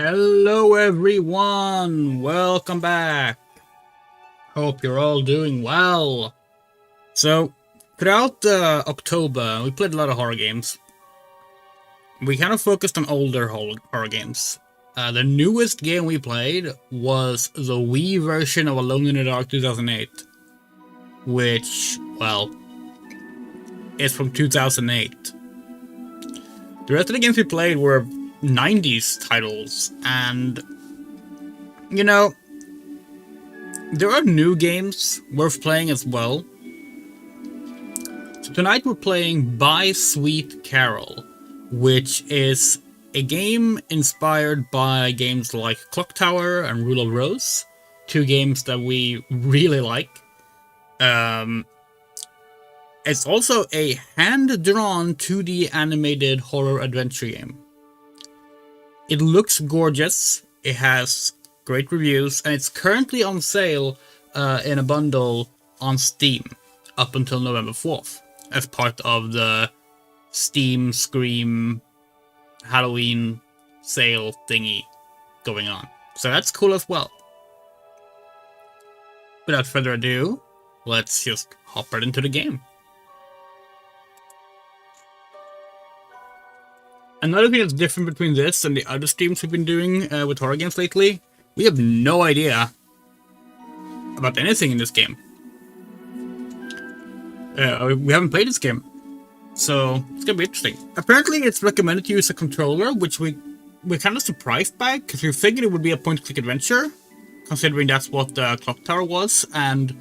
Hello everyone, welcome back. Hope you're all doing well. So, throughout October, we played a lot of horror games. We kind of focused on older horror games. The newest game we played was the Wii version of Alone in the Dark 2008, which, well, is from 2008. The rest of the games we played were 90s titles, and, you know, there are new games worth playing as well. So tonight we're playing by Sweet Carole, which is a game inspired by games like Clock Tower and Rule of Rose, two games that we really like. It's also a hand-drawn 2D animated horror adventure game. It looks gorgeous, it has great reviews, and it's currently on sale in a bundle on Steam up until November 4th as part of the Steam Scream Halloween sale thingy going on. So that's cool as well. Without further ado, let's just hop right into the game. Another thing that's different between this and the other streams we've been doing with horror games lately, we have no idea about anything in this game. We haven't played this game, so it's gonna be interesting. Apparently it's recommended to use a controller, which we're kind of surprised by, because we figured it would be a point-and-click adventure, considering that's what the Clock Tower was, and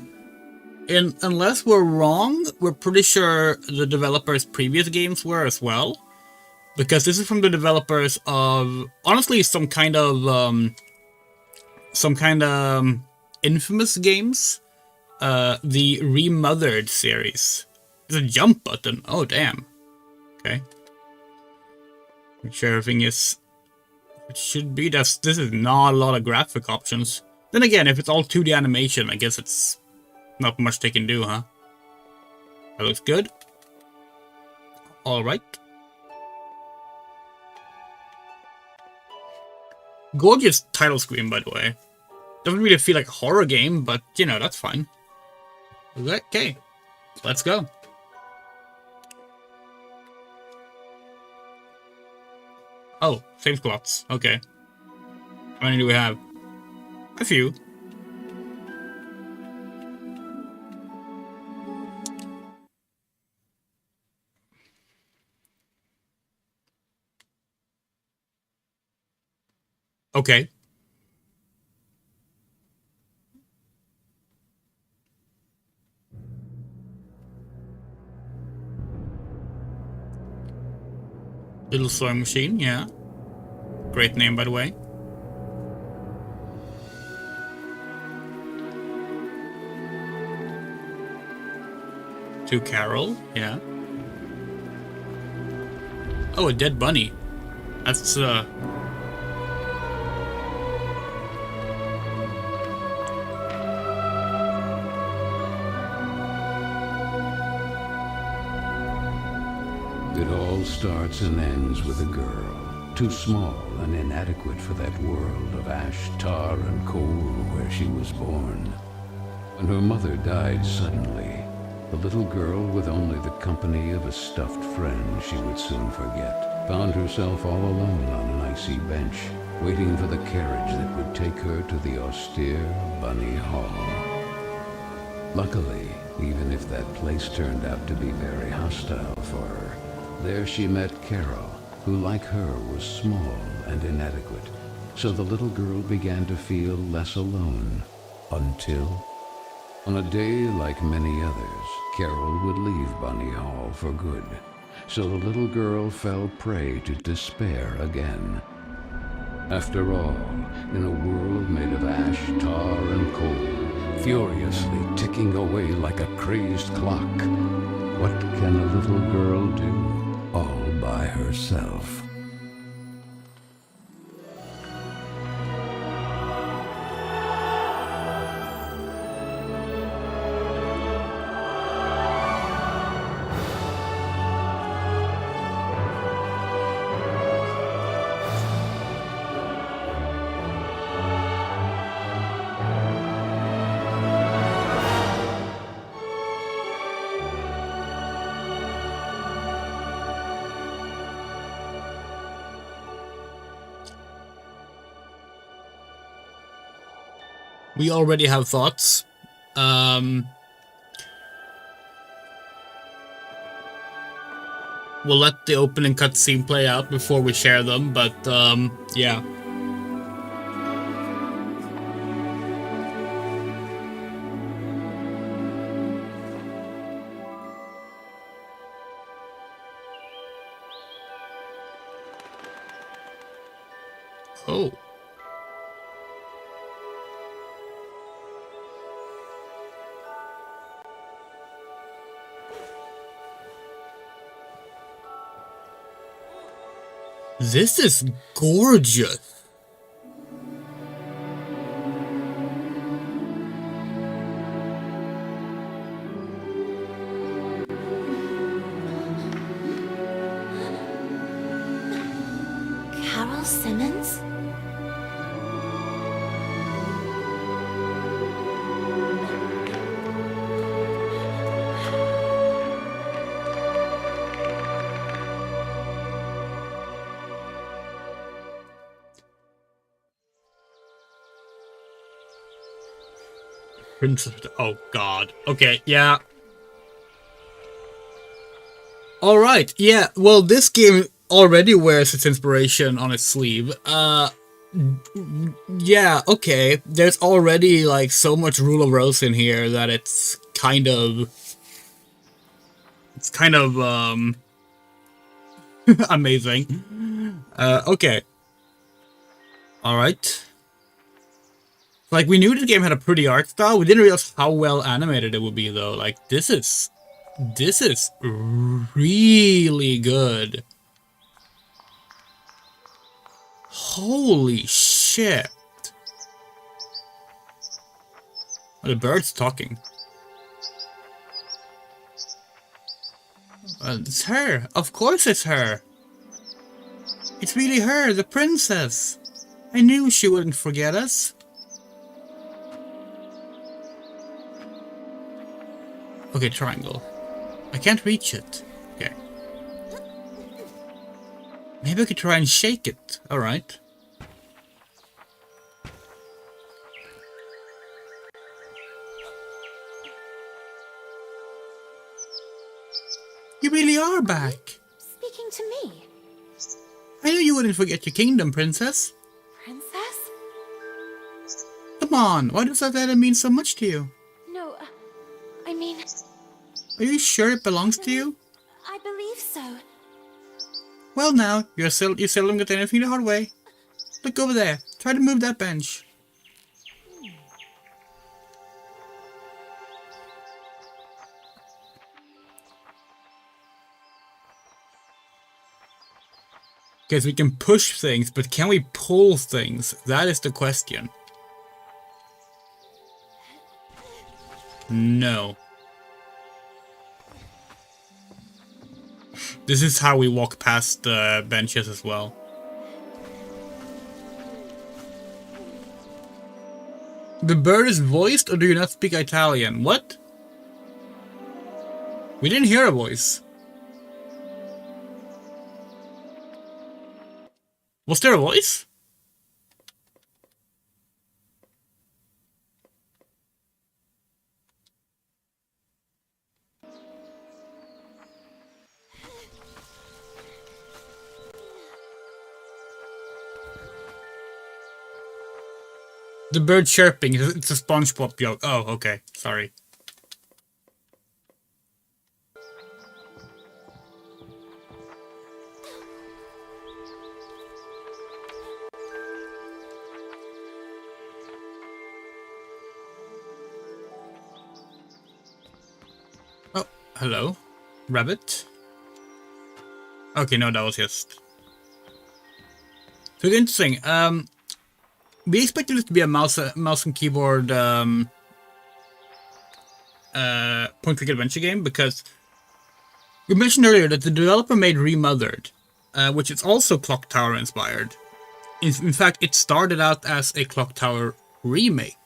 unless we're wrong, we're pretty sure the developers' previous games were as well. Because this is from the developers of, honestly, some kind of infamous games. The Remothered series. There's a jump button. Oh, damn. Okay. Make sure everything is... It should be. This is not a lot of graphic options. Then again, if it's all 2D animation, I guess it's not much they can do, huh? That looks good. Alright. Gorgeous title screen, by the way. Doesn't really feel like a horror game, but, you know, that's fine. Okay, let's go. Oh, save slots. Okay. How many do we have? A few. Okay. Little sewing machine, yeah. Great name, by the way. To Carole, yeah. Oh, a dead bunny. That's, It all starts and ends with a girl, too small and inadequate for that world of ash, tar, and coal where she was born. When her mother died suddenly, the little girl, with only the company of a stuffed friend she would soon forget, found herself all alone on an icy bench, waiting for the carriage that would take her to the austere Bunny Hall. Luckily, even if that place turned out to be very hostile for her, there she met Carole, who like her was small and inadequate, so the little girl began to feel less alone, until, on a day like many others, Carole would leave Bunny Hall for good, so the little girl fell prey to despair again. After all, in a world made of ash, tar, and coal, furiously ticking away like a crazed clock, what can a little girl do? All by herself. We already have thoughts. We'll let the opening cutscene play out before we share them, but yeah. Oh. This is gorgeous. Carole Simmons? Princess. Oh god. Okay, yeah. Alright, yeah. Well, this game already wears its inspiration on its sleeve. Yeah, okay. There's already, like, so much Rule of Rose in here that it's kind of... amazing. Okay. Alright. Like, we knew the game had a pretty art style. We didn't realize how well animated it would be, though. Like, this is really good. Holy shit. The bird's talking. It's her. Of course it's her. It's really her, the princess. I knew she wouldn't forget us. Okay, triangle. I can't reach it. Okay. Maybe I could try and shake it. Alright. You really are back. Speaking to me? I knew you wouldn't forget your kingdom, princess. Princess? Come on, why does that letter mean so much to you? No, I mean... Are you sure it belongs to you? I believe so. Well now, you seldom get anything the hard way. Look over there. Try to move that bench. Because we can push things, but can we pull things? That is the question. No. This is how we walk past the benches as well. The bird is voiced, or do you not speak Italian? What? We didn't hear a voice. Was there a voice? The bird chirping, it's a SpongeBob joke. Oh, okay, sorry. Oh, hello? Rabbit? Okay, no, that was just... So it's interesting, we expected this to be a mouse and keyboard point-click adventure game because we mentioned earlier that the developer made Remothered, which is also Clock Tower inspired. In fact, it started out as a Clock Tower remake,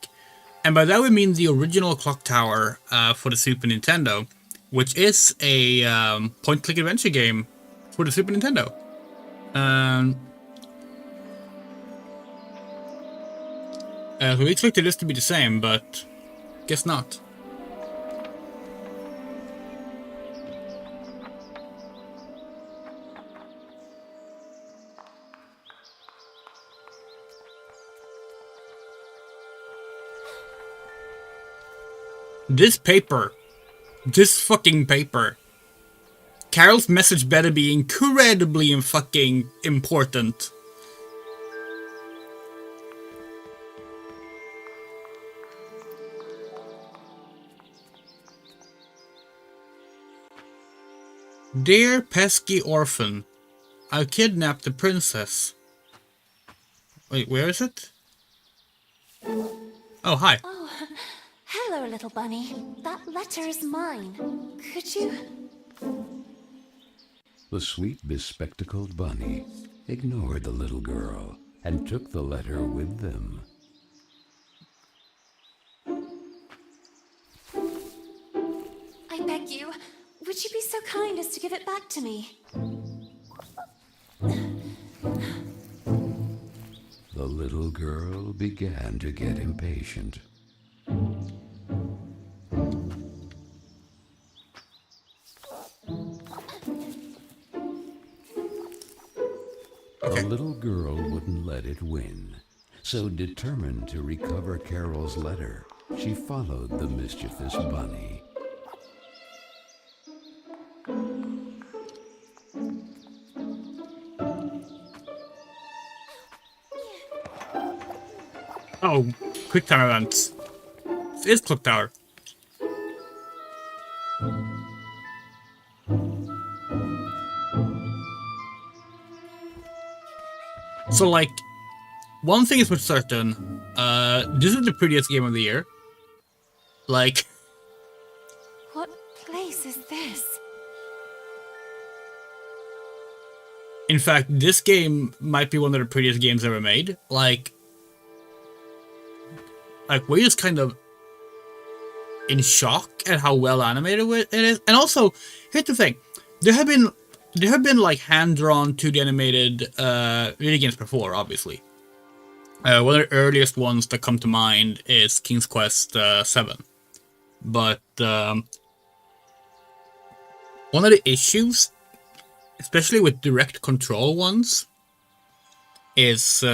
and by that we mean the original Clock Tower for the Super Nintendo, which is a point-click adventure game for the Super Nintendo. We expected this to be the same, but guess not. This paper. This fucking paper. Carole's message better be incredibly fucking important. Dear pesky orphan, I kidnapped the princess. Wait, where is it? Oh, hi. Oh, hello, little bunny. That letter is mine. Could you... The sweet, bespectacled bunny ignored the little girl and took the letter with them. I beg you, would you be so kind as to give it back to me? The little girl began to get impatient. The little girl wouldn't let it win, so determined to recover Carol's letter, she followed the mischievous bunny. Oh, quick time events. This is Clock Tower. So, like, one thing is for certain, this is the prettiest game of the year. Like... What place is this? In fact, this game might be one of the prettiest games ever made. Like, we're just kind of in shock at how well animated it is. And also, here's the thing. There have been like hand-drawn 2D animated video games before, obviously. One of the earliest ones that come to mind is King's Quest VII. But one of the issues, especially with direct control ones, is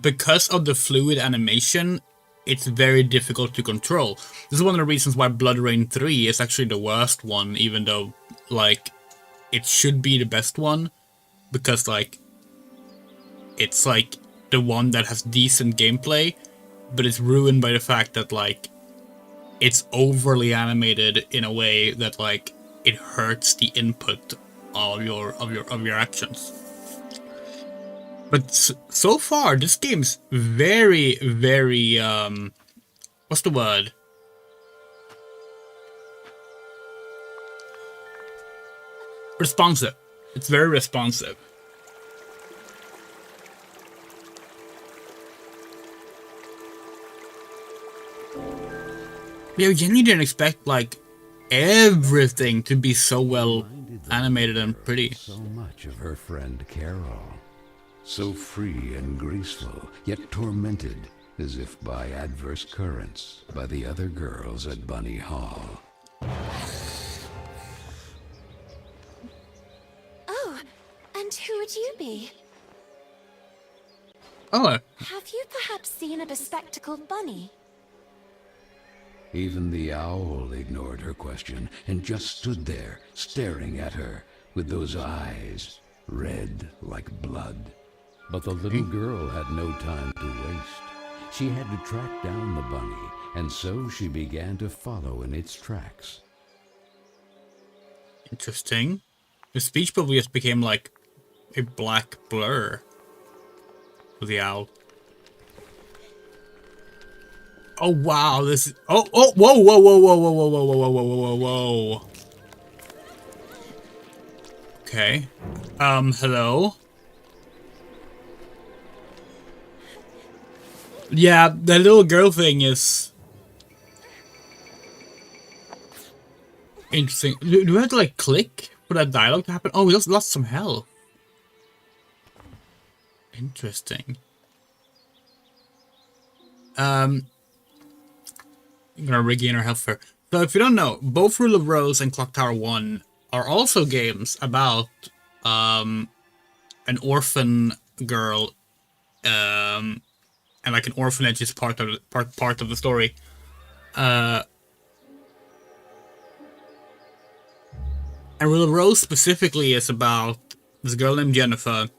because of the fluid animation, it's very difficult to control. This is one of the reasons why Blood Rain 3 is actually the worst one, even though, like, it should be the best one, because, like, it's, like, the one that has decent gameplay, but it's ruined by the fact that, like, it's overly animated in a way that, like, it hurts the input of your actions. But so far, this game's very, very, what's the word? Responsive. It's very responsive. Yeah, we genuinely didn't expect, like, everything to be so well animated and pretty. So much of her friend Carole. So free and graceful, yet tormented, as if by adverse currents, by the other girls at Bunny Hall. Oh, and who would you be? Oh, Have you perhaps seen a bespectacled bunny? Even the owl ignored her question and just stood there, staring at her, with those eyes, red like blood. But the little girl had no time to waste. She had to track down the bunny, and so she began to follow in its tracks. interesting. The speech probably just became like a black blur with the owl. Oh wow, this is whoa, whoa, whoa, whoa, whoa, whoa, whoa, whoa, whoa, whoa, whoa, whoa. Okay. Hello? Yeah, the little girl thing is interesting. Do we have to like click for that dialogue to happen? Oh, we just lost some health. Interesting. I'm gonna regain our health here. So if you don't know, both Rule of Rose and Clock Tower 1 are also games about an orphan girl, and like an orphanage is part of the story. And Rule of Rose specifically is about this girl named Jennifer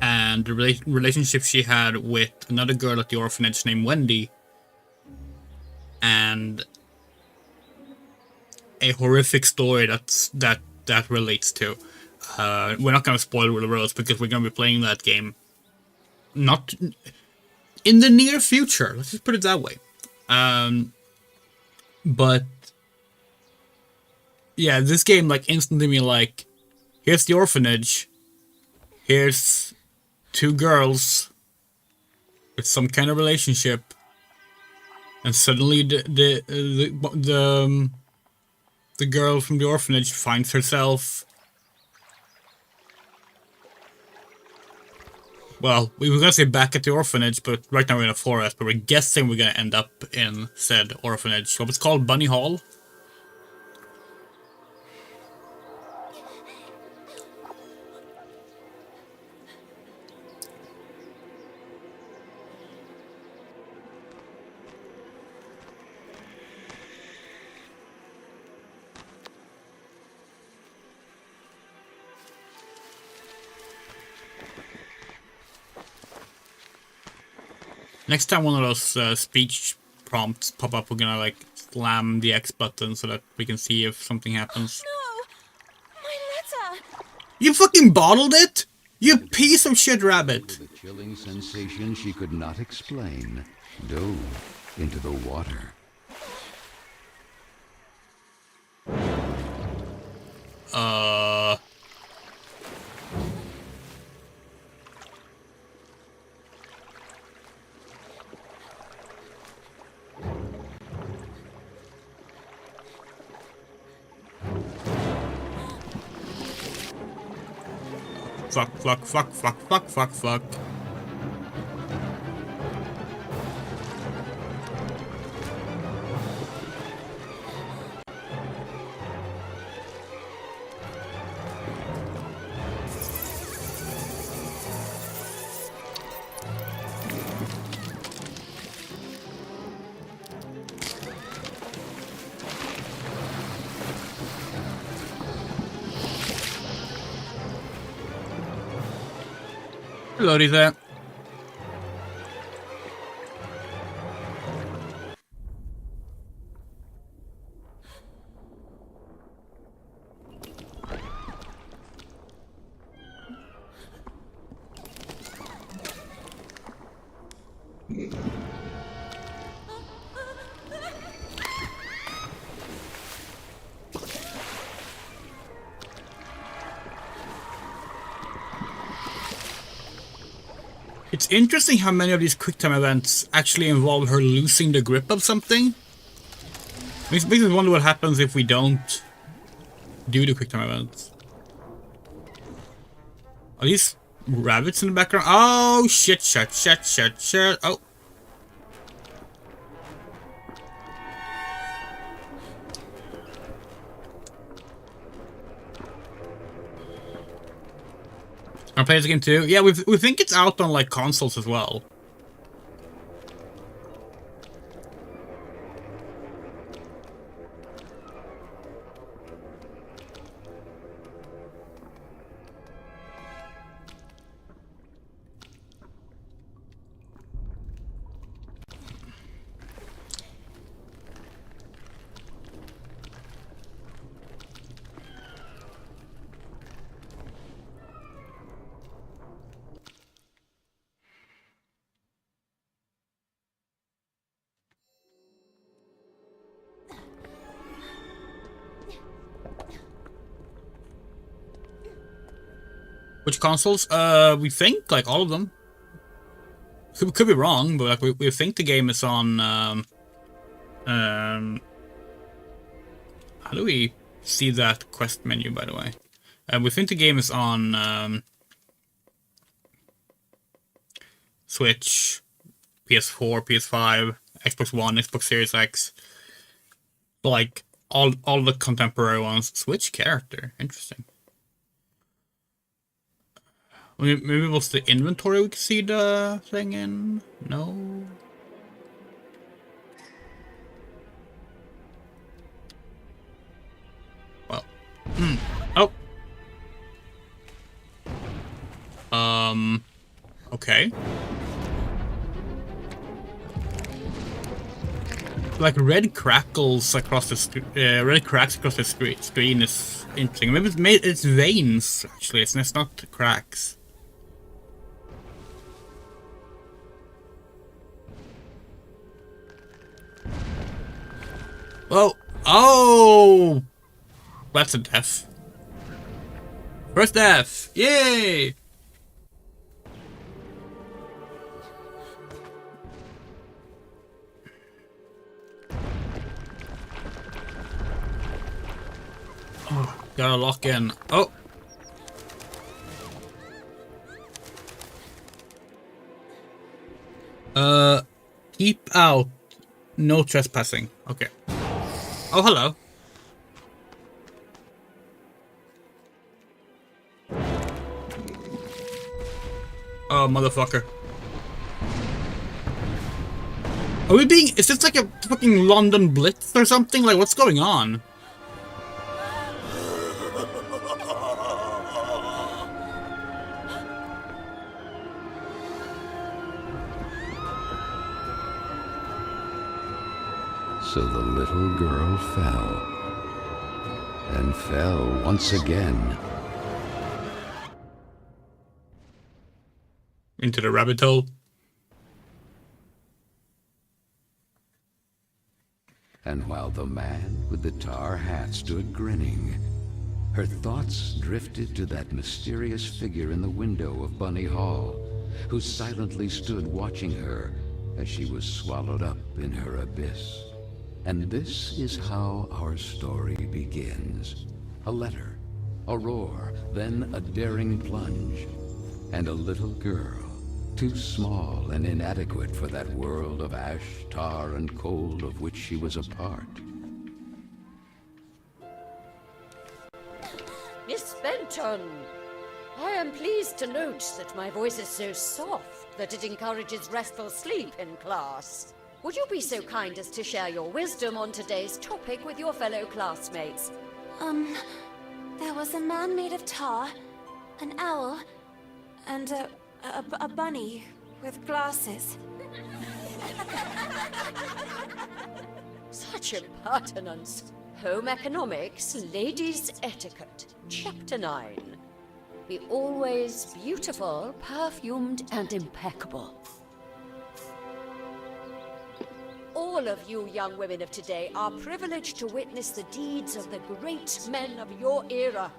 and the relationship she had with another girl at the orphanage named Wendy, and a horrific story that relates to. We're not gonna spoil Rule of Rose because we're gonna be playing that game not in the near future. Let's just put it that way. But yeah, this game like instantly me like, here's the orphanage, here's two girls with some kind of relationship, and suddenly the girl from the orphanage finds herself. Well, we were gonna say back at the orphanage, but right now we're in a forest, but we're guessing we're gonna end up in said orphanage. What was called Bunny Hall? Next time one of those speech prompts pop up, we're gonna like slam the X button so that we can see if something happens. No! My letter! You fucking bottled it? You piece of shit rabbit! With a chilling sensation she could not explain, dove into the water. Fuck. Hello there. It's interesting how many of these QuickTime events actually involve her losing the grip of something. Makes me wonder what happens if we don't do the QuickTime events. Are these rabbits in the background? Oh shit. Oh. Wanna play this again too? Yeah, we think it's out on like consoles as well. Which consoles? We think like all of them. Could be wrong, but like we think the game is on. How do we see that quest menu, by the way? We think the game is on Switch, PS4, PS5, Xbox One, Xbox Series X. Like all the contemporary ones. Switch character, interesting. Maybe it was the inventory we could see the thing in? No? Well. Oh! Okay. Like red crackles across the red cracks across the screen is interesting. Maybe it's veins actually. It's not cracks. Oh! Oh! That's a death. First death! Yay! Oh, gotta lock in. Oh! Keep out. No trespassing. Okay. Oh, hello. Oh, motherfucker. Are we being... Is this like a fucking London Blitz or something? Like, what's going on? So the little girl fell, and fell once again. Into the rabbit hole. And while the man with the tar hat stood grinning, her thoughts drifted to that mysterious figure in the window of Bunny Hall, who silently stood watching her as she was swallowed up in her abyss. And this is how our story begins. A letter, a roar, then a daring plunge, and a little girl, too small and inadequate for that world of ash, tar, and coal of which she was a part. Miss Benton, I am pleased to note that my voice is so soft that it encourages restful sleep in class. Would you be so kind as to share your wisdom on today's topic with your fellow classmates? There was a man made of tar, an owl, and a bunny with glasses. Such impertinence. Home economics, ladies' etiquette, chapter 9. Be always beautiful, perfumed, and impeccable. All of you young women of today are privileged to witness the deeds of the great men of your era.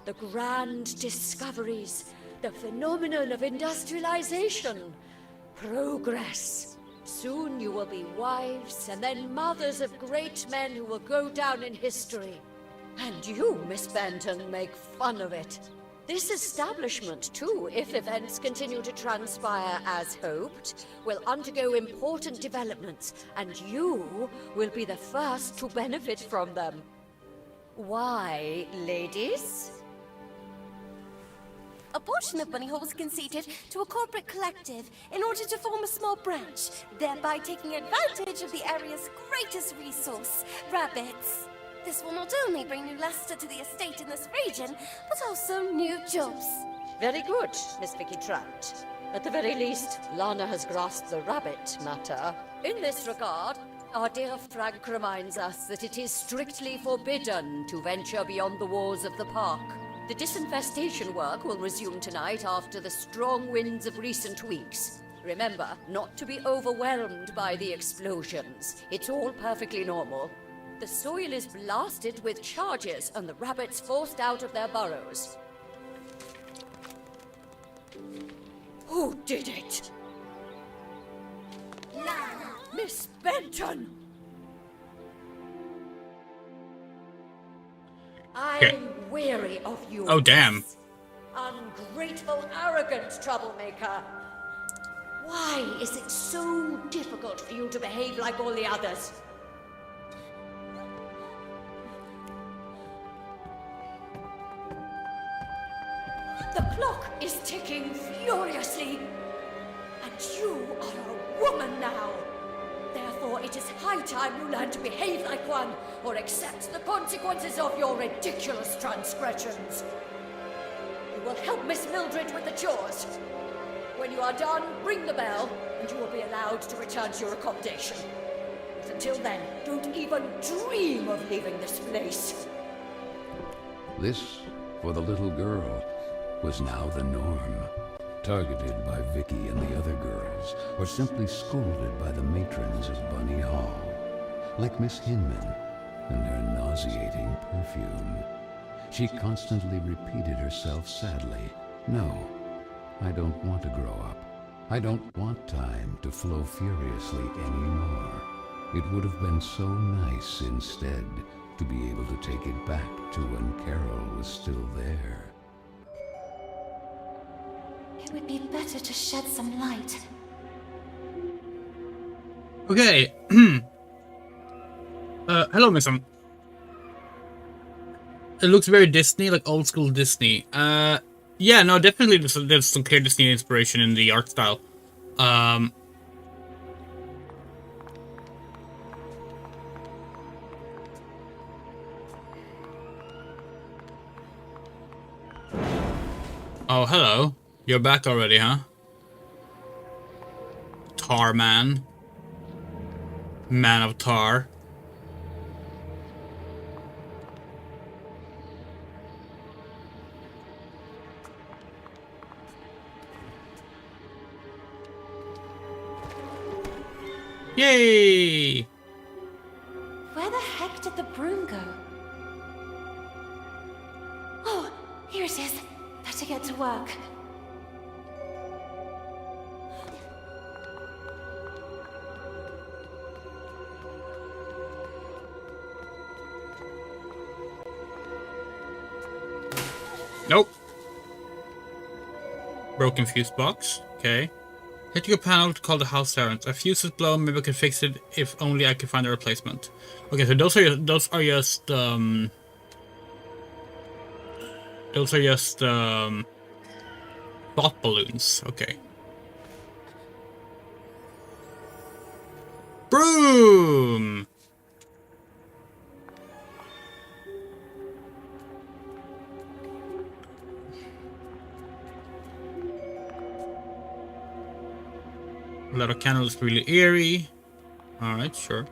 The grand discoveries, the phenomenon of industrialization, progress. Soon you will be wives and then mothers of great men who will go down in history. And you, Miss Benton, make fun of it. This establishment, too, if events continue to transpire as hoped, will undergo important developments, and you will be the first to benefit from them. Why, ladies? A portion of Bunny Hall was conceded to a corporate collective in order to form a small branch, thereby taking advantage of the area's greatest resource, rabbits. This will not only bring new luster to the estate in this region, but also new jobs. Very good, Miss Vicky Trout. At the very least, Lana has grasped the rabbit matter. In this regard, our dear Frank reminds us that it is strictly forbidden to venture beyond the walls of the park. The disinfestation work will resume tonight after the strong winds of recent weeks. Remember, not to be overwhelmed by the explosions. It's all perfectly normal. The soil is blasted with charges and the rabbits forced out of their burrows. Who did it? Lana! Miss Benton! I'm weary of you. Oh, damn. Ungrateful, arrogant troublemaker. Why is it so difficult for you to behave like all the others? The clock is ticking furiously, and you are a woman now. Therefore, it is high time you learn to behave like one, or accept the consequences of your ridiculous transgressions. You will help Miss Mildred with the chores. When you are done, ring the bell, and you will be allowed to return to your accommodation. But until then, don't even dream of leaving this place. This, for the little girl, was now the norm. Targeted by Vicky and the other girls, or simply scolded by the matrons of Bunny Hall, like Miss Hinman and her nauseating perfume. She constantly repeated herself sadly, "No, I don't want to grow up. I don't want time to flow furiously anymore. It would have been so nice instead to be able to take it back to when Carole was still there." It would be better to shed some light. Okay. Hello, Miss. It looks very Disney, like old school Disney. Yeah, no, definitely there's some clear Disney inspiration in the art style. Oh, hello. You're back already, huh? Tar Man. Man of Tar. Yay! Where the heck did the broom go? Oh, here it is. Better get to work. Nope. Broken fuse box. Okay. Hit your panel to call the house sirens. A fuse is blown. Maybe I can fix it if only I can find a replacement. Okay, so those are just thought balloons. Okay. Broom. A lot of candles is really eerie. Alright, sure.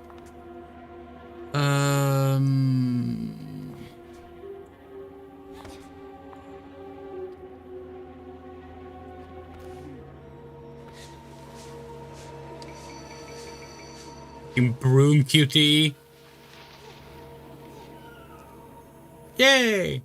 Broom QTE. Yay!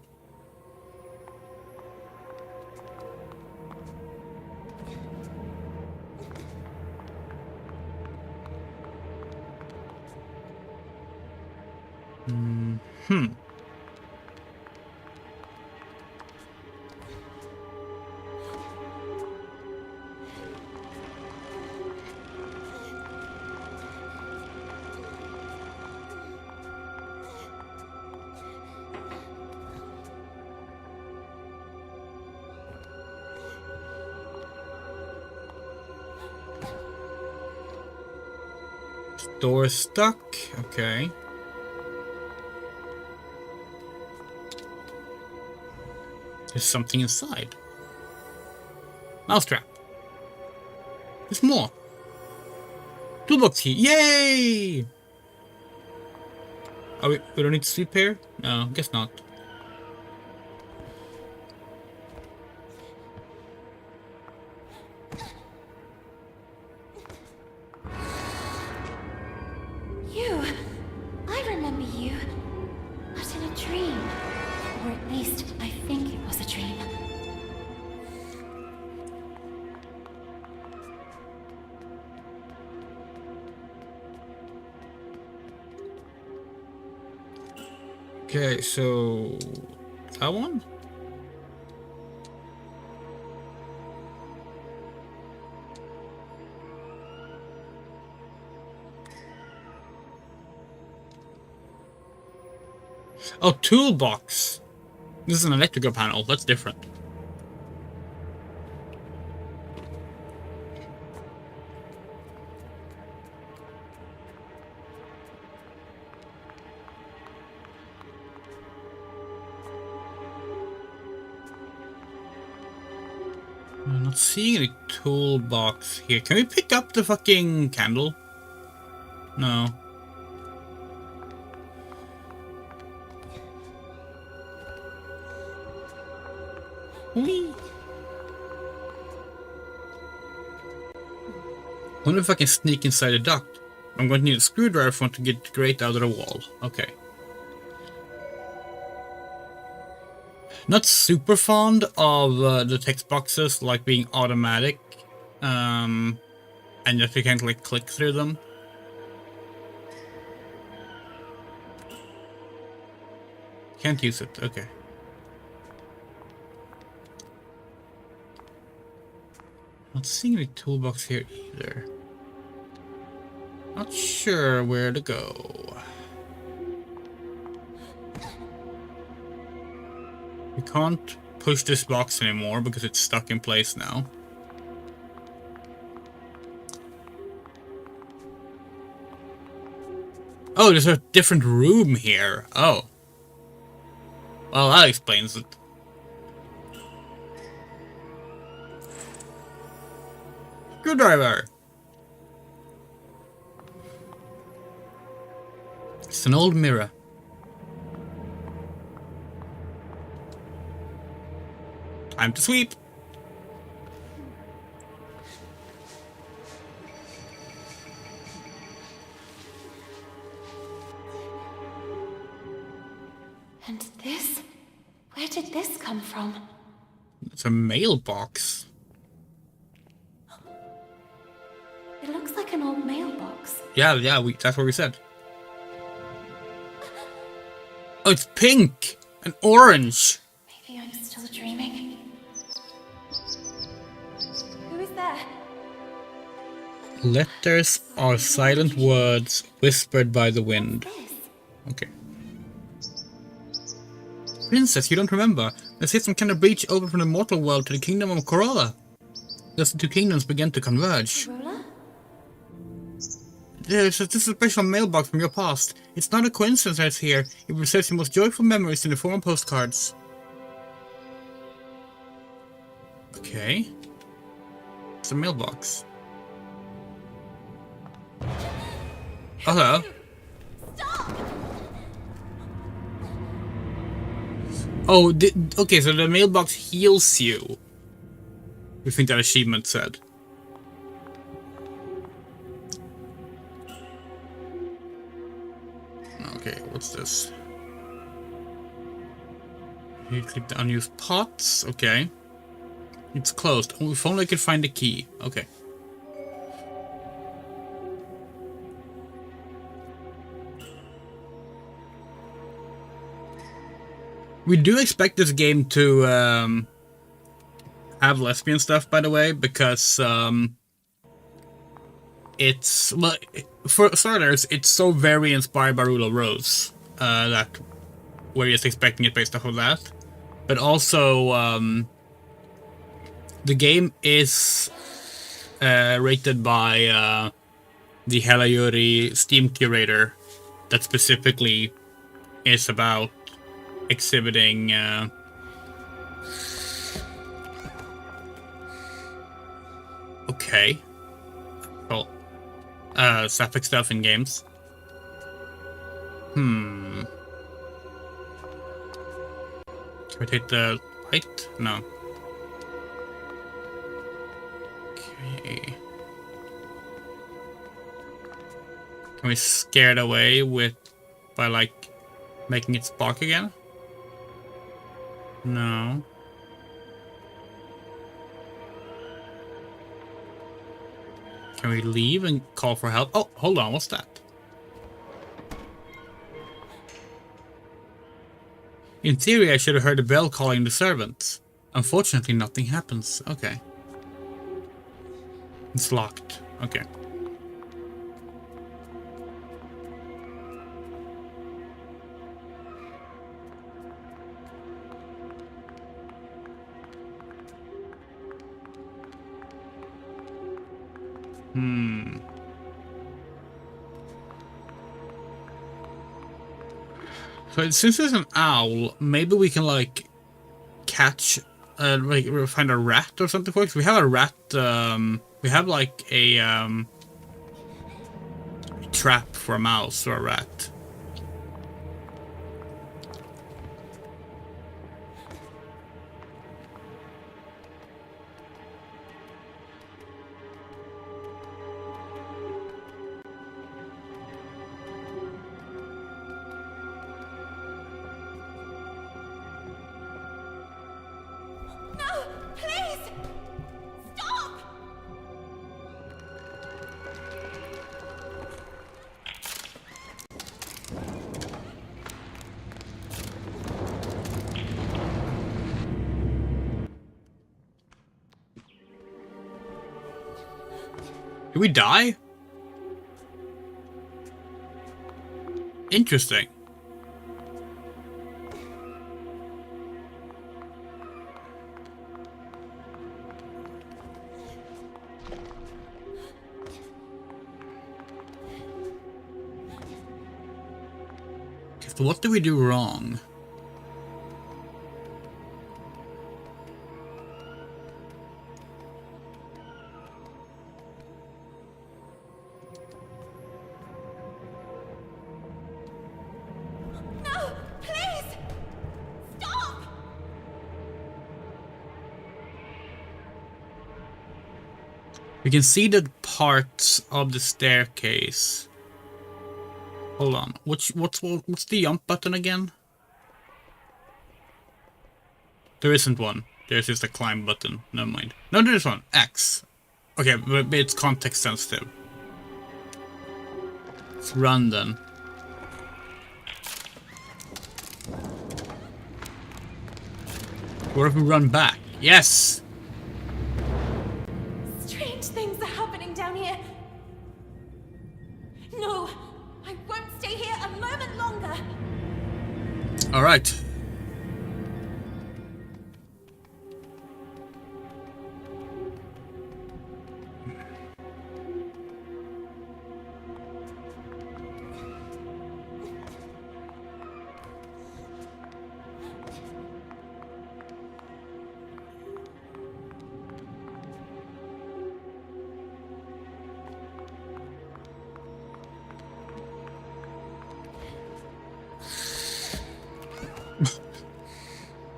Door stuck. Okay. There's something inside. Mousetrap. There's more. Toolbox key. Yay! Oh, we don't need to sleep here? No, guess not. Okay, so that one? Oh, toolbox. This is an electrical panel. That's different. I'm not seeing any toolbox here. Can we pick up the fucking candle? No. Whee! I wonder if I can sneak inside the duct. I'm going to need a screwdriver if I want to get the grate out of the wall. Okay. Not super fond of the text boxes like being automatic, and that you can't like click through them. Can't use it. Okay. Not seeing any toolbox here either. Not sure where to go. We can't push this box anymore because it's stuck in place now. Oh, there's a different room here. Oh. Well, that explains it. Screwdriver! It's an old mirror. Time to sweep. And this? Where did this come from? It's a mailbox. It looks like an old mailbox. Yeah, that's what we said. Oh, it's pink and orange. Maybe I'm still dreaming. Who is there? Letters are silent words whispered by the wind. This? Okay. Princess, you don't remember? They say some kind of breach opened from the mortal world to the kingdom of Carole. Thus the two kingdoms began to converge. Rolla? This is a special mailbox from your past. It's not a coincidence that it's here. It preserves your most joyful memories in the form of postcards. Okay. It's a mailbox. Oh, hello. Oh, okay, so the mailbox heals you. I think that achievement said. Okay, what's this? You click the unused pots. Okay. It's closed. Oh, if only I could find the key. Okay. We do expect this game to have lesbian stuff, by the way, because it's, well, for starters, it's so very inspired by Rule of Rose that we're just expecting it based off of that. But also, the game is rated by the Hela Yuri Steam curator that specifically is about exhibiting okay. Cool. Sapphic stuff in games. Can we take the light? No. Okay. Can we scare it away by like making it spark again? No. Can we leave and call for help? Oh, hold on, what's that? In theory, I should have heard a bell calling the servants. Unfortunately, nothing happens. Okay. It's locked. Okay. So since there's an owl, maybe we can like catch, like find a rat or something for it. We have a rat. We have like a trap for a mouse or a rat. No! Please! Stop! Did we die? Interesting. So what did we do wrong? No! Please! Stop! We can see the parts of the staircase. Hold on. What's the jump button again? There isn't one. There's just a climb button. Never mind. No, there's one. X. Okay, but it's context sensitive. Let's run then. What if we run back? Yes! Strange things are happening down here. No! I won't stay here a moment longer! Alright.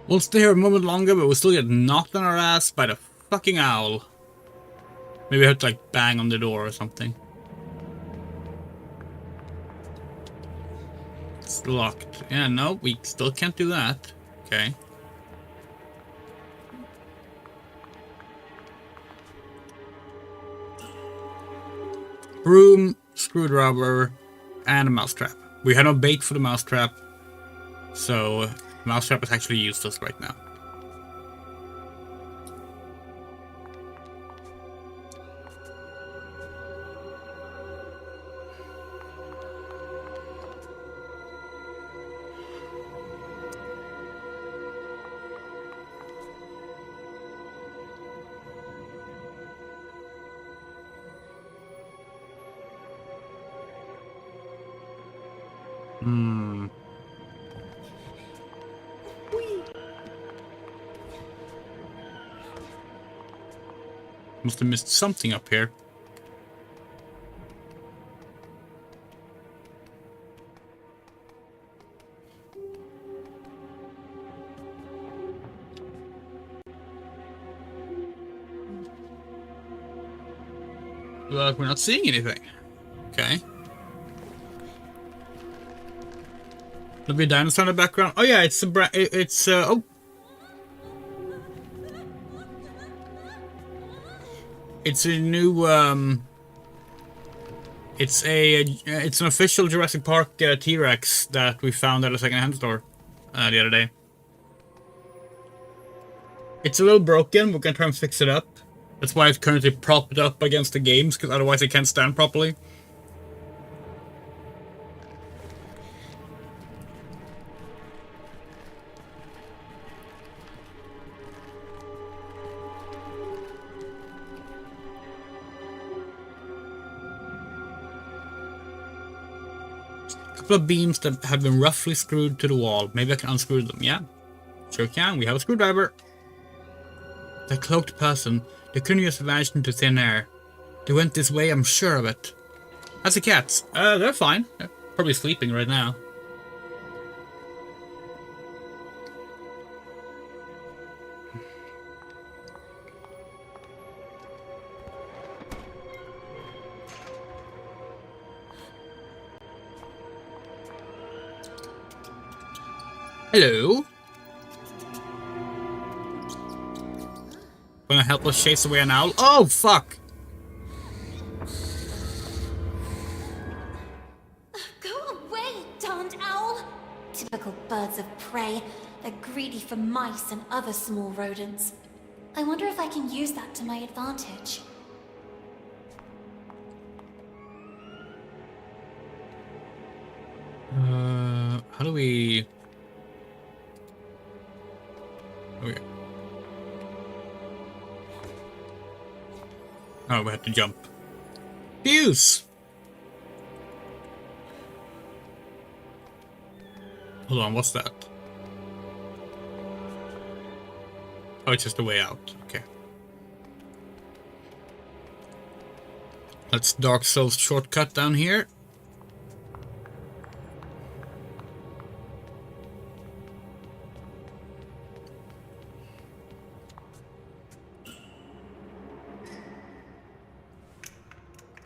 We'll stay here a moment longer, but we'll still get knocked on our ass by the fucking owl. Maybe I have to like bang on the door or something. It's locked. Yeah, no, we still can't do that. Okay. Broom, screwdriver, and a mousetrap. We had no bait for the mousetrap, so mousetrap is actually useless right now. Must have missed something up here. But we're not seeing anything. Okay. There'll be a dinosaur in the background. Oh yeah, it's a oh. It's a new, it's an official Jurassic Park T-Rex that we found at a second-hand store the other day. It's a little broken. We're gonna try and fix it up. That's why it's currently propped up against the games, because otherwise it can't stand properly. couple of beams that have been roughly screwed to the wall. Maybe I can unscrew them, yeah? Sure can, we have a screwdriver. That cloaked person, they couldn't just vanish into thin air. They went this way, I'm sure of it. How's the cats? They're fine. They're probably sleeping right now. Hello? Gonna help us chase away an owl? Oh, fuck! Go away, darned owl! Typical birds of prey. They're greedy for mice and other small rodents. I wonder if I can use that to my advantage. How do we... Okay. Oh, we have to jump. Fuse! Hold on, what's that? Oh, it's just a way out. Okay. Let's Dark Souls shortcut down here.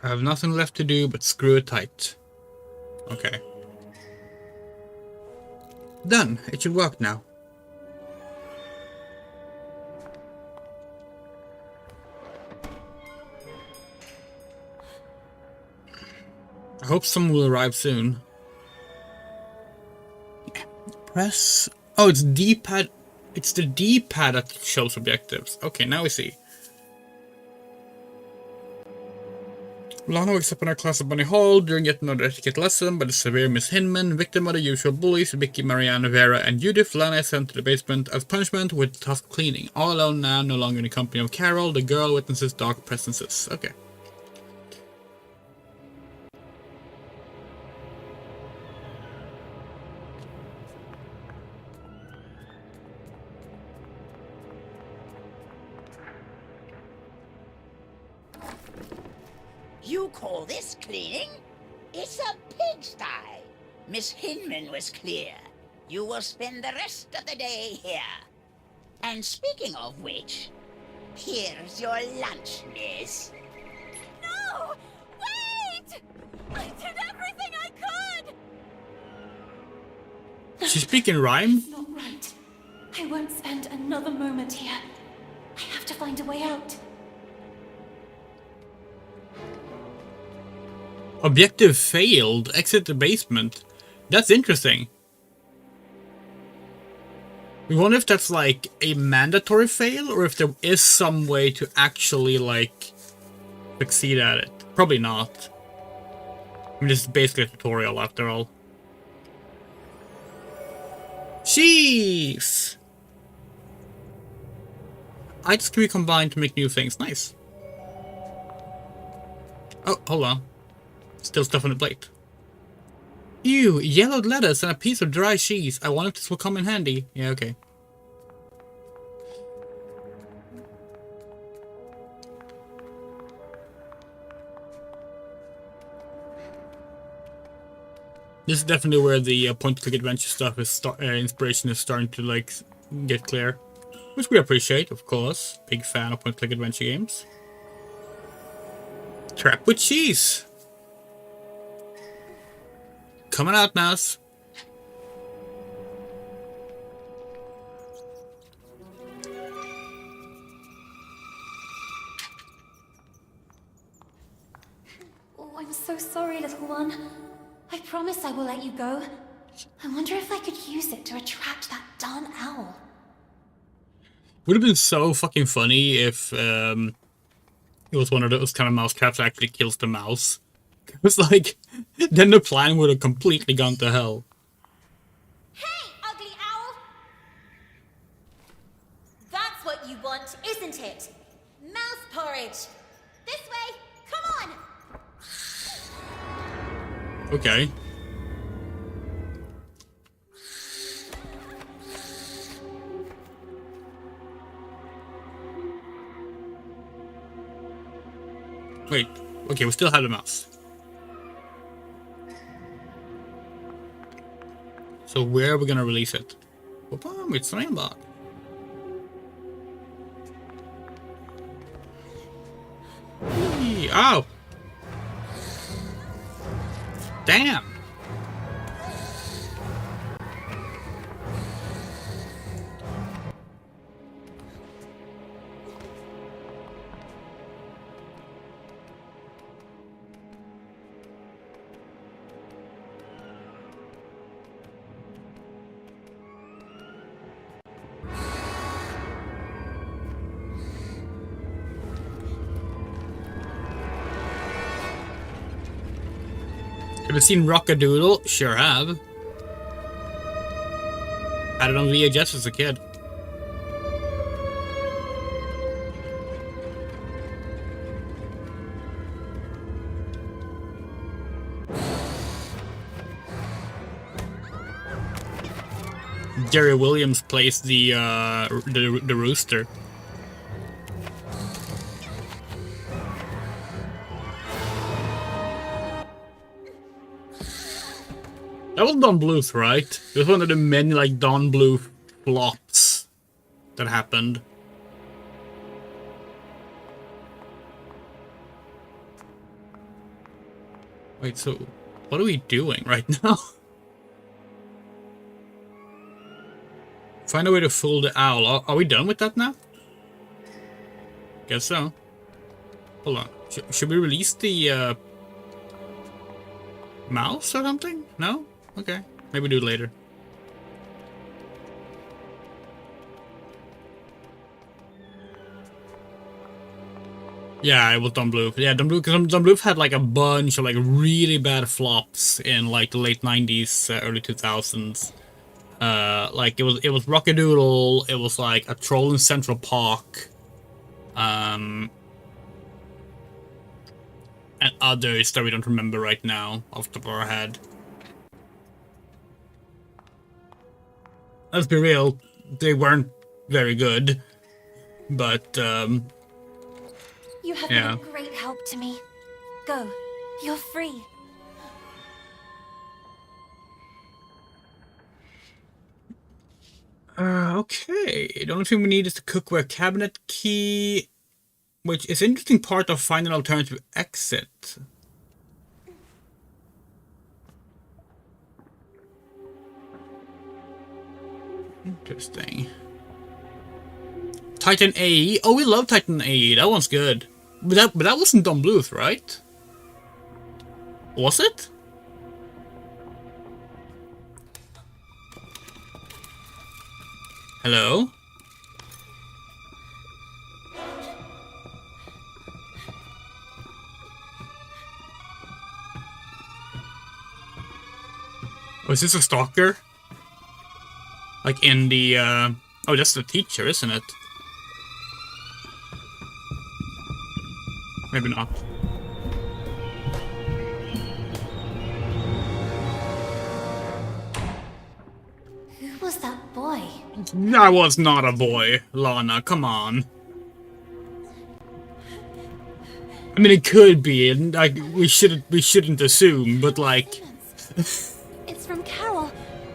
I have nothing left to do but screw it tight. Okay. Done. It should work now. I hope someone will arrive soon. Press... Oh, it's D-pad. It's the D-pad that shows objectives. Okay, now we see. Lana wakes up in her class at Bunny Hall during yet another etiquette lesson by the severe Miss Hinman, victim of the usual bullies Vicky, Marianne, Vera, and Judith. Lana is sent to the basement as punishment with tough cleaning. All alone now, no longer in the company of Carole, the girl witnesses dark presences. Okay. You call this cleaning? It's a pigsty. Miss Hinman was clear. You will spend the rest of the day here. And speaking of which, here's your lunch, miss. No! Wait! I did everything I could! She's speaking rhyme? It's not right. I won't spend another moment here. I have to find a way out. Objective failed. Exit the basement. That's interesting. We wonder if that's like a mandatory fail or if there is some way to actually like succeed at it. Probably not. I mean, this is basically a tutorial after all. Jeez! Items can be combined to make new things. Nice. Oh, hold on. Still stuff on the plate. Ew, yellowed lettuce and a piece of dry cheese. I wonder if this will come in handy. Yeah, okay. This is definitely where the point-click adventure stuff is inspiration is starting to like get clear, which we appreciate, of course. Big fan of point-click adventure games. Trap with cheese. Coming out, mouse. Oh, I'm so sorry, little one. I promise I will let you go. I wonder if I could use it to attract that darn owl. Would have been so fucking funny if it was one of those kind of mouse traps that actually kills the mouse. It was like, then the plan would have completely gone to hell. Hey, ugly owl! That's what you want, isn't it? Mouse porridge! This way! Come on! Okay. Wait, okay, we still have the mouse. So where are we gonna release it? Boom, it's Rainbow. Oh! Damn! Have you seen Rockadoodle? Sure have. Had it on VHS as a kid. Jerry Williams plays the rooster. That was Don Bluth, right? It was one of the many like Don Bluth flops that happened. Wait, so what are we doing right now? Find a way to fool the owl. Are we done with that now? Guess so. Hold on. Should we release the mouse or something? No? Okay. Maybe do it later. Yeah, it was Don Bluth. Yeah, Don Bluth had like a bunch of like really bad flops in like the late 90s, early 2000s. Like it was Rockadoodle, it was like a Troll in Central Park, and others that we don't remember right now off the top of our head. Let's be real, they weren't very good, but You have yeah. been a great help to me. Go. You're free. Okay. The only thing we need is the cookware cabinet key, which is an interesting part of finding an alternative exit. Interesting. Titan AE. Oh, we love Titan AE. That one's good. But that wasn't Don Bluth, right? Was it? Hello? Oh, is this a stalker? Like in the, oh, that's the teacher, isn't it? Maybe not. Who was that boy? That was not a boy, Lana, come on. I mean, it could be, and like we shouldn't assume, but like It's from Carole.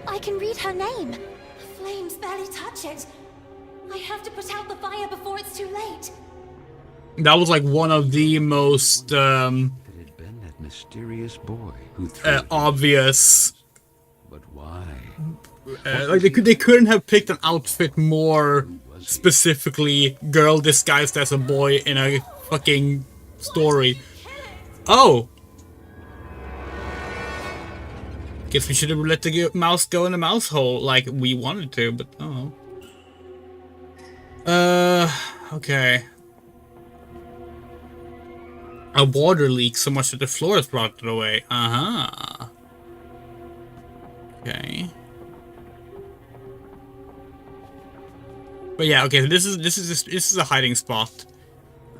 I can read her name. The flames barely touch it. I have to put out the fire before it's too late. that was like one of the most It had been that mysterious boy who threw obvious. But why? Like they couldn't have picked an outfit more specifically girl disguised as a boy in a fucking story. Oh! Guess we should have let the mouse go in the mouse hole like we wanted to, but oh. Okay. A water leak so much that the floor has brought it away. Uh-huh. Okay. But yeah, okay, so this is a hiding spot.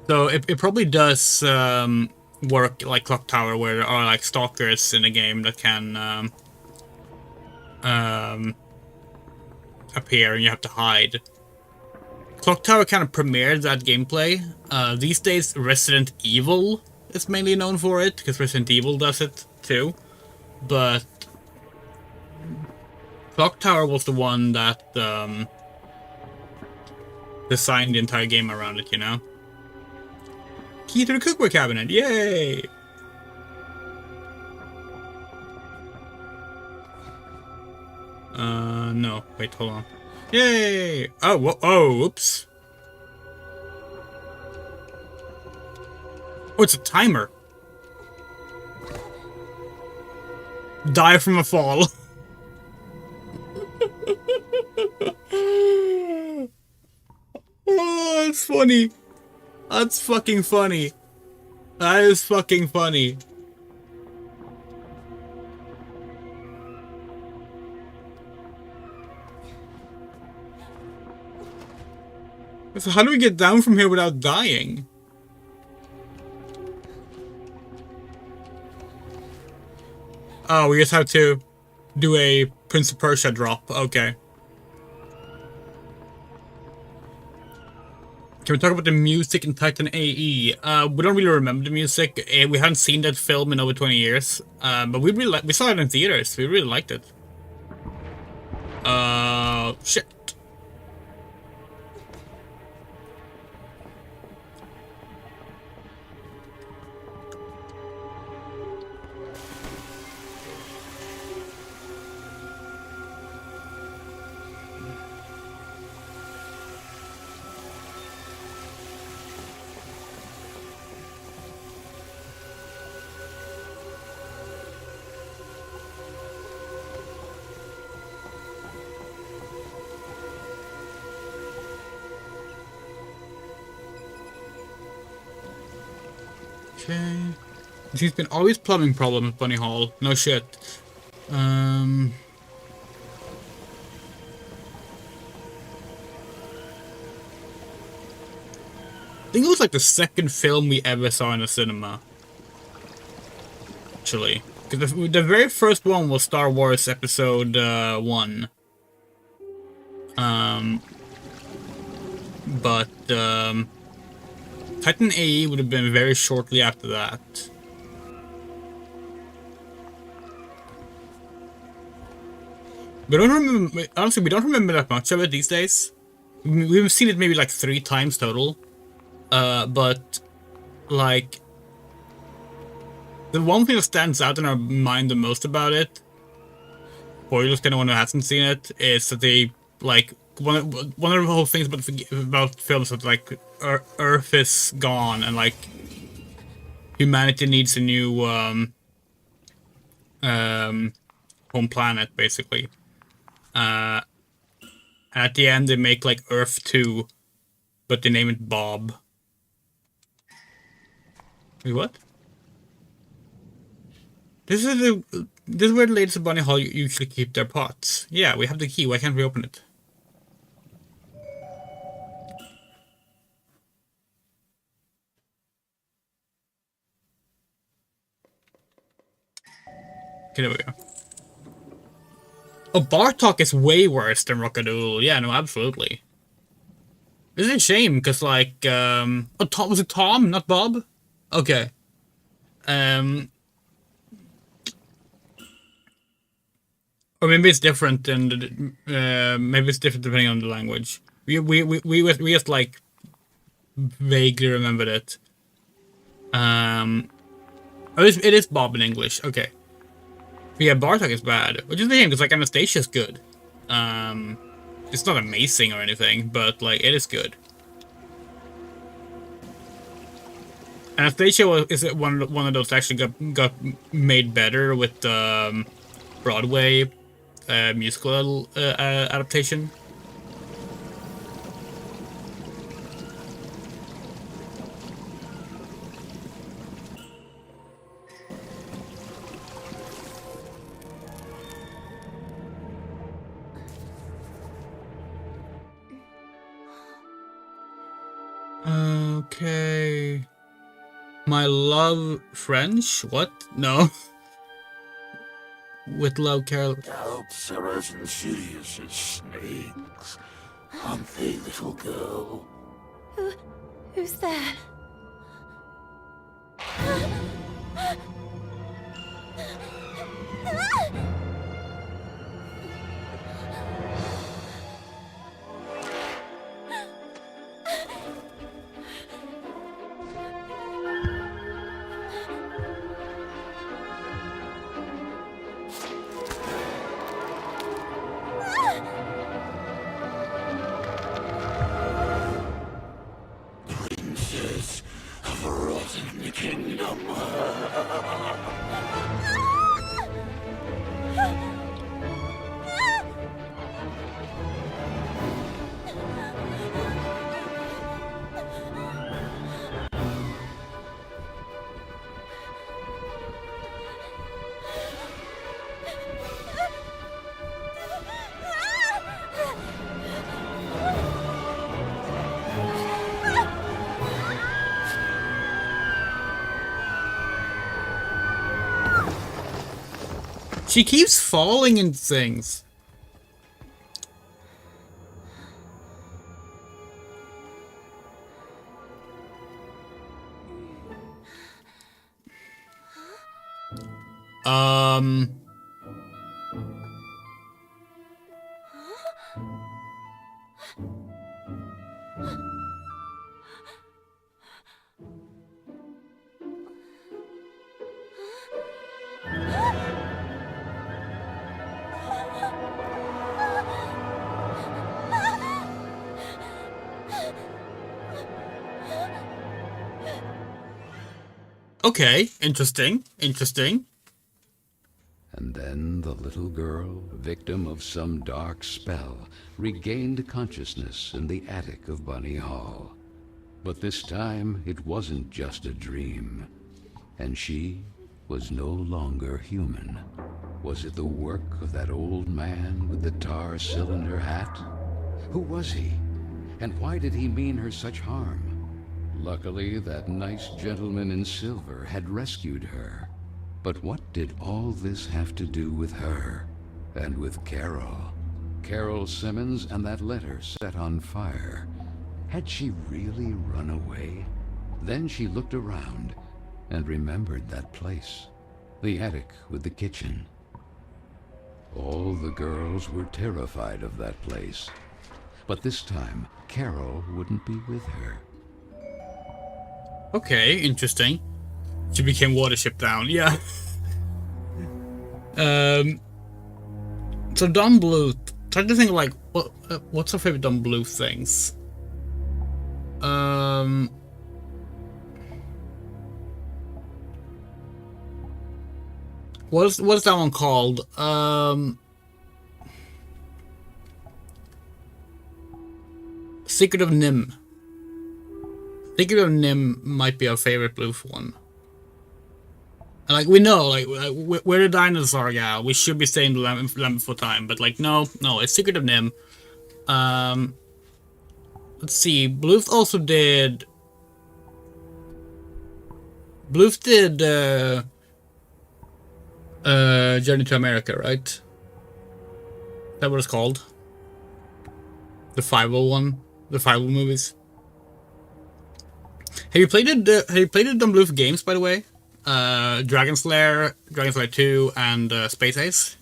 So it probably does work like Clock Tower, where there are like stalkers in the game that can appear and you have to hide. Clock Tower kind of premiered that gameplay. These days, Resident Evil is mainly known for it, because Resident Evil does it too. But Clock Tower was the one that designed the entire game around it, you know? Key to the cookware cabinet, yay! No, wait, hold on. Yay! Oh, oh, oops. Oh, it's a timer. Die from a fall. Oh, that's funny. That's fucking funny. That is fucking funny. So how do we get down from here without dying? Oh, we just have to do a Prince of Persia drop. Okay. Can we talk about the music in Titan AE? We don't really remember the music. We haven't seen that film in over 20 years. But we saw it in theaters. We really liked it. Shit. Okay. There's been always plumbing problems at Bunny Hall. No shit. I think it was like the second film we ever saw in a cinema. Actually. Because the very first one was Star Wars Episode 1. Titan AE would have been very shortly after that. We don't remember, honestly, we don't remember that much of it these days. We've seen it maybe like 3 times total. But, like, the one thing that stands out in our mind the most about it, spoilers to anyone who hasn't seen it, is that they, like, one of the whole things about films that, like, Earth is gone and, like, humanity needs a new home planet, basically. At the end, they make, like, Earth 2, but they name it Bob. Wait, what? This is where the ladies of Bunny Hall usually keep their pots. Yeah, we have the key. Why can't we open it? Okay, there we go. Oh, Bartok is way worse than Rockadoodle. Yeah, no, absolutely. This is a shame, because, like, oh, Tom, was it Tom, not Bob? Okay. Or maybe it's different, and maybe it's different depending on the language. We just, like, vaguely remembered it. Oh, it is Bob in English, okay. But yeah, Bartok is bad, which is the game, because, like, Anastasia's good. It's not amazing or anything, but, like, it is good. Anastasia is one of those that actually got made better with the Broadway musical adaptation. Okay. My love French? What? No. With love, Carole. Doubts are as insidious as snakes, aren't they, little girl? Who's there? Princes of a rotten kingdom. She keeps falling into things. Okay, interesting, interesting. And then the little girl, victim of some dark spell, regained consciousness in the attic of Bunny Hall. But this time, it wasn't just a dream. And she was no longer human. Was it the work of that old man with the tar cylinder hat? Who was he? And why did he mean her such harm? Luckily, that nice gentleman in silver had rescued her. But what did all this have to do with her? And with Carole? Carole Simmons and that letter set on fire. Had she really run away? Then she looked around and remembered that place. The attic with the kitchen. All the girls were terrified of that place. But this time, Carole wouldn't be with her. Okay, interesting. She became Watership Down, yeah. So Don Bluth, trying to think like what's her favorite Don Bluth things? What's that one called? Secret of Nim. Secret of Nim might be our favorite Bluth one. And like we know, like we're the dinosaur gal. We should be staying the lamp for time, but like no, it's Secret of Nim. Let's see. Bluth also did. Bluth did Journey to America, right? Is that what it's called? The 501, the 501 movies. Have you played the Don Bluth games, by the way? Dragon Slayer 2, and Space Ace.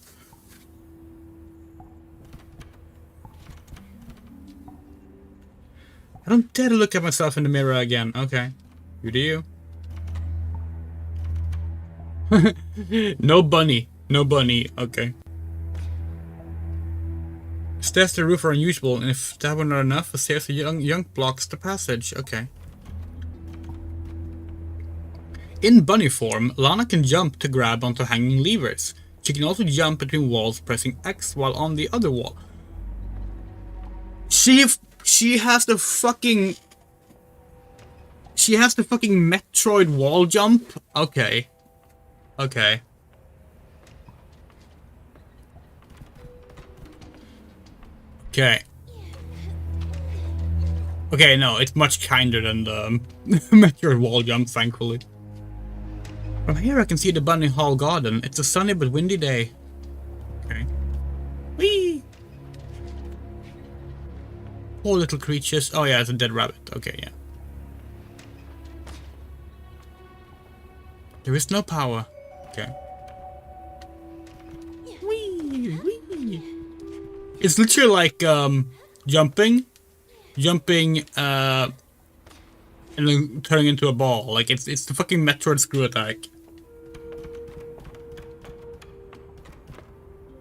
I don't dare to look at myself in the mirror again. Okay, you do you. No bunny. Okay. Stairs to the roof are unusual, and if that were not enough, a stairs to young blocks the passage. Okay. In bunny form, Lana can jump to grab onto hanging levers. She can also jump between walls pressing X while on the other wall. She has the fucking Metroid wall jump? Okay. Okay. Okay, no, it's much kinder than the Metroid wall jump, thankfully. From here I can see the Bunny Hall garden. It's a sunny but windy day. Okay. Whee! Poor little creatures. Oh yeah, it's a dead rabbit. Okay, yeah. There is no power. Okay. Whee, whee. It's literally like jumping, and then turning into a ball. Like it's the fucking Metroid screw attack.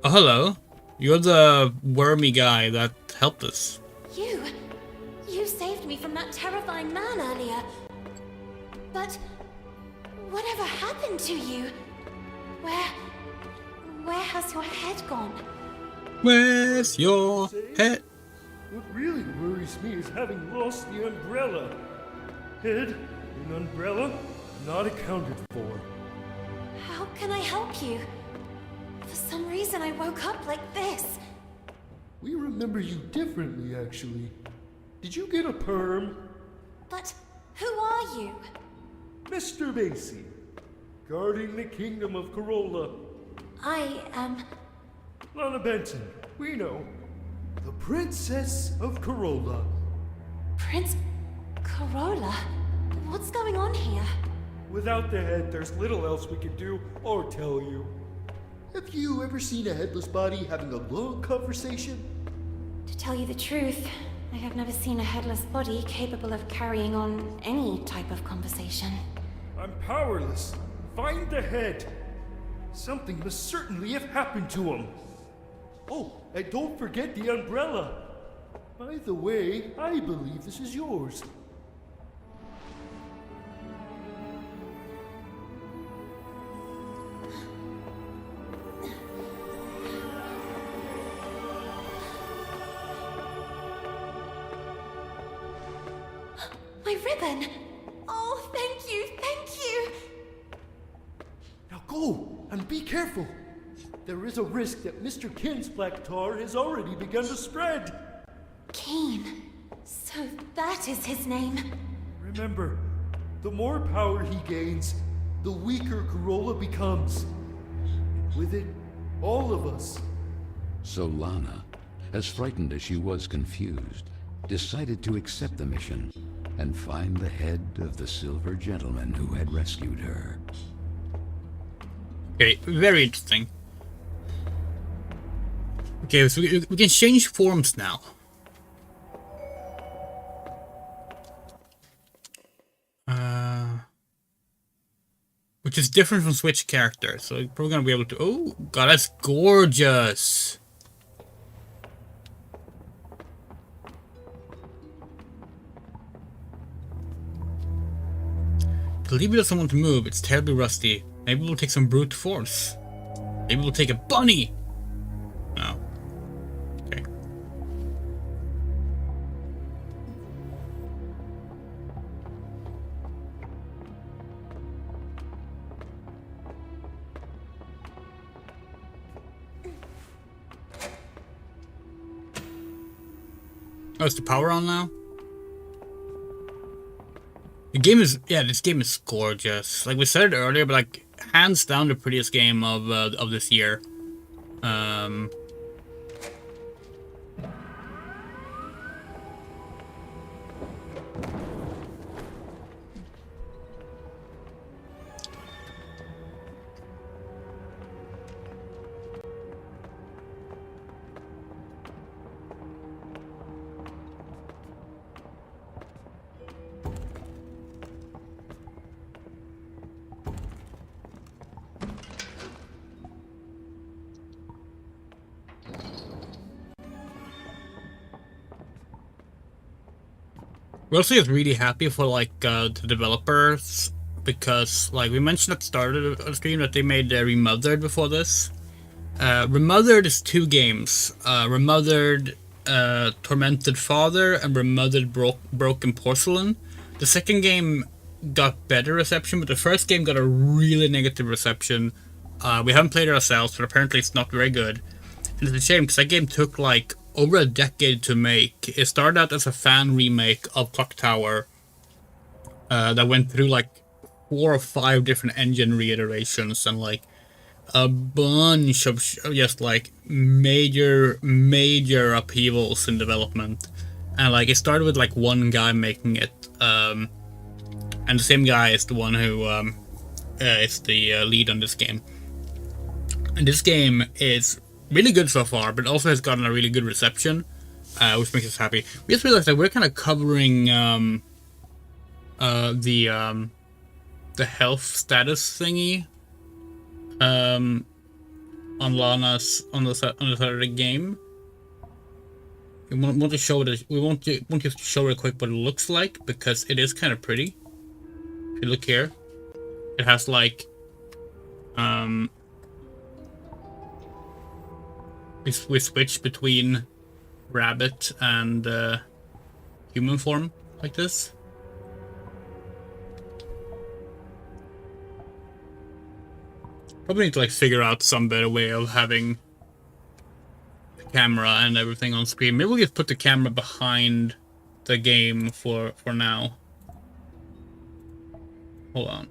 Oh, hello. You're the wormy guy that helped us. You saved me from that terrifying man earlier. But whatever happened to you? Where has your head gone? Where's your head? What really worries me is having lost the umbrella. Head and umbrella not accounted for. How can I help you? For some reason I woke up like this. We remember you differently, actually. Did you get a perm? But who are you? Mr. Macy, guarding the kingdom of Carole. I am... Lana Benton, we know. The Princess of Carole. Prince Carole? What's going on here? Without the head, there's little else we can do or tell you. Have you ever seen a headless body having a long conversation? To tell you the truth, I have never seen a headless body capable of carrying on any type of conversation. I'm powerless. Find the head. Something must certainly have happened to him. Oh, and don't forget the umbrella. By the way, I believe this is yours. My ribbon! Oh, thank you, thank you! Now go, and be careful. There is a risk that Mr. Kin's black tar has already begun to spread. Keen. So that is his name. Remember, the more power he gains, the weaker Carole becomes. And with it, all of us. So Lana, as frightened as she was confused, decided to accept the mission and find the head of the silver gentleman who had rescued her. Okay, very interesting. Okay, so we can change forms now. Which is different from Switch character, so we're probably gonna be able to. Oh god, that's gorgeous! The lever doesn't want to move, it's terribly rusty. Maybe we'll take some brute force. Maybe we'll take a bunny! No. Okay. Oh, is the power on now? The game is, yeah, this game is gorgeous. Like we said it earlier, but like hands down the prettiest game of this year. We also get really happy for like the developers because like we mentioned at the start of the stream that they made Remothered before this. Remothered is two games. Remothered Tormented Father and Remothered Broken Porcelain. The second game got better reception, but the first game got a really negative reception. We haven't played it ourselves, but apparently it's not very good. And it's a shame because that game took like over a decade to make. It started out as a fan remake of Clock Tower that went through like 4 or 5 different engine reiterations and like a bunch of just like major upheavals in development. And like it started with like one guy making it, and the same guy is the one who is the lead on this game. And this game is really good so far, but also has gotten a really good reception, which makes us happy. We just realized that we're kind of covering the health status thingy on Lana's on the side of the game. We want to show it. We want to show real quick what it looks like, because it is kind of pretty. If you look here, it has like we switch between rabbit and human form like this. Probably need to like figure out some better way of having the camera and everything on screen. Maybe we'll just put the camera behind the game for now. Hold on.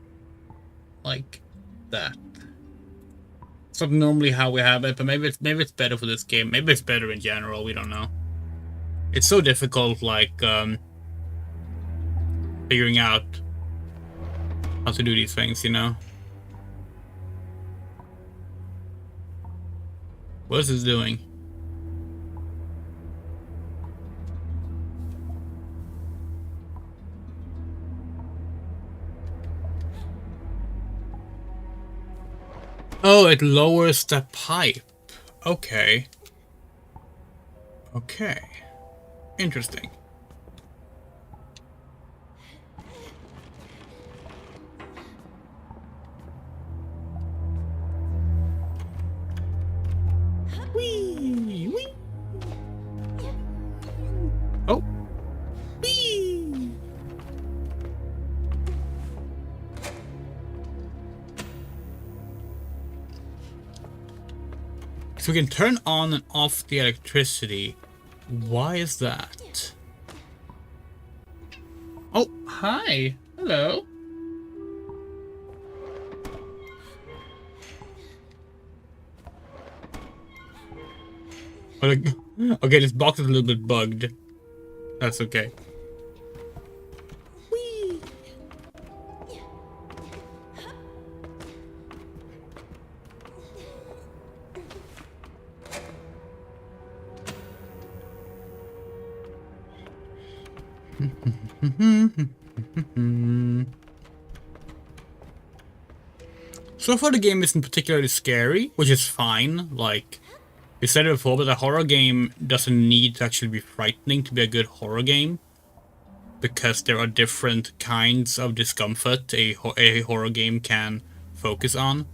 Like that. It's not normally how we have it, but maybe it's better for this game. Maybe it's better in general, we don't know. It's so difficult, like figuring out how to do these things, you know? What is this doing? Oh, it lowers the pipe. Okay. Okay. Interesting. Wee, wee. Oh. Wee. So we can turn on and off the electricity. Why is that? Oh, hi. Hello. Okay, this box is a little bit bugged. That's okay. Whee! So far the game isn't particularly scary, which is fine. Like, we said it before, but a horror game doesn't need to actually be frightening to be a good horror game, because there are different kinds of discomfort a horror game can focus on.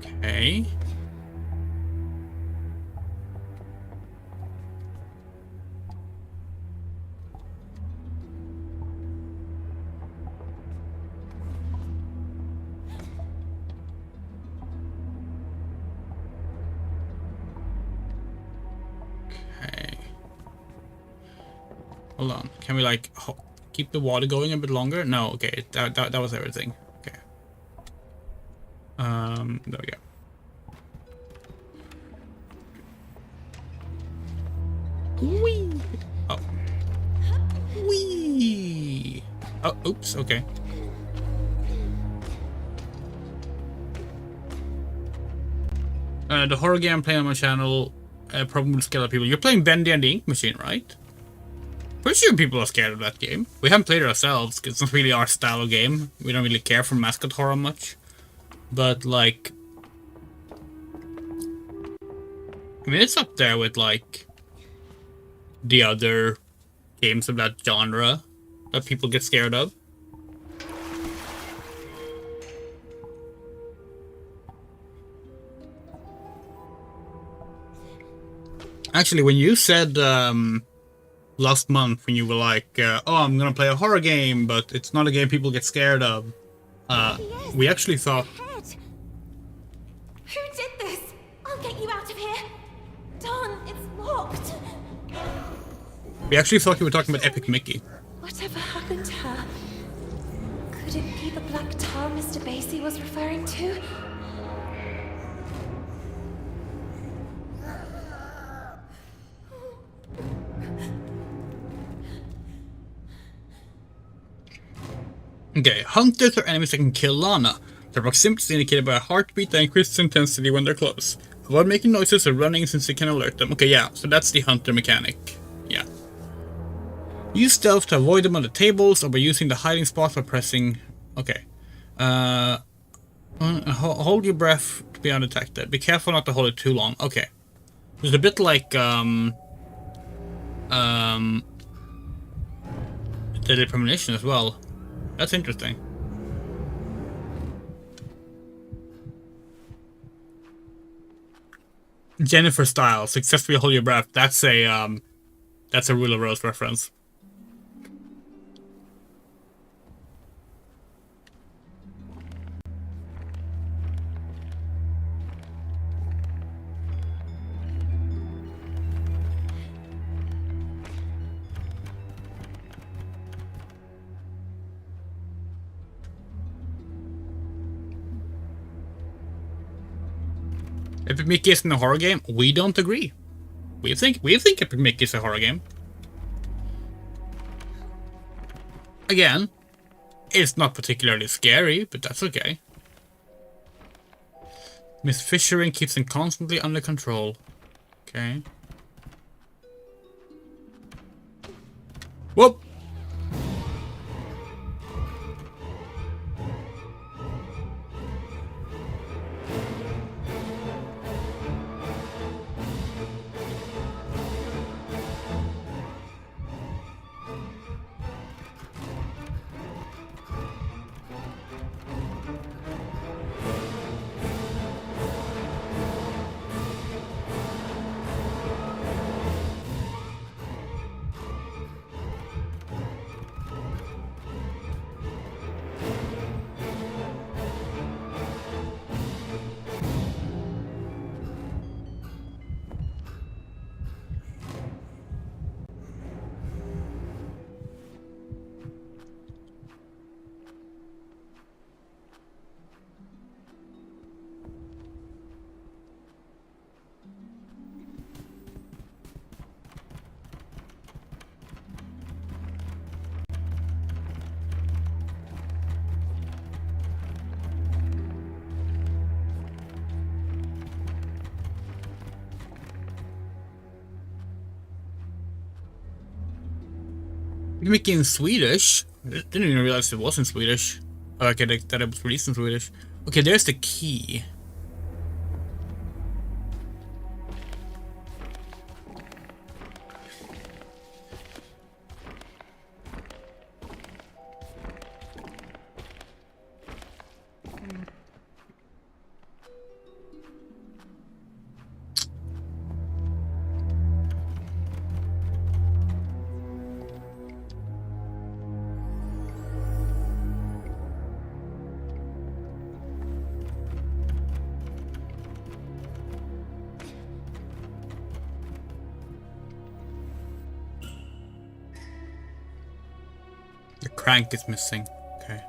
Okay. Hold on. Can we like keep the water going a bit longer? No. Okay. That was everything. Okay. There we go. Whee! Oh. Whee! Oh, oops. Okay. The horror game I'm playing on my channel probably scare a lot of people. You're playing Bendy and the Ink Machine, right? Pretty sure people are scared of that game. We haven't played it ourselves, because it's not really our style of game. We don't really care for mascot horror much. But, like... I mean, it's up there with, like... the other games of that genre that people get scared of. Actually, when you said, last month, when you were like, oh, I'm gonna play a horror game, but it's not a game people get scared of, we actually thought... Who did this? I'll get you out of here. Don, it's locked. We actually thought you were talking about Epic Mickey. Whatever happened to her? Could it be the black tar Mr. Basie was referring to? Okay, hunters are enemies that can kill Lana. Their proximity is indicated by a heartbeat that increases intensity when they're close. Avoid making noises or running since it can alert them. Okay, yeah, so that's the hunter mechanic. Yeah. Use stealth to avoid them on the tables or by using the hiding spot by pressing... Okay. Hold your breath to be undetected. Be careful not to hold it too long. Okay. It's a bit like, Deadly Premonition as well. That's interesting. Jennifer Style, successfully hold your breath. That's a Rule of Rose reference. Epic Mickey isn't a horror game? We don't agree. We think Epic Mickey is a horror game. Again, it's not particularly scary, but that's okay. Miss Fishering keeps him constantly under control. Okay. Whoop! Mickey in Swedish? I didn't even realize it was in Swedish. Oh, okay, that it was released in Swedish. Okay, there's the key. The crank is missing. Okay.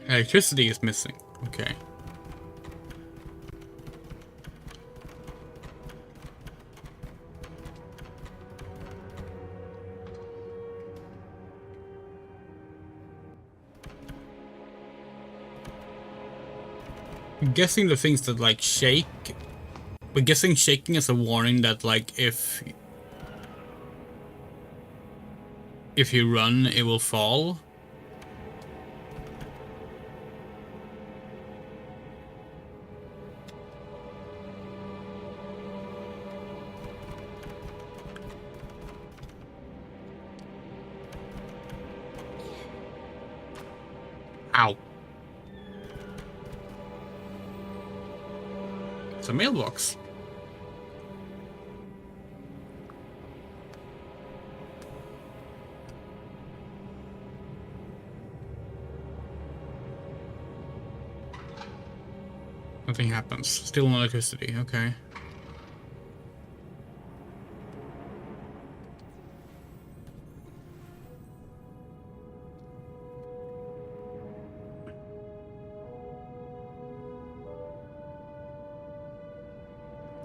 Electricity is missing. Okay. I'm guessing the things that like shake. We're guessing shaking is a warning that like if you run, it will fall. Ow. It's a mailbox. Nothing happens. Still no electricity. Okay.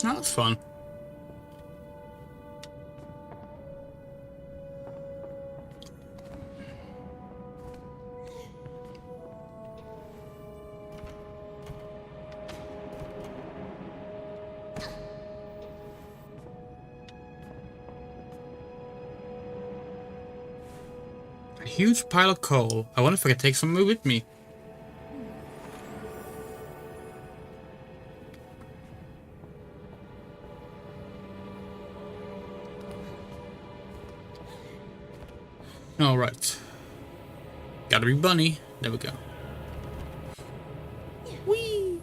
That's fun. A huge pile of coal. I wonder if I could take some with me. Alright. Gotta be bunny. There we go. Whee!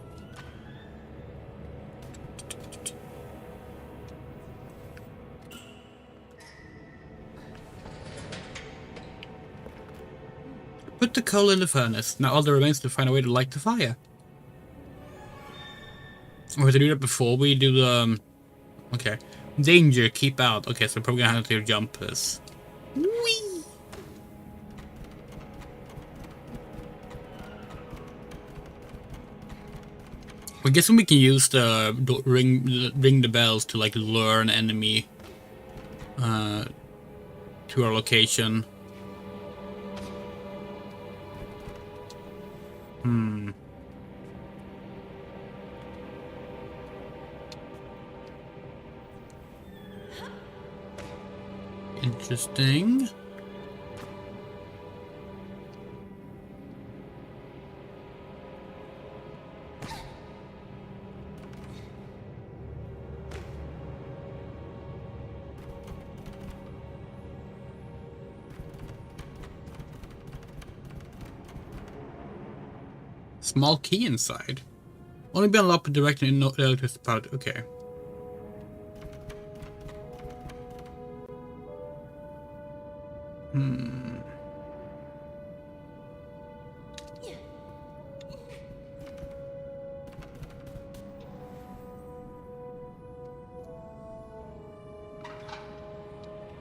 Put the coal in the furnace. Now all that remains to find a way to light the fire. Or to do that before we do the... okay. Danger, keep out. Okay, so we're probably gonna have to jump this. Whee! I'm guessing we can use the ring the bells to like lure an enemy to our location. Interesting. Small key inside. Only be unlocked directly in no electricity power. Okay.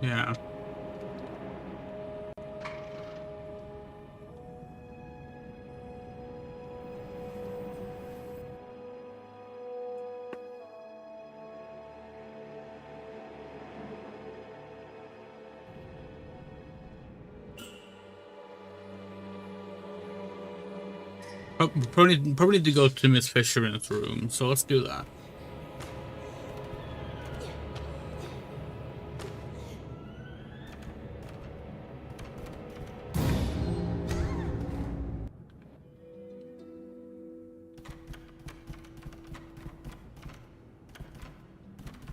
Yeah. Probably need to go to Miss Fisherman's room, so let's do that.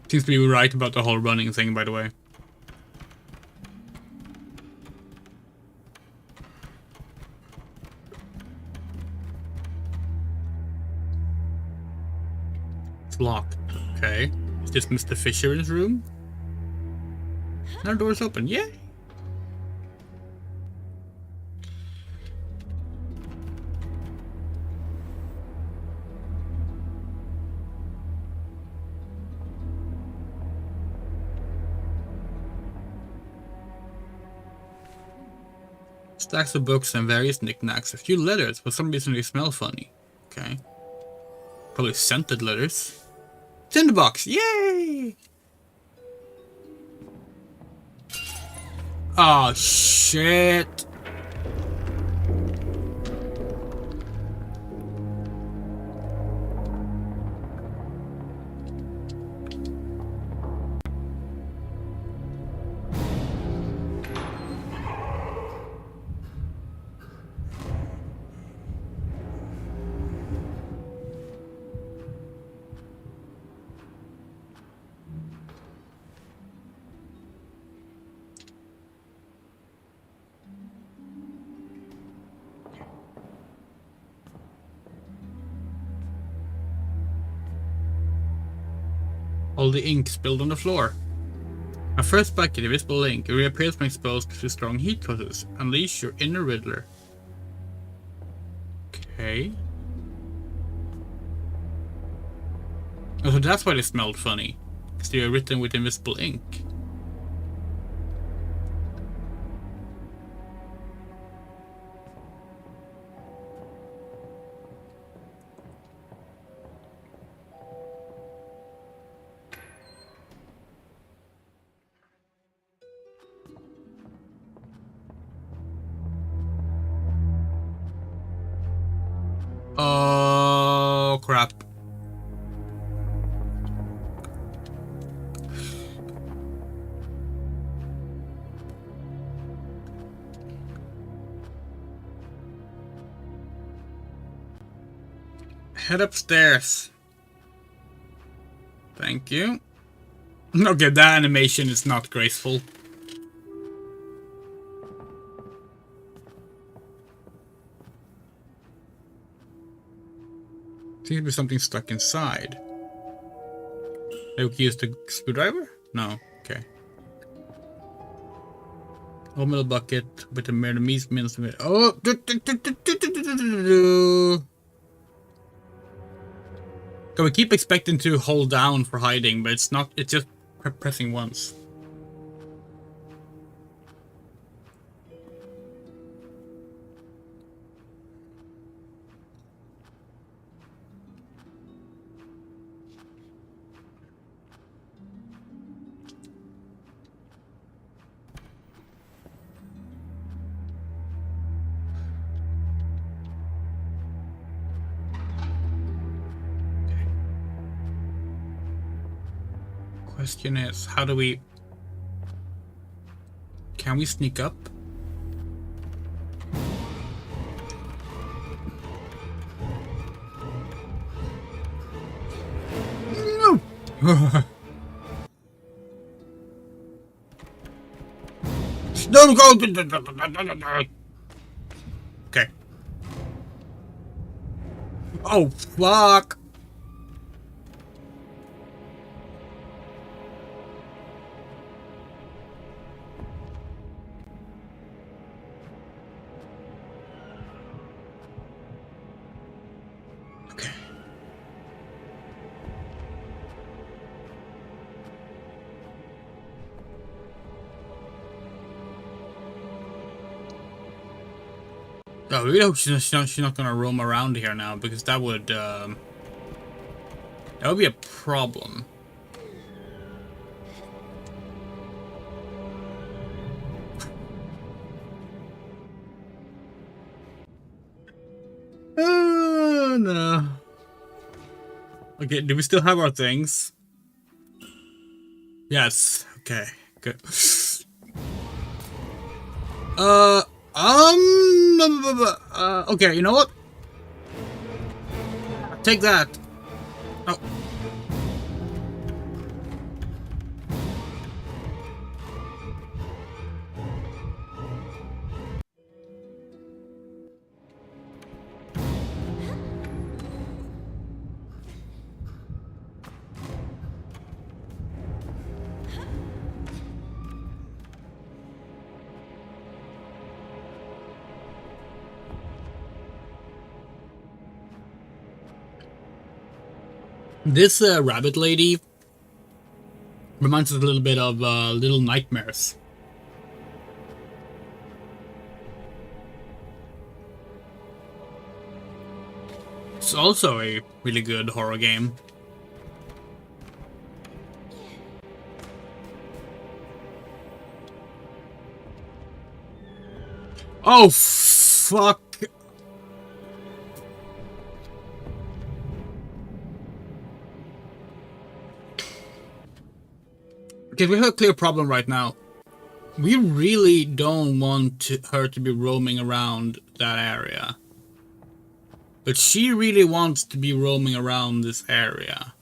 Seems to be right about the whole running thing, by the way. Locked. Okay. Is this Mr. Fisher's room? Our door's open. Yay! Stacks of books and various knickknacks. A few letters. For some reason they smell funny. Okay. Probably scented letters. Tinderbox! Yay! Oh shit! All the ink spilled on the floor. A first bucket of visible ink reappears when exposed to strong heat causes. Unleash your inner Riddler. Okay. Oh, so that's why they smelled funny. Because they were written with invisible ink. Oh, crap. Head upstairs. Thank you. Okay, that animation is not graceful. Seems to be something stuck inside. Maybe we can use the screwdriver? No. Okay. Old metal bucket with a mirror means. Oh! So we keep expecting to hold down for hiding, but it's not. It's just pressing once. Question is, how do we... Can we sneak up? No! Don't go! Okay. Oh, fuck! Oh, really hope she's not gonna roam around here now, because that would be a problem. Oh no. Okay, do we still have our things? Yes. Okay. Good. Okay, you know what? Take that. Oh. This rabbit lady reminds us a little bit of Little Nightmares. It's also a really good horror game. Oh, fuck. Okay, we have a clear problem right now. We really don't want her to be roaming around that area. But she really wants to be roaming around this area.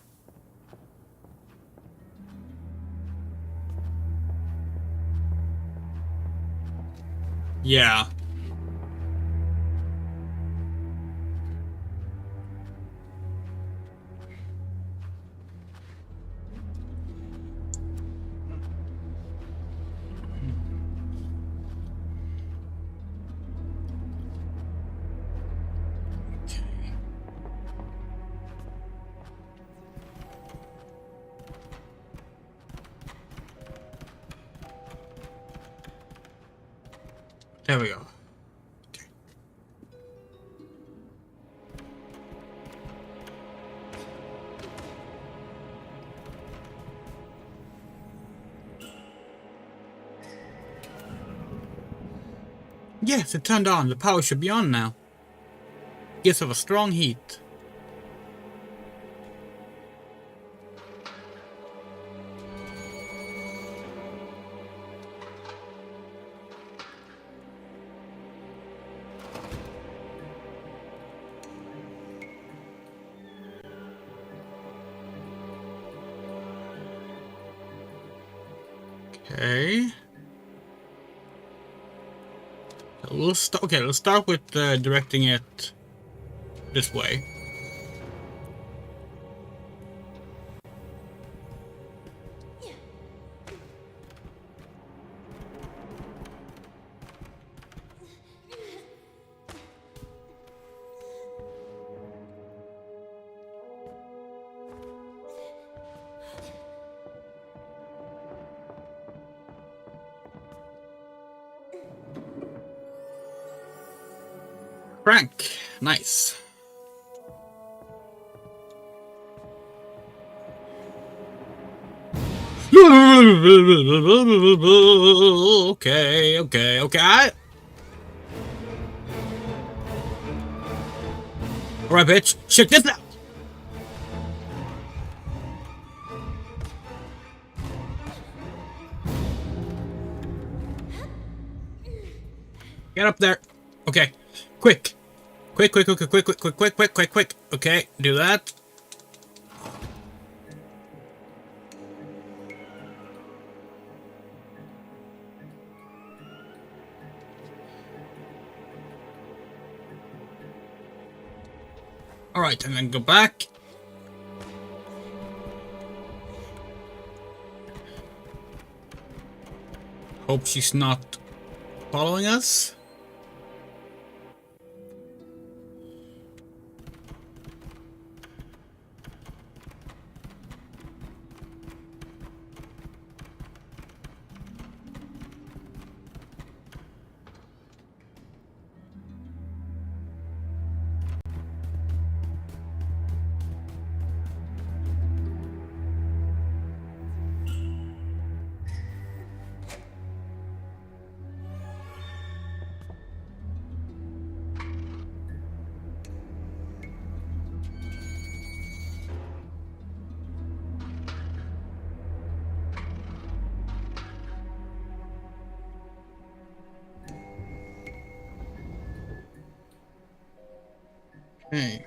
Yeah. There we go. Okay. Yes, it turned on. The power should be on now. Gives off a strong heat. Okay. Let's start with directing it this way. Frank, nice. Okay. Alright, bitch, check this out. Get up there. Okay, quick. Quick. Okay, do that. Alright, and then go back. Hope she's not following us. Okay.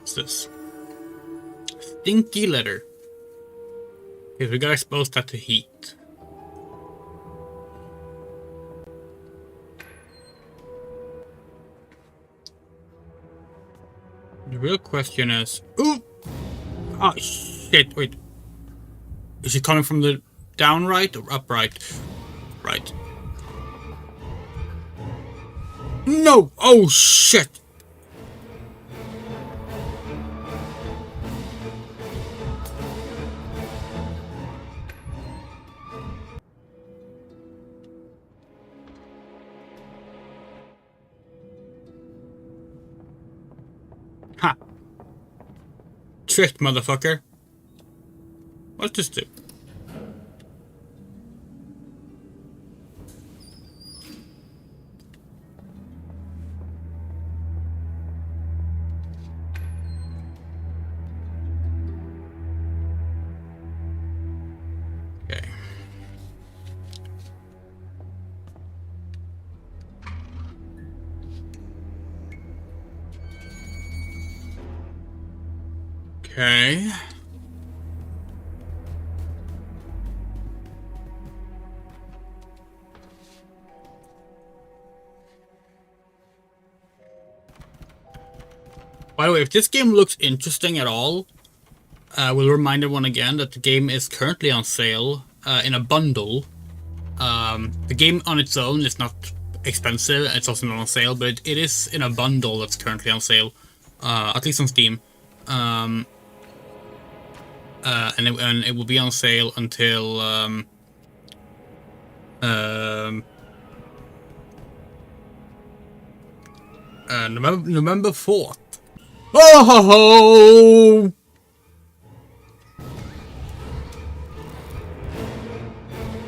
What's this? Stinky letter. Because we gotta expose that to heat. The real question is... Ooh! Oh, shit, wait. Is it coming from the down right or up right? Right. No! Oh, shit! Ha! Tricked, motherfucker. What's this do? Okay. Okay. By the way, if this game looks interesting at all, we'll remind everyone again that the game is currently on sale in a bundle. The game on its own is not expensive, it's also not on sale, but it is in a bundle that's currently on sale, at least on Steam. And it will be on sale until November 4th. Oh ho ho!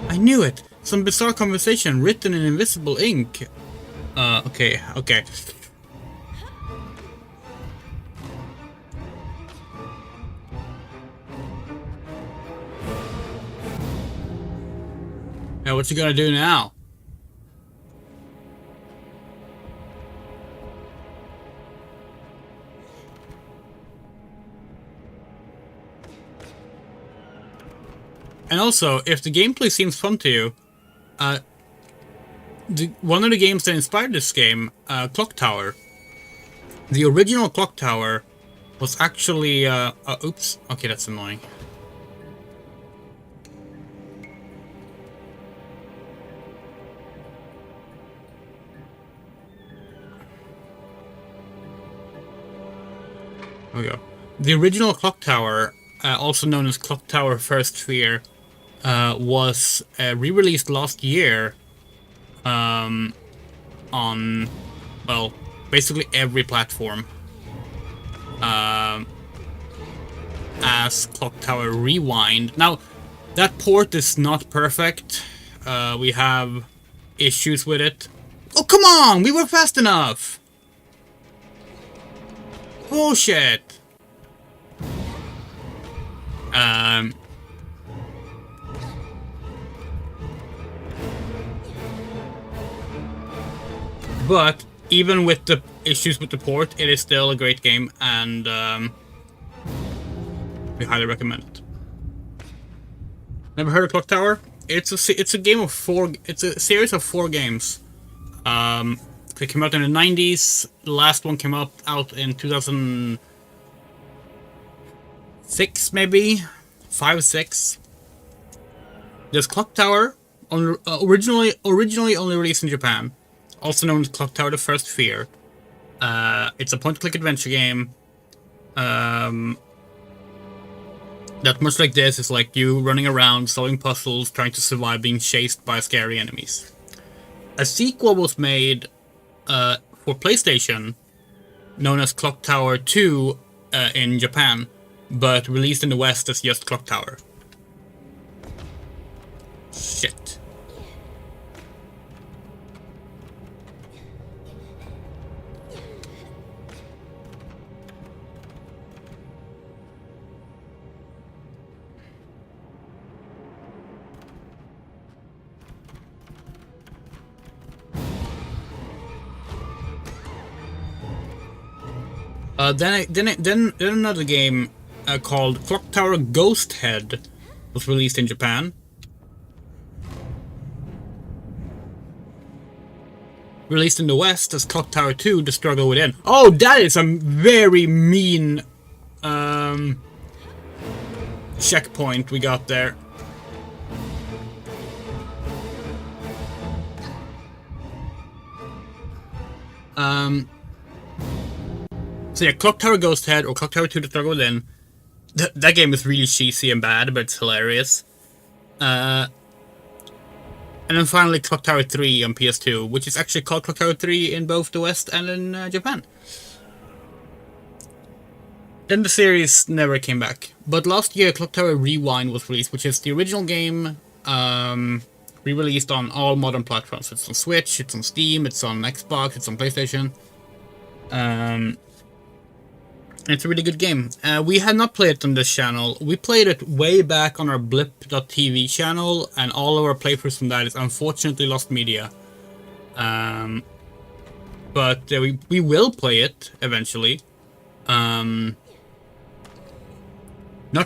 I knew it! Some bizarre conversation written in invisible ink. Okay. Now, what you gonna do now? And also, if the gameplay seems fun to you, one of the games that inspired this game, Clock Tower. The original Clock Tower was actually, oops, okay, that's annoying. There we go. The original Clock Tower, also known as Clock Tower First Sphere, was re-released last year on, well, basically every platform as Clock Tower Rewind. Now, that port is not perfect. We have issues with it. Oh, come on! We were fast enough! Bullshit! But even with the issues with the port, it is still a great game, and we highly recommend it. Never heard of Clock Tower? It's a game of it's a series of 4 games. They came out in the 90s. The last one came out in 2006, maybe 5, 6. There's Clock Tower, originally only released in Japan, also known as Clock Tower: The First Sphere. It's a point-and-click adventure game. That, much like this, is like you running around, solving puzzles, trying to survive being chased by scary enemies. A sequel was made for PlayStation, known as Clock Tower 2 in Japan, but released in the West as just Clock Tower. Shit. Then another game called Clock Tower Ghost Head was released in Japan. Released in the West as Clock Tower 2: The Struggle Within. Oh, that is a very mean checkpoint we got there. So yeah, Clock Tower Ghost Head or Clock Tower 2: The Struggle Within. That game is really cheesy and bad, but it's hilarious. And then finally Clock Tower 3 on PS2, which is actually called Clock Tower 3 in both the West and in Japan. Then the series never came back. But last year Clock Tower Rewind was released, which is the original game re-released on all modern platforms. It's on Switch, it's on Steam, it's on Xbox, it's on PlayStation. It's a really good game. We had not played it on this channel. We played it way back on our blip.tv channel, and all of our playthroughs from that is unfortunately lost media. But we will play it eventually. Not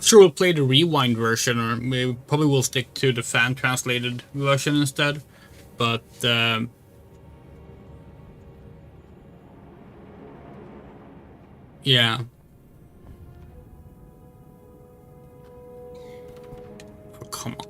sure we'll play the rewind version, or we probably will stick to the fan translated version instead. But Yeah. Oh, come on.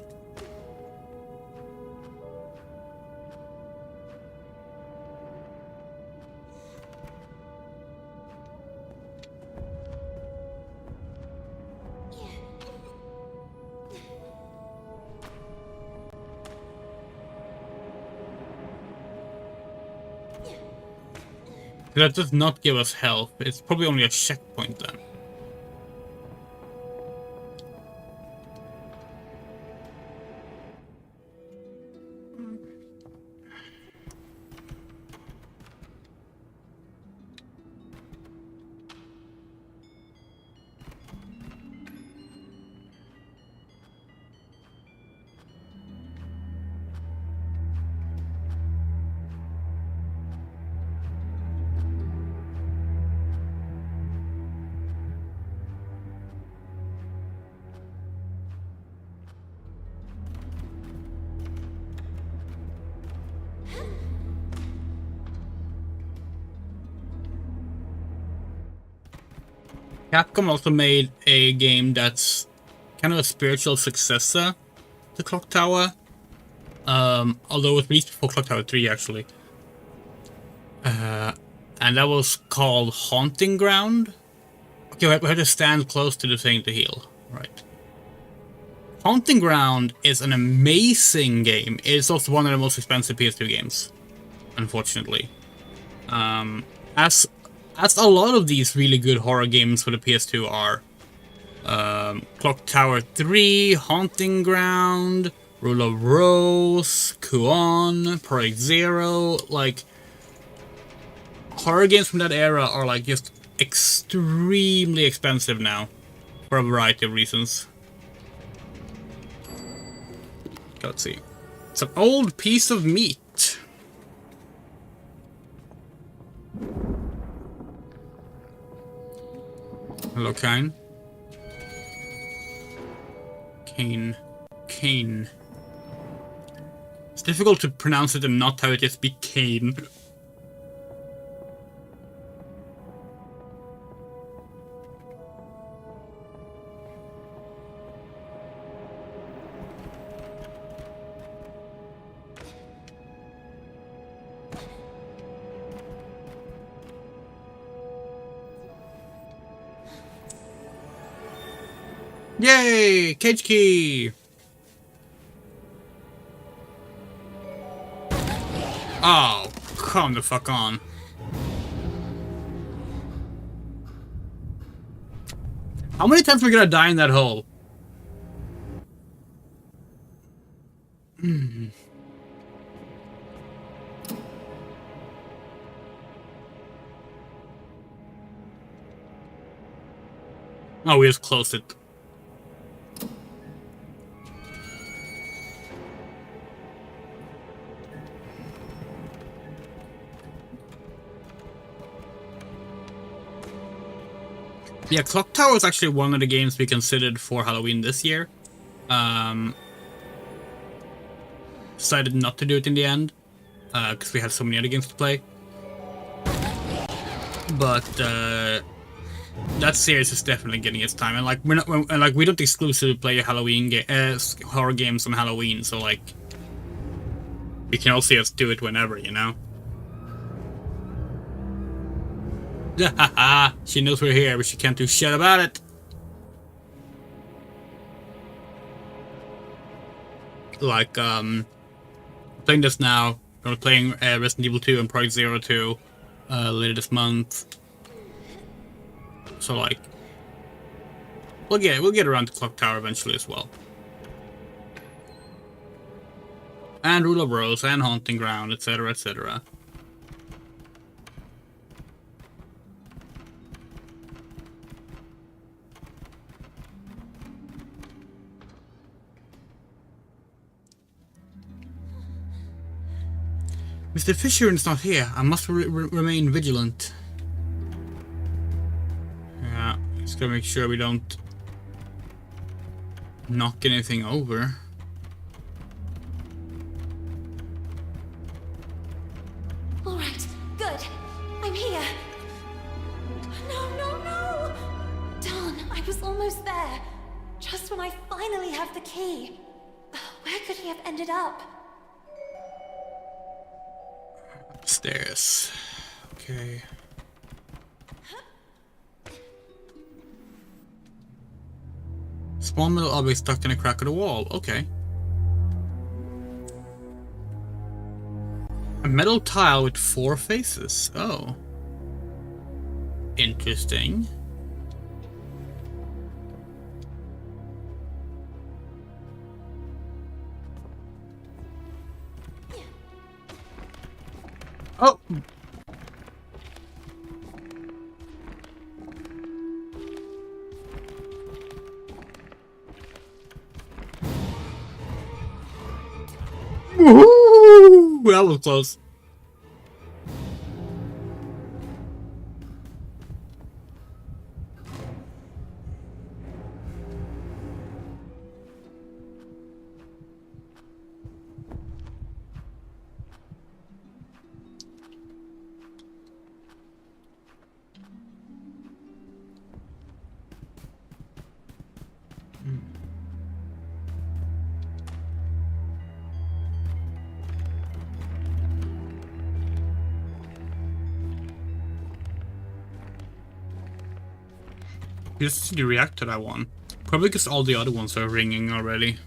That does not give us health. It's probably only a checkpoint then. Capcom also made a game that's kind of a spiritual successor to Clock Tower. Although it was released before Clock Tower 3 actually. And that was called Haunting Ground. Okay, we have to stand close to the thing to heal. Right. Haunting Ground is an amazing game. It's also one of the most expensive PS2 games, unfortunately. As a lot of these really good horror games for the PS2 are. Clock Tower 3, Haunting Ground, Rule of Rose, Kuon, Project Zero, like... horror games from that era are like just extremely expensive now. For a variety of reasons. Let's see. It's an old piece of meat. Hello, Kane. Kane. It's difficult to pronounce it and not have it just be Kane. Yay! Cage key! Oh, come the fuck on. How many times are we gonna die in that hole? Oh, we just closed it. Yeah, Clock Tower is actually one of the games we considered for Halloween this year. Decided not to do it in the end, because we had so many other games to play. But that series is definitely getting its time, and like we don't exclusively play Halloween horror games on Halloween, so like you can also just do it whenever, you know. She knows we're here, but she can't do shit about it. Like, playing this now. We're playing Resident Evil 2 and Project Zero 2 later this month. So, like, we'll get around to Clock Tower eventually as well. And Rule of Rose and Haunting Ground, etc., etc. Mr. Fisher is not here. I must remain vigilant. Yeah, just gotta make sure we don't knock anything over. All right, good. I'm here. No, no, Just when I finally have the key. Where could he have ended up? Upstairs. Okay. Small metal object stuck in a crack of the wall. Okay. A metal tile with 4 faces. Oh. Interesting. Oh! Woohoo! That was close. Just to react to that one. Probably because all the other ones are ringing already.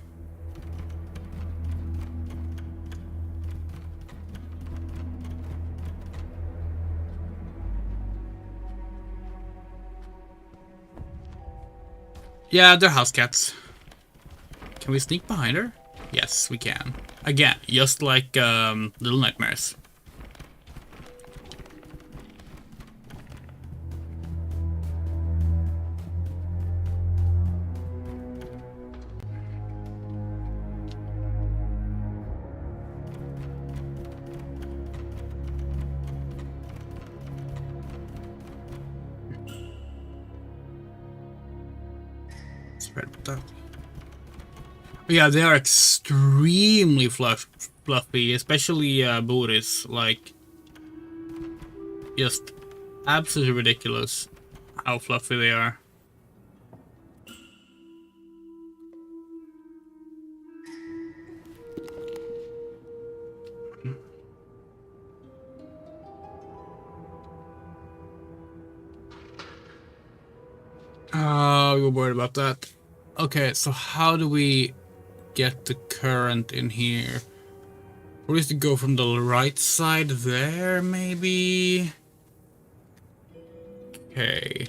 Yeah, they're house cats. Can we sneak behind her? Yes, we can. Again, just like Little Nightmares. Yeah, they are extremely fluffy, especially booties. Like, just absolutely ridiculous how fluffy they are. We were worried about that. Okay, so how do we get the current in here? Or is it go from the right side there, maybe? Okay.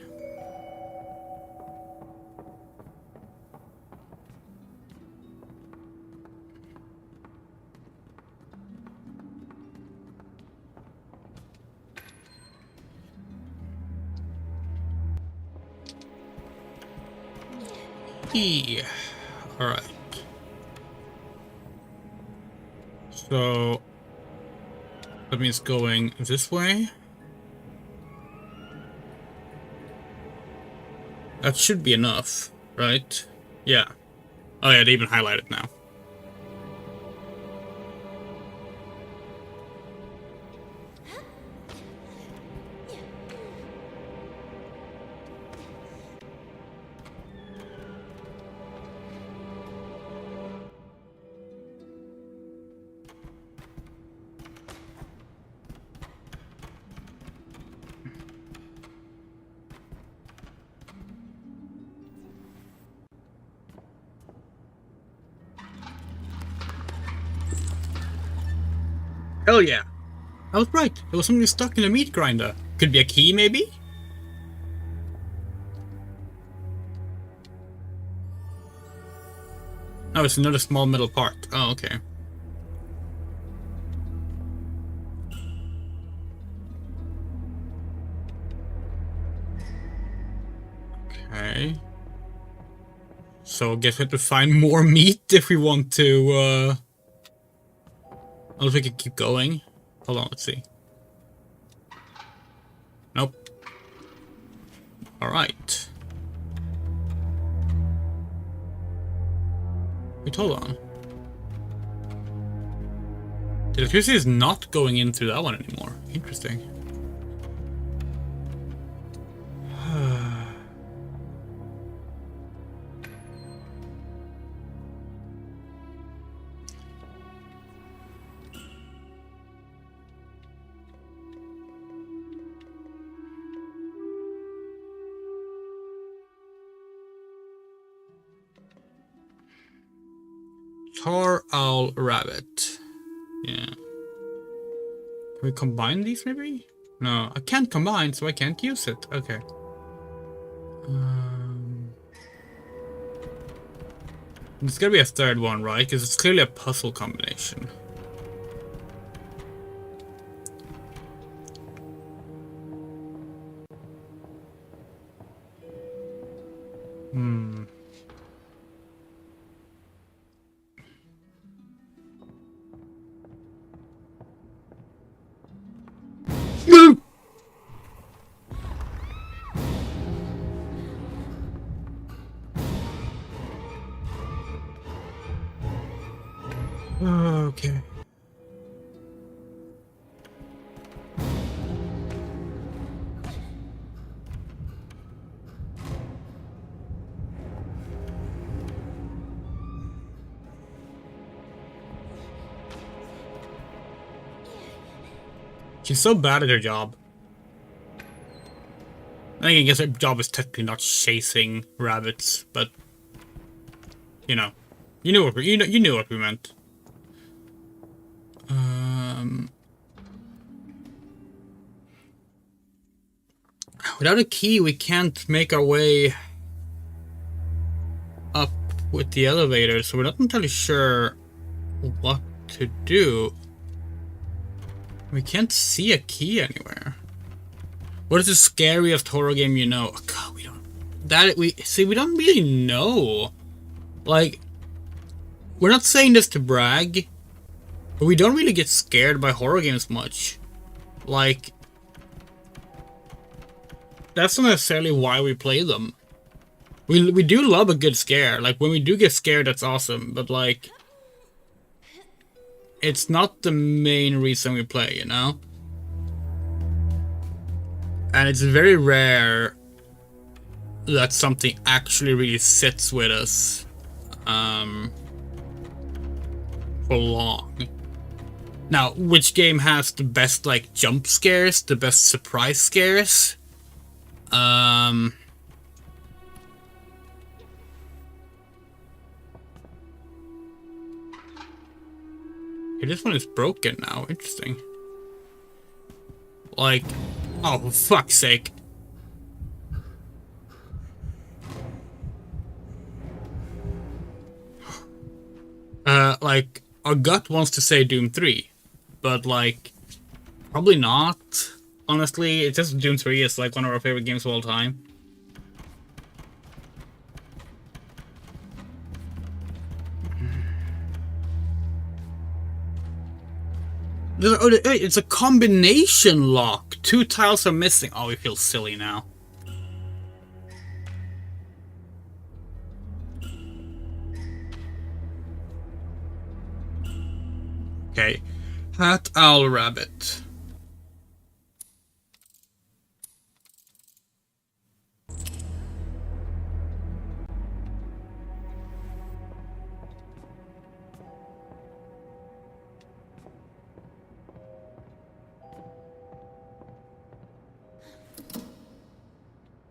Yeah. Alright. So that means going this way. That should be enough, right? Yeah. Oh yeah, they even highlight it now. Hell yeah. I was right. There was something stuck in a meat grinder. Could be a key, maybe? Oh, it's another small metal part. Oh, okay. Okay. So I guess we have to find more meat if we want to, I don't know if we can keep going. Hold on, let's see. Nope. Alright. Wait, hold on. The electricity is not going in through that one anymore. Interesting. Tar, owl, rabbit. Yeah. Can we combine these maybe? No, I can't combine, so I can't use it. Okay. There's gotta be a third one, right? Because it's clearly a puzzle combination. Okay. She's so bad at her job. I guess her job is technically not chasing rabbits, but you know, you knew what we meant. Without a key, we can't make our way up with the elevator, so we're not entirely sure what to do. We can't see a key anywhere. What is the scariest horror game you know? Oh, God, we don't really know. Like, we're not saying this to brag, but we don't really get scared by horror games much. Like, that's not necessarily why we play them. We do love a good scare. Like, when we do get scared, that's awesome. But, like, it's not the main reason we play, you know? And it's very rare that something actually really sits with us for long. Now, which game has the best, like, jump scares, the best surprise scares? Okay, this one is broken now. Interesting. Like, oh, for fuck's sake. Like, our gut wants to say Doom 3, but, like, probably not. Honestly, it's just Doom 3 is, like, one of our favorite games of all time. It's a combination lock. 2 tiles are missing. Oh, we feel silly now. Okay. Hat, owl, rabbit.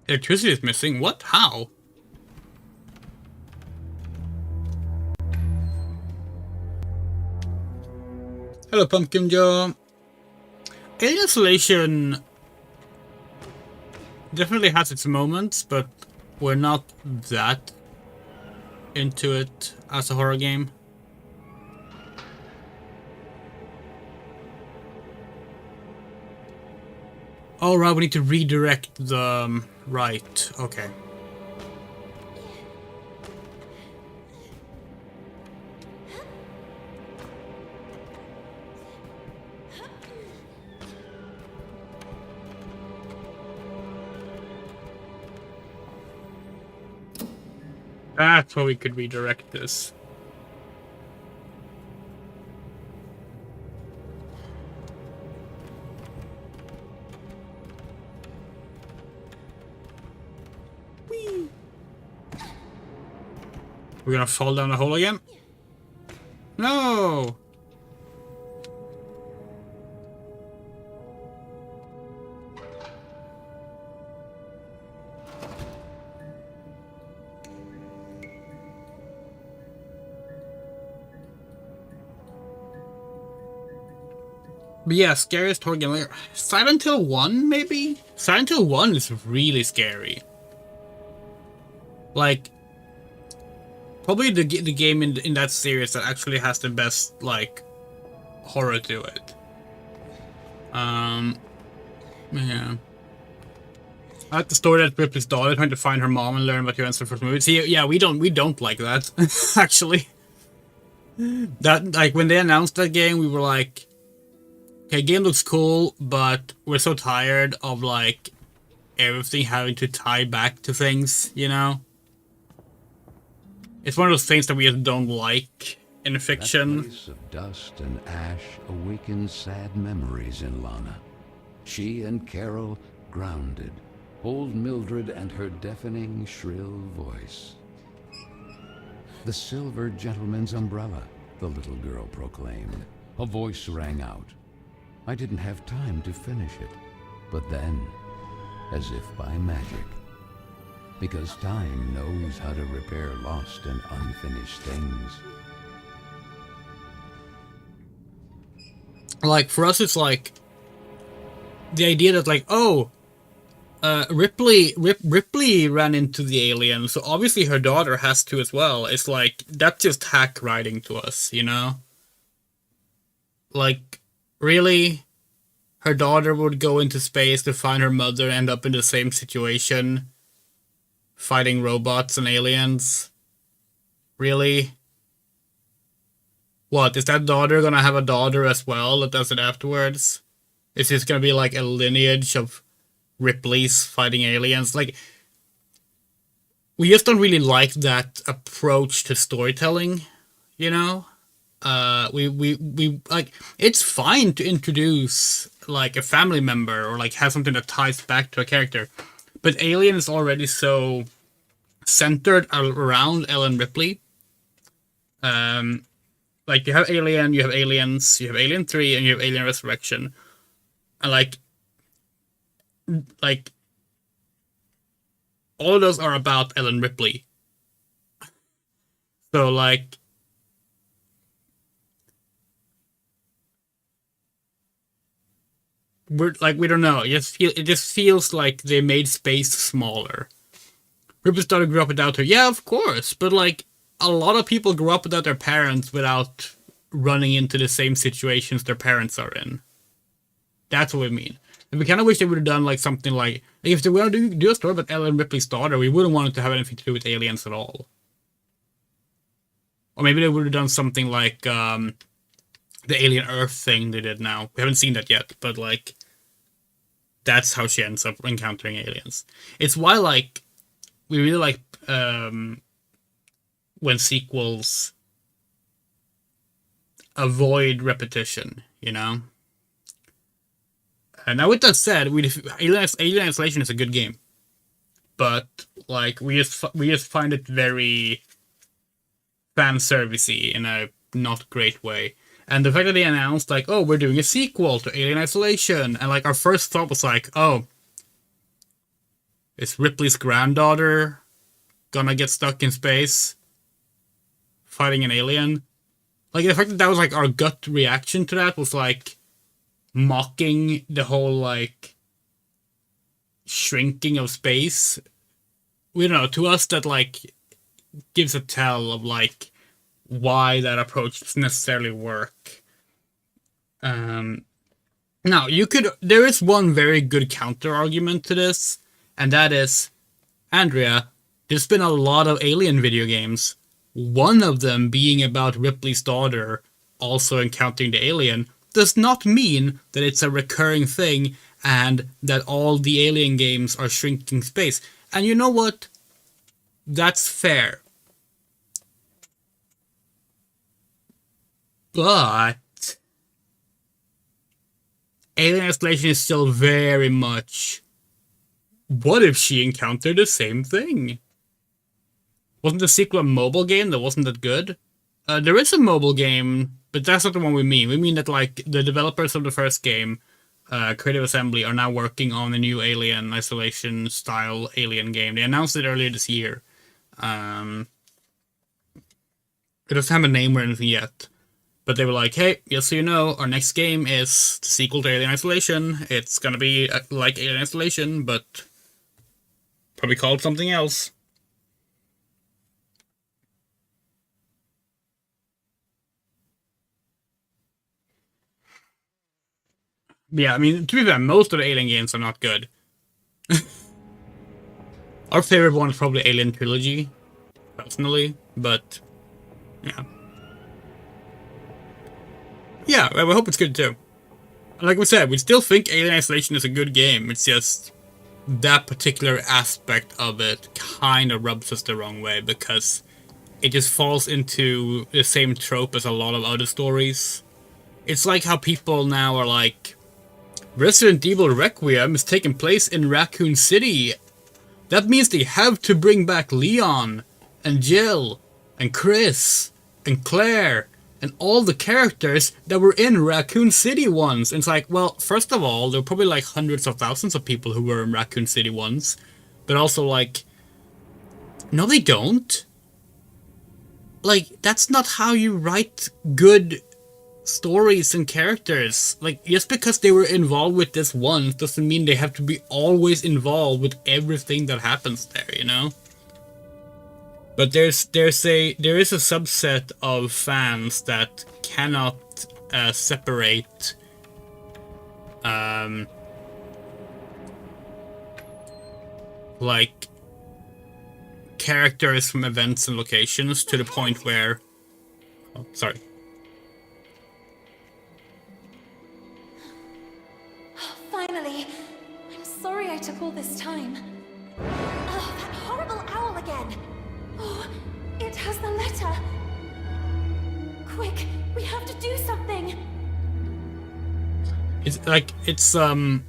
Electricity is missing? What? How? Hello, Pumpkin Joe. Alien Isolation definitely has its moments, but we're not that into it as a horror game. Oh, right, we need to redirect the... right, okay. That's why we could redirect this. Whee! We're gonna fall down the hole again? No! But yeah, scariest horror game. Like, Silent Hill 1, maybe? Silent Hill 1 is really scary. Like, probably the game in that series that actually has the best, like, horror to it. Yeah. I like the story that Ripley's daughter trying to find her mom and learn about the answer for the movie. See, yeah, we don't like that, actually. That, like, when they announced that game, we were like, okay, game looks cool, but we're so tired of, like, everything having to tie back to things, you know? It's one of those things that we just don't like in fiction. That place of dust and ash awakens sad memories in Lana. She and Carole, grounded, hold Mildred and her deafening, shrill voice. The silver gentleman's umbrella, the little girl proclaimed. A voice rang out. I didn't have time to finish it, but then, as if by magic, because time knows how to repair lost and unfinished things. Like, for us, it's like the idea that, like, oh, Ripley ran into the alien, so obviously her daughter has to as well. It's like, that's just hack writing to us, you know? Like, really? Her daughter would go into space to find her mother and end up in the same situation, fighting robots and aliens? Really? What, is that daughter gonna have a daughter as well that does it afterwards? Is this gonna be like a lineage of Ripley's fighting aliens? Like, we just don't really like that approach to storytelling, you know? We like, it's fine to introduce like a family member or like have something that ties back to a character, but Alien is already so centered around Ellen Ripley. Like, you have Alien, you have Aliens, you have Alien 3, and you have Alien Resurrection. And like all of those are about Ellen Ripley. So, like, we don't know. It just feels like they made space smaller. Ripley's daughter grew up without her. Yeah, of course, but like, a lot of people grew up without their parents without running into the same situations their parents are in. That's what we mean. And we kind of wish they would have done like something like if they were to do a story about Ellen Ripley's daughter, we wouldn't want it to have anything to do with aliens at all. Or maybe they would have done something like the Alien Earth thing they did now. We haven't seen that yet, but like, that's how she ends up encountering aliens. It's why, like, we really like when sequels avoid repetition, you know? And now with that said, Alien Isolation is a good game. But, like, we just find it very fan-servicey in a not great way. And the fact that they announced, like, oh, we're doing a sequel to Alien Isolation, and, like, our first thought was like, oh, is Ripley's granddaughter gonna get stuck in space fighting an alien? Like, the fact that that was, like, our gut reaction to that was, like, mocking the whole, like, shrinking of space. We don't know, to us that, like, gives a tell of, like, why that approach doesn't necessarily work. Now, there is one very good counter argument to this, and that is, Andrea, there's been a lot of Alien video games, one of them being about Ripley's daughter also encountering the alien, does not mean that it's a recurring thing and that all the Alien games are shrinking space. And you know what? That's fair. But Alien Isolation is still very much, what if she encountered the same thing? Wasn't the sequel a mobile game that wasn't that good? There is a mobile game, but that's not the one we mean. We mean that, like, the developers of the first game, Creative Assembly, are now working on a new Alien Isolation style Alien game. They announced it earlier this year. It doesn't have a name or anything yet. But they were like, hey, just so you know, our next game is the sequel to Alien Isolation. It's gonna be like Alien Isolation, but probably called something else. Yeah, I mean, to be fair, most of the Alien games are not good. Our favorite one is probably Alien Trilogy, personally, but yeah. Yeah, I hope it's good too. Like we said, we still think Alien Isolation is a good game. It's just that particular aspect of it kind of rubs us the wrong way because it just falls into the same trope as a lot of other stories. It's like how people now are like, Resident Evil Requiem is taking place in Raccoon City. That means they have to bring back Leon, and Jill, and Chris, and Claire, and all the characters that were in Raccoon City once. And it's like, well, first of all, there were probably like hundreds of thousands of people who were in Raccoon City once. But also like, no they don't. Like, that's not how you write good stories and characters. Like, just because they were involved with this once doesn't mean they have to be always involved with everything that happens there, you know? But there is a subset of fans that cannot separate like characters from events and locations to the point where sorry. Finally. I'm sorry I took all this time. Oh, that horrible owl again. Oh, it has the letter. Quick, we have to do something. It's like, it's, sorry,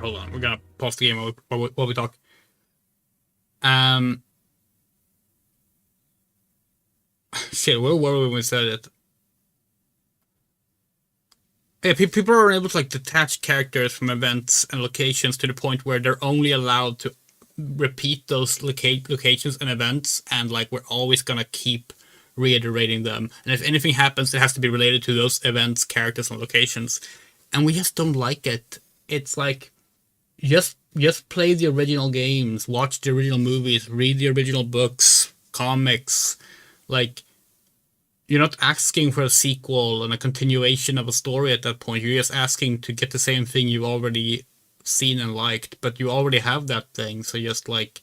hold on. We're gonna pause the game while we talk. Shit, where were we when we said it? Yeah, people are able to like detach characters from events and locations to the point where they're only allowed to repeat those locations and events, and like we're always gonna keep reiterating them. And if anything happens, it has to be related to those events, characters, and locations. And we just don't like it. It's like just play the original games, watch the original movies, read the original books, comics, like. You're not asking for a sequel and a continuation of a story at that point. You're just asking to get the same thing you've already seen and liked, but you already have that thing, so just like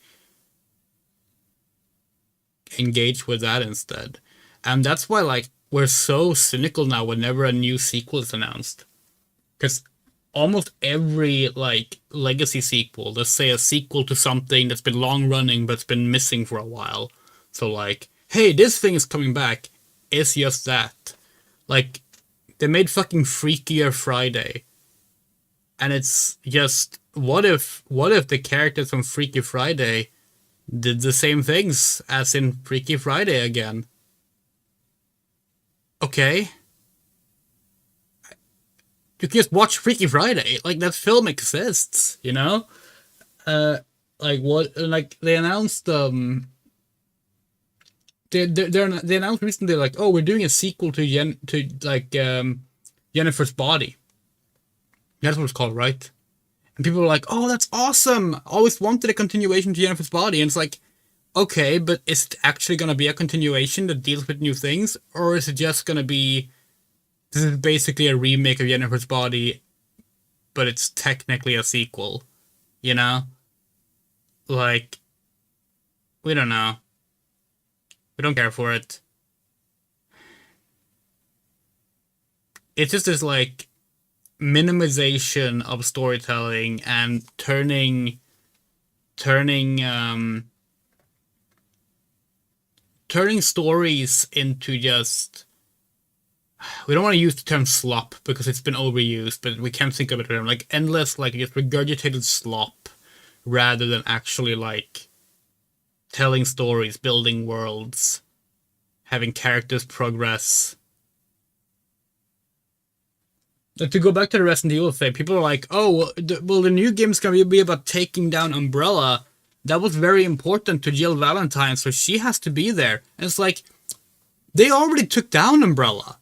engage with that instead. And that's why like we're so cynical now whenever a new sequel is announced. Because almost every like legacy sequel, let's say a sequel to something that's been long running but's been missing for a while. So like, hey, this thing is coming back. It's just that. Like, they made fucking Freakier Friday. And it's just, what if the characters from Freaky Friday did the same things as in Freaky Friday again? Okay. You can just watch Freaky Friday. Like, that film exists, you know? Like, what, like, they announced, They announced recently, like, oh, we're doing a sequel to Jennifer's Body. That's what it's called, right? And people were like, oh, that's awesome! Always wanted a continuation to Jennifer's Body. And it's like, okay, but is it actually going to be a continuation that deals with new things? Or is it just going to be, this is basically a remake of Jennifer's Body, but it's technically a sequel? You know? Like, we don't know. We don't care for it. It's just this like minimization of storytelling and turning stories into just, we don't want to use the term slop because it's been overused, but we can't think of it like endless, like just regurgitated slop rather than actually like telling stories, building worlds, having characters progress. Like, to go back to the Resident Evil thing, people are like, oh, well, the new game's gonna be about taking down Umbrella. that was very important to Jill Valentine, so she has to be there. And it's like, they already took down Umbrella.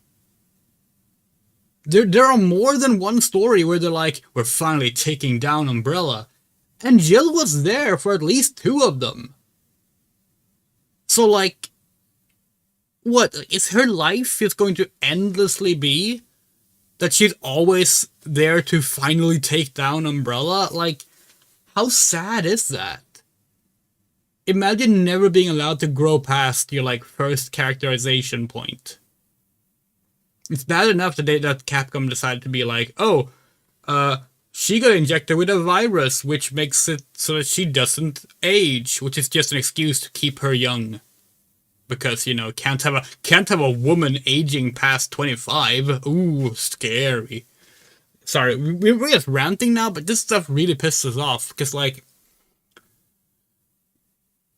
There are more than one story where they're like, we're finally taking down Umbrella. And Jill was there for at least 2 of them. So like, what, is her life just going to endlessly be that she's always there to finally take down Umbrella? Like, how sad is that? Imagine never being allowed to grow past your like first characterization point. It's bad enough that that Capcom decided to be like, oh, she got injected with a virus, which makes it so that she doesn't age, which is just an excuse to keep her young. Because, you know, can't have a woman aging past 25. Ooh, scary. Sorry, we're just ranting now, but this stuff really pisses us off. Because, like,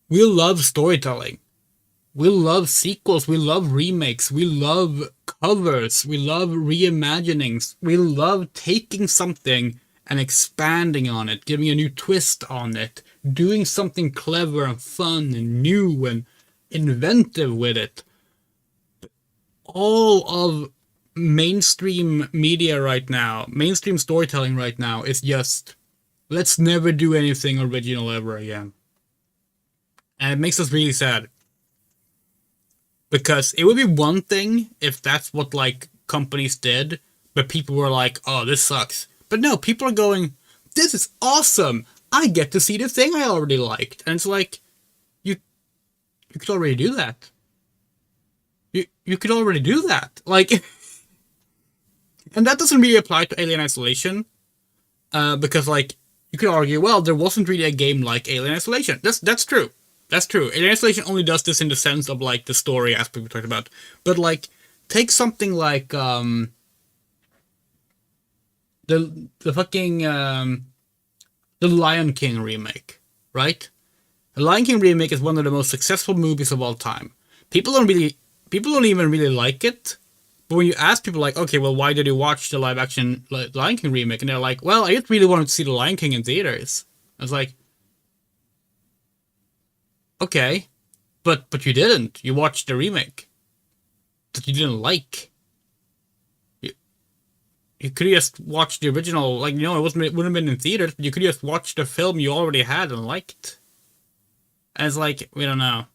we love storytelling. We love sequels, we love remakes, we love covers, we love reimaginings. We love taking something and expanding on it, giving a new twist on it, doing something clever and fun and new and inventive with it. All of mainstream media right now, mainstream storytelling right now is just, let's never do anything original ever again. And it makes us really sad. Because it would be one thing if that's what, like, companies did, but people were like, oh, this sucks. But no, people are going, this is awesome! I get to see the thing I already liked. And it's like, you could already do that. You could already do that. Like, and that doesn't really apply to Alien Isolation. Because, like, you could argue, well, there wasn't really a game like Alien Isolation. That's true. That's true. Alien Isolation only does this in the sense of, like, the story aspect we talked about. But, like, take something like, the fucking, the Lion King remake, right? The Lion King remake is one of the most successful movies of all time. People don't even really like it. But when you ask people, like, okay, well, why did you watch the live-action Lion King remake? And they're like, well, I just really wanted to see the Lion King in theaters. I was like, okay, but you didn't. You watched the remake that you didn't like. You could have just watched the original. Like, you know, it wouldn't have been in theaters, but you could have just watched the film you already had and liked. And it's like, we don't know.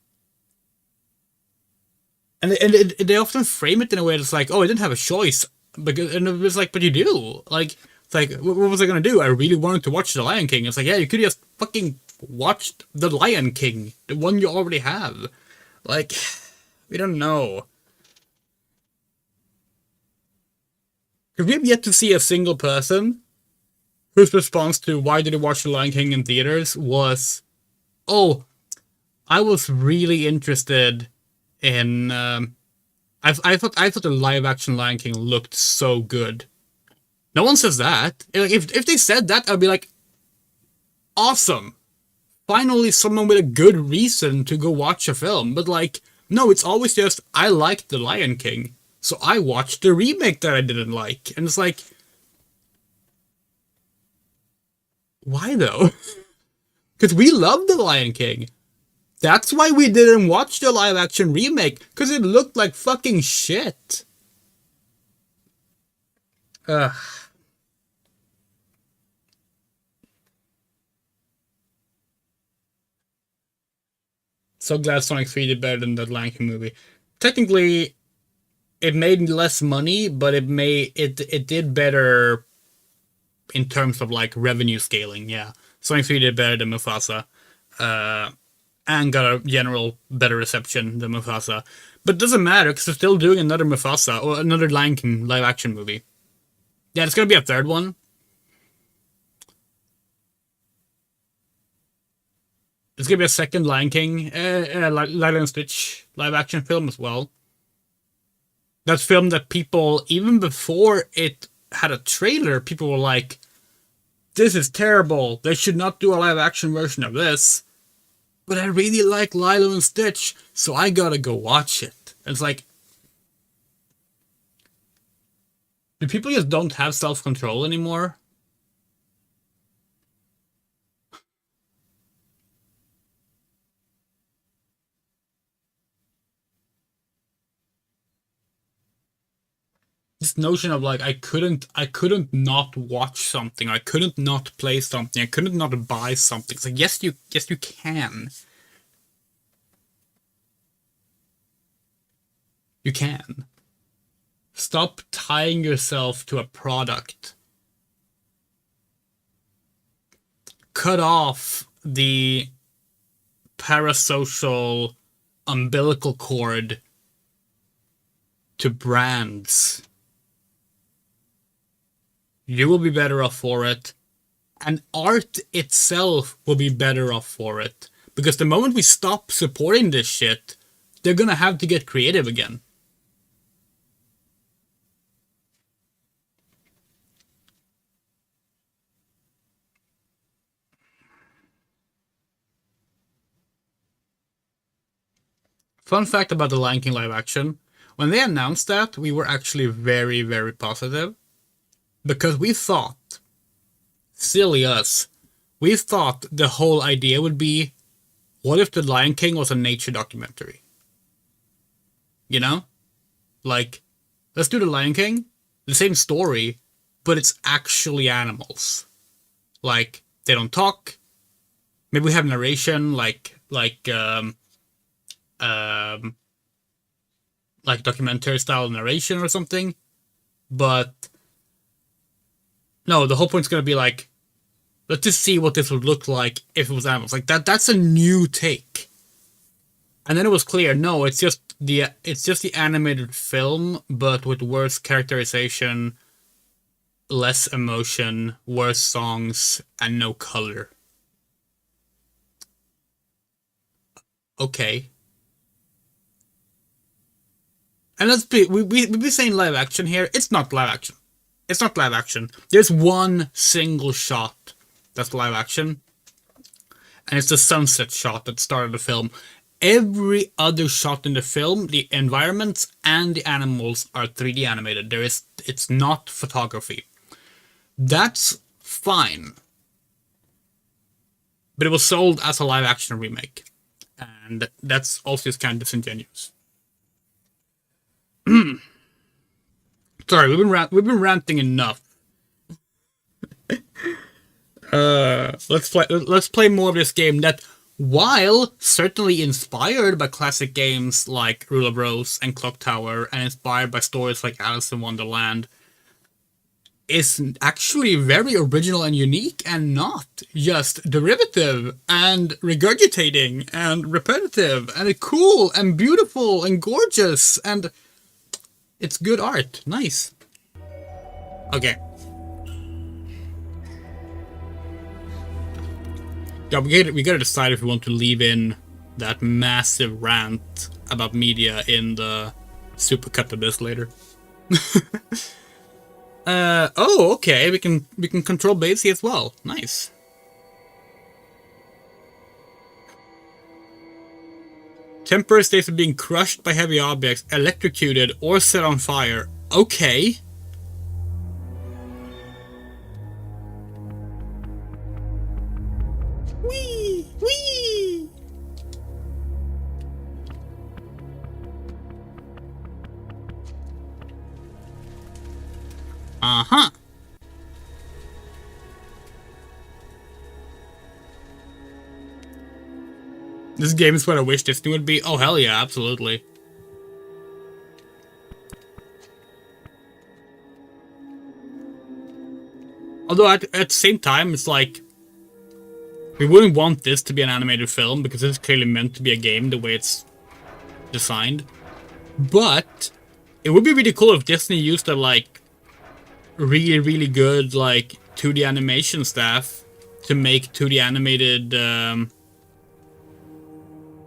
And they often frame it in a way that's like, oh, I didn't have a choice. And it was like, but you do. Like, it's like, what was I gonna do? I really wanted to watch The Lion King. It's like, yeah, you could have just fucking watched The Lion King, the one you already have. Like, we don't know. Because we have yet to see a single person whose response to why did you watch The Lion King in theaters was, oh, I was really interested in, I thought the live action Lion King looked so good. No one says that. Like, if they said that, I'd be like, awesome. Finally someone with a good reason to go watch a film. But like, no, it's always just, I liked The Lion King, so I watched the remake that I didn't like. And it's like, why though? Because we love The Lion King. That's why we didn't watch the live action remake, because it looked like fucking shit. Ugh. So glad Sonic 3 did better than the Lion King movie. Technically, it made less money, but it did better in terms of like revenue scaling. Yeah, Sonic 3 did better than Mufasa, and got a general better reception than Mufasa. But it doesn't matter because they're still doing another Mufasa or another Lion King live action movie. Yeah, it's gonna be a third one. There's gonna be a second Lion King, Lilo and Stitch live action film as well. That film that people, even before it had a trailer, people were like, this is terrible, they should not do a live action version of this. But I really like Lilo and Stitch, so I gotta go watch it. And it's like, do people just don't have self-control anymore? this notion of like I couldn't not watch something, I couldn't not play something, I couldn't not buy something. It's like yes you can. You can. Stop tying yourself to a product. Cut off the parasocial umbilical cord to brands. You will be better off for it, and art itself will be better off for it. Because the moment we stop supporting this shit, they're gonna have to get creative again. Fun fact about the Lion King live action. When they announced that, we were actually very, very positive. Because we thought, silly us, we thought the whole idea would be, what if the Lion King was a nature documentary? You know? Like, let's do the Lion King, the same story, but it's actually animals. Like, they don't talk. Maybe we have narration, like documentary style narration or something, but no, the whole point's gonna be like, let's just see what this would look like if it was animals. Like that's a new take. And then it was clear, no, it's just the animated film, but with worse characterization, less emotion, worse songs, and no color. Okay. And let's be, we be saying live action here. It's not live action. It's not live action. There's one single shot that's live action. And it's the sunset shot that started the film. Every other shot in the film, the environments and the animals are 3D animated. It's not photography. That's fine. But it was sold as a live action remake. And that's also just kind of disingenuous. Sorry, we've been ranting enough. Let's play more of this game that, while certainly inspired by classic games like Rule of Rose and Clock Tower, and inspired by stories like Alice in Wonderland, is actually very original and unique, and not just derivative and regurgitating and repetitive and cool and beautiful and gorgeous, and it's good art. Nice. Okay. Yeah, we gotta decide if we want to leave in that massive rant about media in the supercut of this later. Oh, okay. We can control Basie as well. Nice. Temporary states of being crushed by heavy objects, electrocuted, or set on fire. Okay. Whee! Whee! Uh-huh. This game is what I wish this thing would be. Oh, hell yeah, absolutely. Although at the same time, it's like, we wouldn't want this to be an animated film, because it's clearly meant to be a game the way it's designed. But it would be really cool if Disney used the, like, really, really good, like, 2D animation staff to make 2D animated,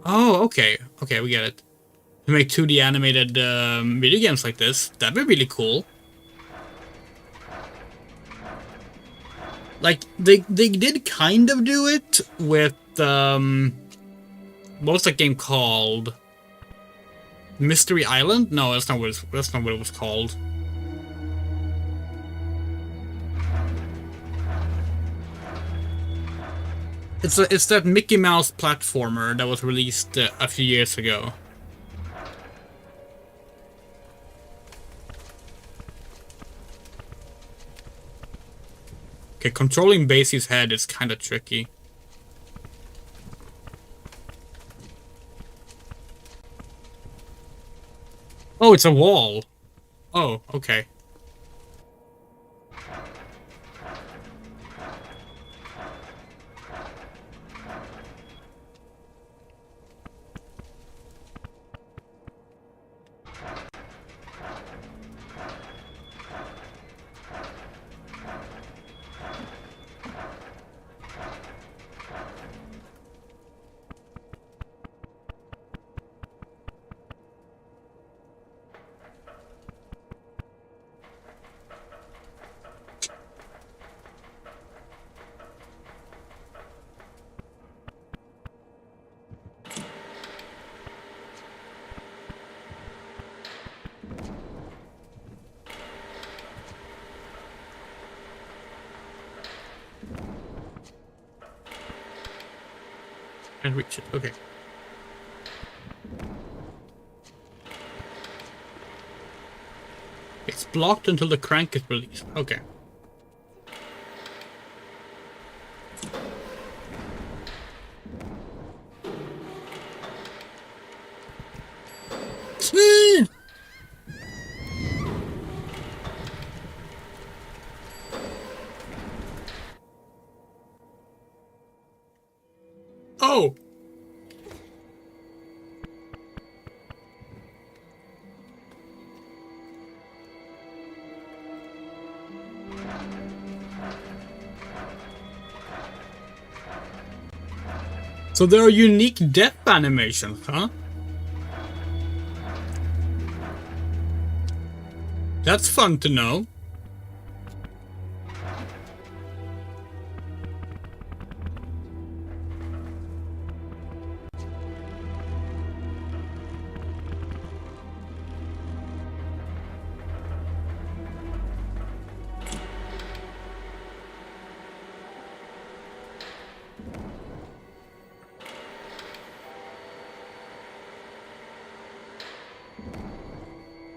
Oh, okay. Okay, we get it. To make 2D animated video games like this, that'd be really cool. Like, they did kind of do it with, what was that game called? Mystery Island? No, that's not what it was called. It's that Mickey Mouse platformer that was released a few years ago. Okay, controlling Basie's head is kind of tricky. Oh, it's a wall. Oh, okay. Can't reach it. Okay. It's blocked until the crank is released. Okay. Oh! So there are unique death animations, huh? That's fun to know.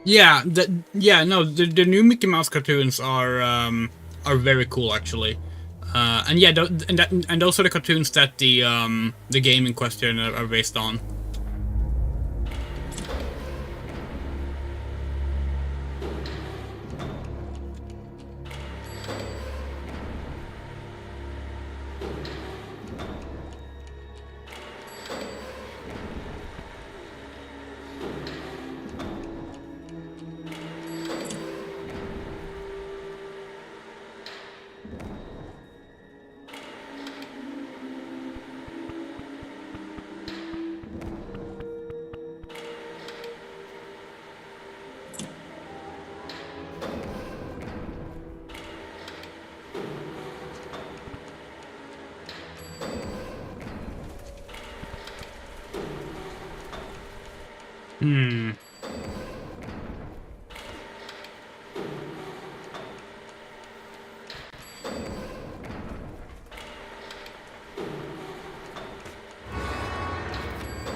Yeah, the new Mickey Mouse cartoons are very cool actually, and yeah, and those are the cartoons that the game in question are based on.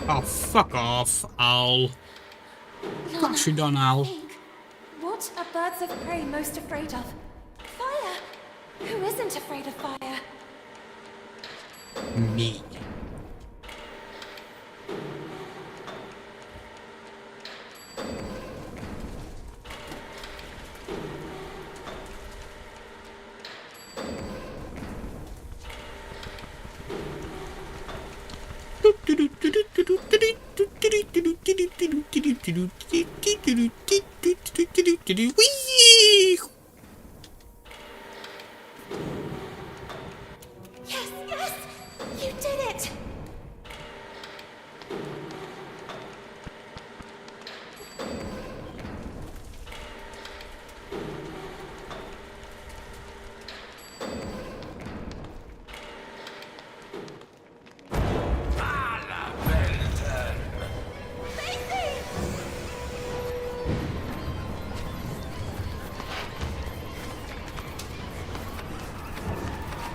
Oh, fuck off, Owl. Gosh, you done, Owl. What are birds of prey most afraid of? Fire! Who isn't afraid of fire? Me. Whee! Yes, yes! You did it!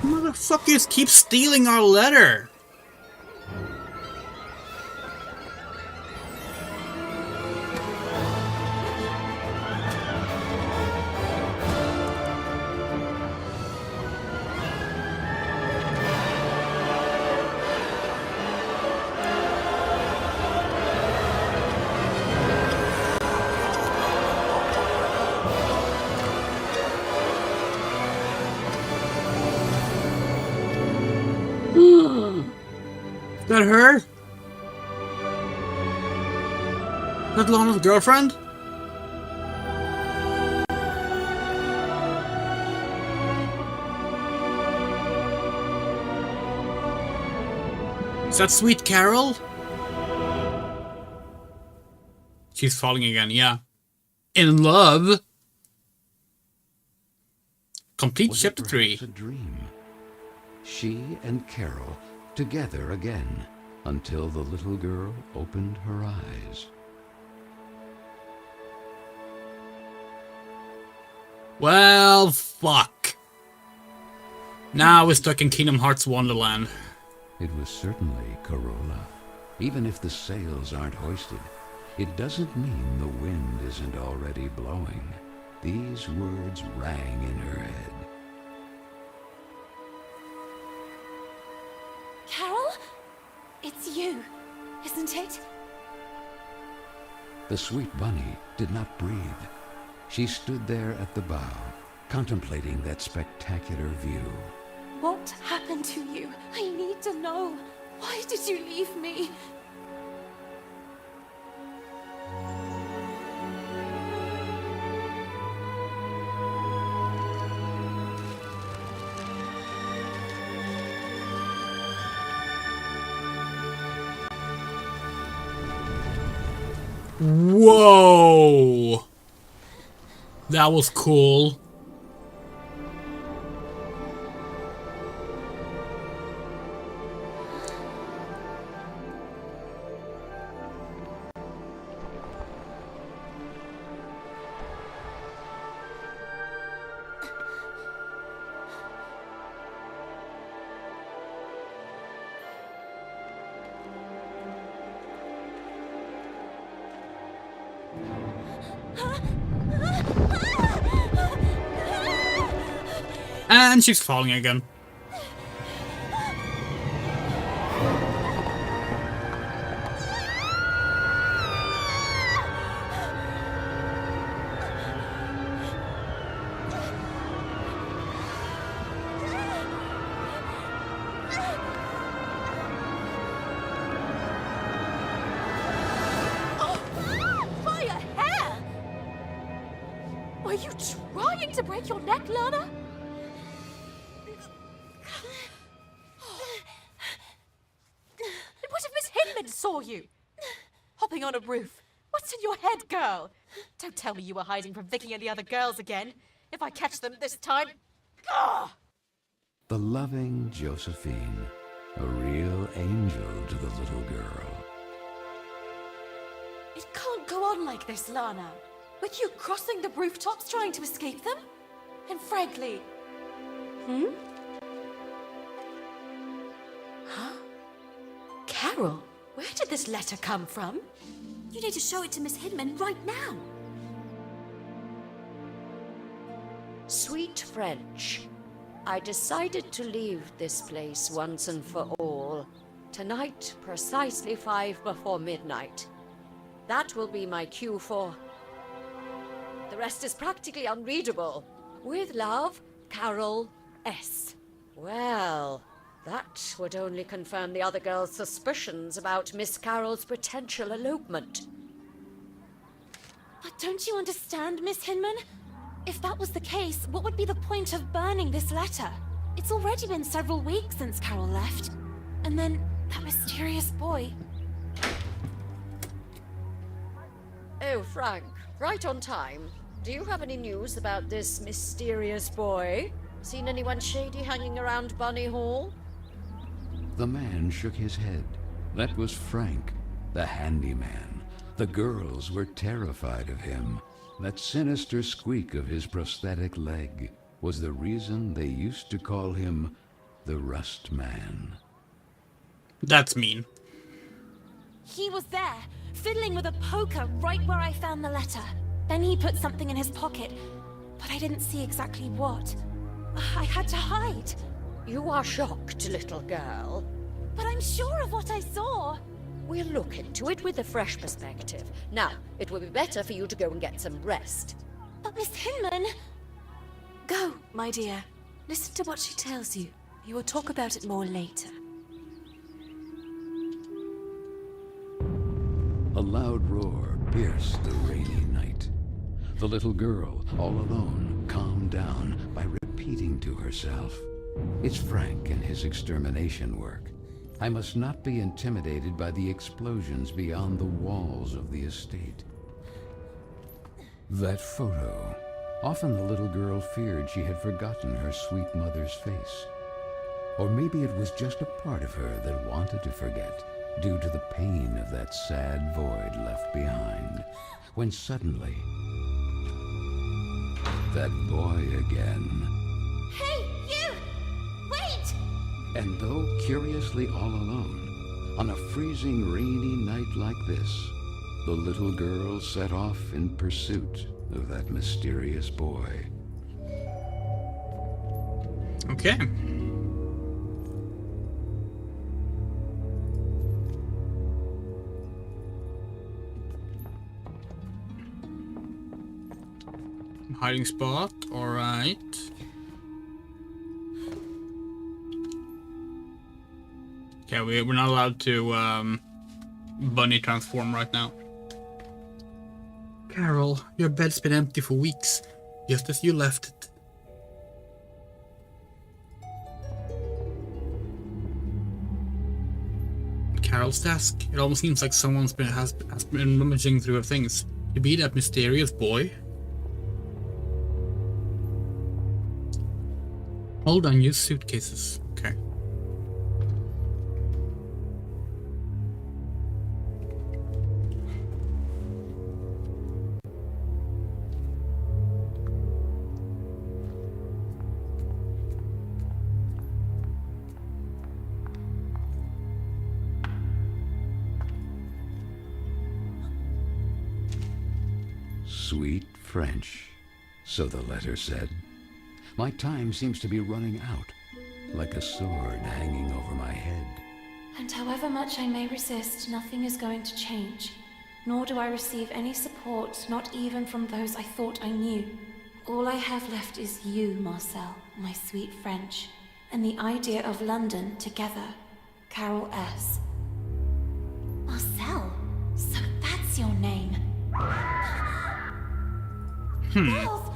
Motherfuckers keep stealing our letter. that her? Is that Lana's girlfriend? Is that Sweet Carole? She's falling again, yeah. In love? Complete Was chapter it 3. perhaps a dream? She and Carole together again until the little girl opened her eyes. Well, fuck. Now we're stuck in Kingdom Hearts Wonderland. It was certainly Carola. Even if the sails aren't hoisted, it doesn't mean the wind isn't already blowing. These words rang in her head. Carole? It's you, isn't it? The sweet bunny did not breathe. She stood there at the bow, contemplating that spectacular view. What happened to you? I need to know. Why did you leave me? Whoa! That was cool. And she's falling again. By a hair! Were you trying to break your neck, Lana? What if Miss Hinman saw you? Hopping on a roof. What's in your head, girl? Don't tell me you were hiding from Vicky and the other girls again. If I catch them this time... Ah! The loving Josephine, a real angel to the little girl. It can't go on like this, Lana. With you crossing the rooftops trying to escape them? And frankly... Huh? Carole, where did this letter come from? You need to show it to Miss Hinman right now. Sweet French, I decided to leave this place once and for all. Tonight, precisely 5 before midnight. That will be my cue for... The rest is practically unreadable. With love, Carole S. Well, that would only confirm the other girl's suspicions about Miss Carole's potential elopement. But don't you understand, Miss Hinman? If that was the case, what would be the point of burning this letter? It's already been several weeks since Carole left. And then, that mysterious boy. Oh, Frank, right on time. Do you have any news about this mysterious boy? Seen anyone shady hanging around Bunny Hall? The man shook his head. That was Frank, the handyman. The girls were terrified of him. That sinister squeak of his prosthetic leg was the reason they used to call him the Rust Man. That's mean. He was there, fiddling with a poker right where I found the letter. Then he put something in his pocket, but I didn't see exactly what. I had to hide. You are shocked, little girl. But I'm sure of what I saw. We'll look into it with a fresh perspective. Now, it will be better for you to go and get some rest. But Miss Hinman... Go, my dear. Listen to what she tells you. You will talk about it more later. A loud roar pierced the rainy night. The little girl, all alone, calmed down by repeating to herself, "It's Frank and his extermination work. I must not be intimidated by the explosions beyond the walls of the estate." That photo. Often the little girl feared she had forgotten her sweet mother's face. Or maybe it was just a part of her that wanted to forget, due to the pain of that sad void left behind, when suddenly, that boy again. Hey, you! Wait! And though curiously all alone, on a freezing rainy night like this, the little girl set off in pursuit of that mysterious boy. Okay. Hiding spot, alright. Okay, we're not allowed to bunny transform right now. Carole, your bed's been empty for weeks, just as you left it. Carole's desk. It almost seems like someone's has been rummaging through her things. To be that mysterious boy. Hold on, use suitcases. Okay. Sweet French, so the letter said. My time seems to be running out, like a sword hanging over my head. And however much I may resist, nothing is going to change. Nor do I receive any support, not even from those I thought I knew. All I have left is you, Marcel, my sweet French, and the idea of London together. Carole S. Marcel? So that's your name. Girls!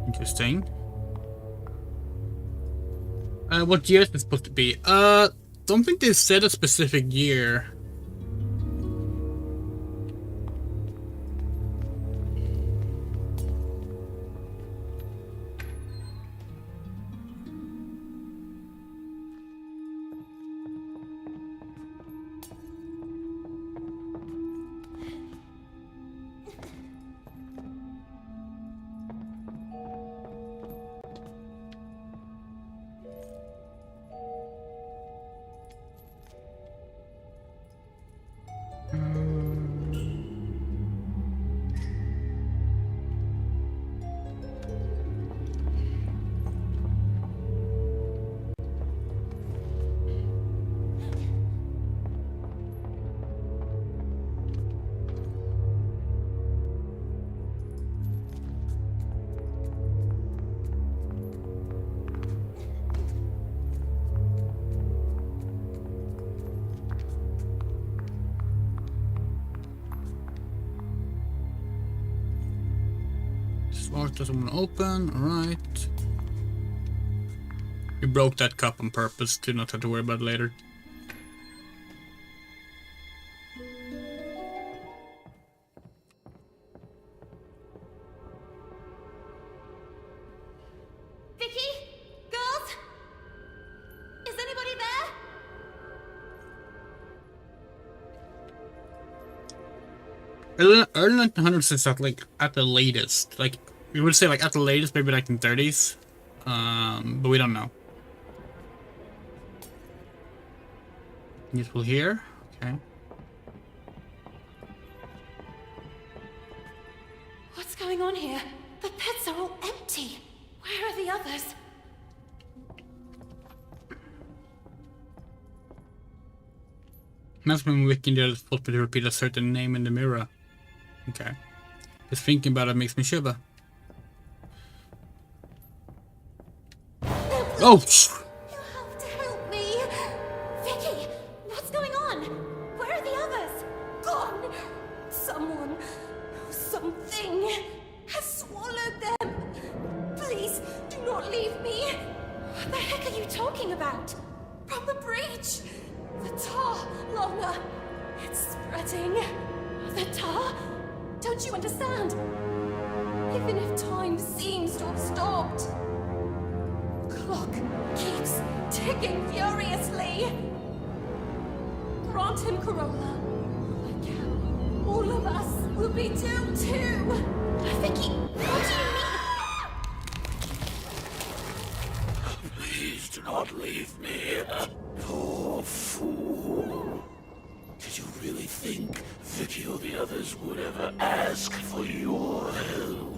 Interesting. What year is it supposed to be? Don't think they said a specific year. Sword doesn't want to open, alright. We broke that cup on purpose to not have to worry about it later. Vicky? Girls? Is anybody there? Early 1900s is at the latest. Like, we would say like at the latest, maybe like in 30s. But we don't know. Useful here. Okay. What's going on here? The pets are all empty. Where are the others? Must be wicking there is supposed to repeat a certain name in the mirror. Okay. Just thinking about it makes me shiver. Oh! You have to help me. out! From the breach! The tar, Lana! It's spreading. The tar? Don't you understand? Even if time seems to have stopped, clock keeps ticking furiously. Grant him Corolla. Again, all of us will be doomed too. Vicky, what do you mean? Please do not leave me. Poor fool. Did you really think Vicky or the others would ever ask for your help?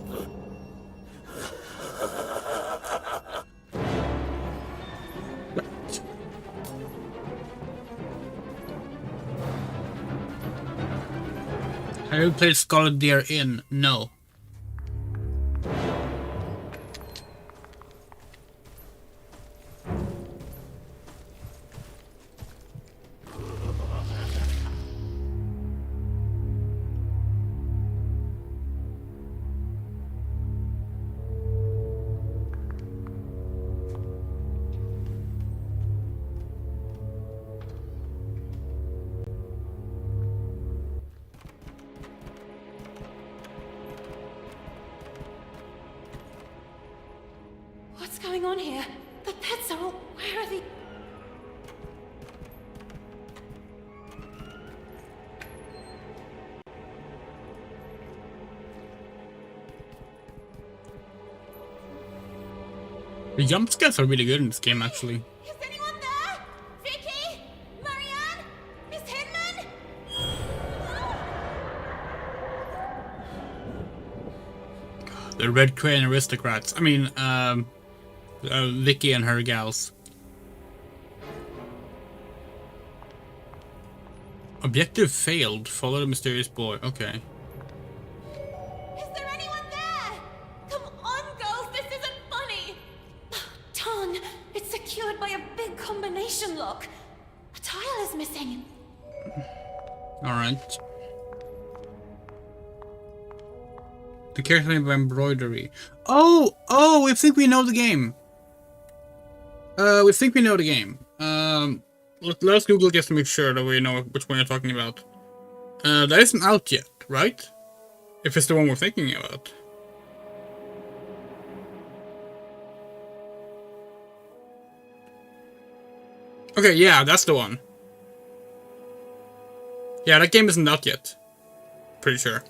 Have you played Scarlet Deer Inn? No. What's going on here? The pets are all... Where are the... The jump scares are really good in this game, actually. Is anyone there? Vicky? Marianne? Miss Hinman? The Red Crane aristocrats. I mean, Vicky and her gals. Objective failed. Follow the mysterious boy. Okay. Is there anyone there? Come on, girls, this isn't funny. Ton, it's secured by a big combination lock. A tile is missing. Alright. The character name of embroidery. Oh, we think we know the game. We think we know the game. Let's Google just to make sure that we know which one you're talking about. That isn't out yet, right? If it's the one we're thinking about. Okay, yeah, that's the one. Yeah, that game isn't out yet. Pretty sure.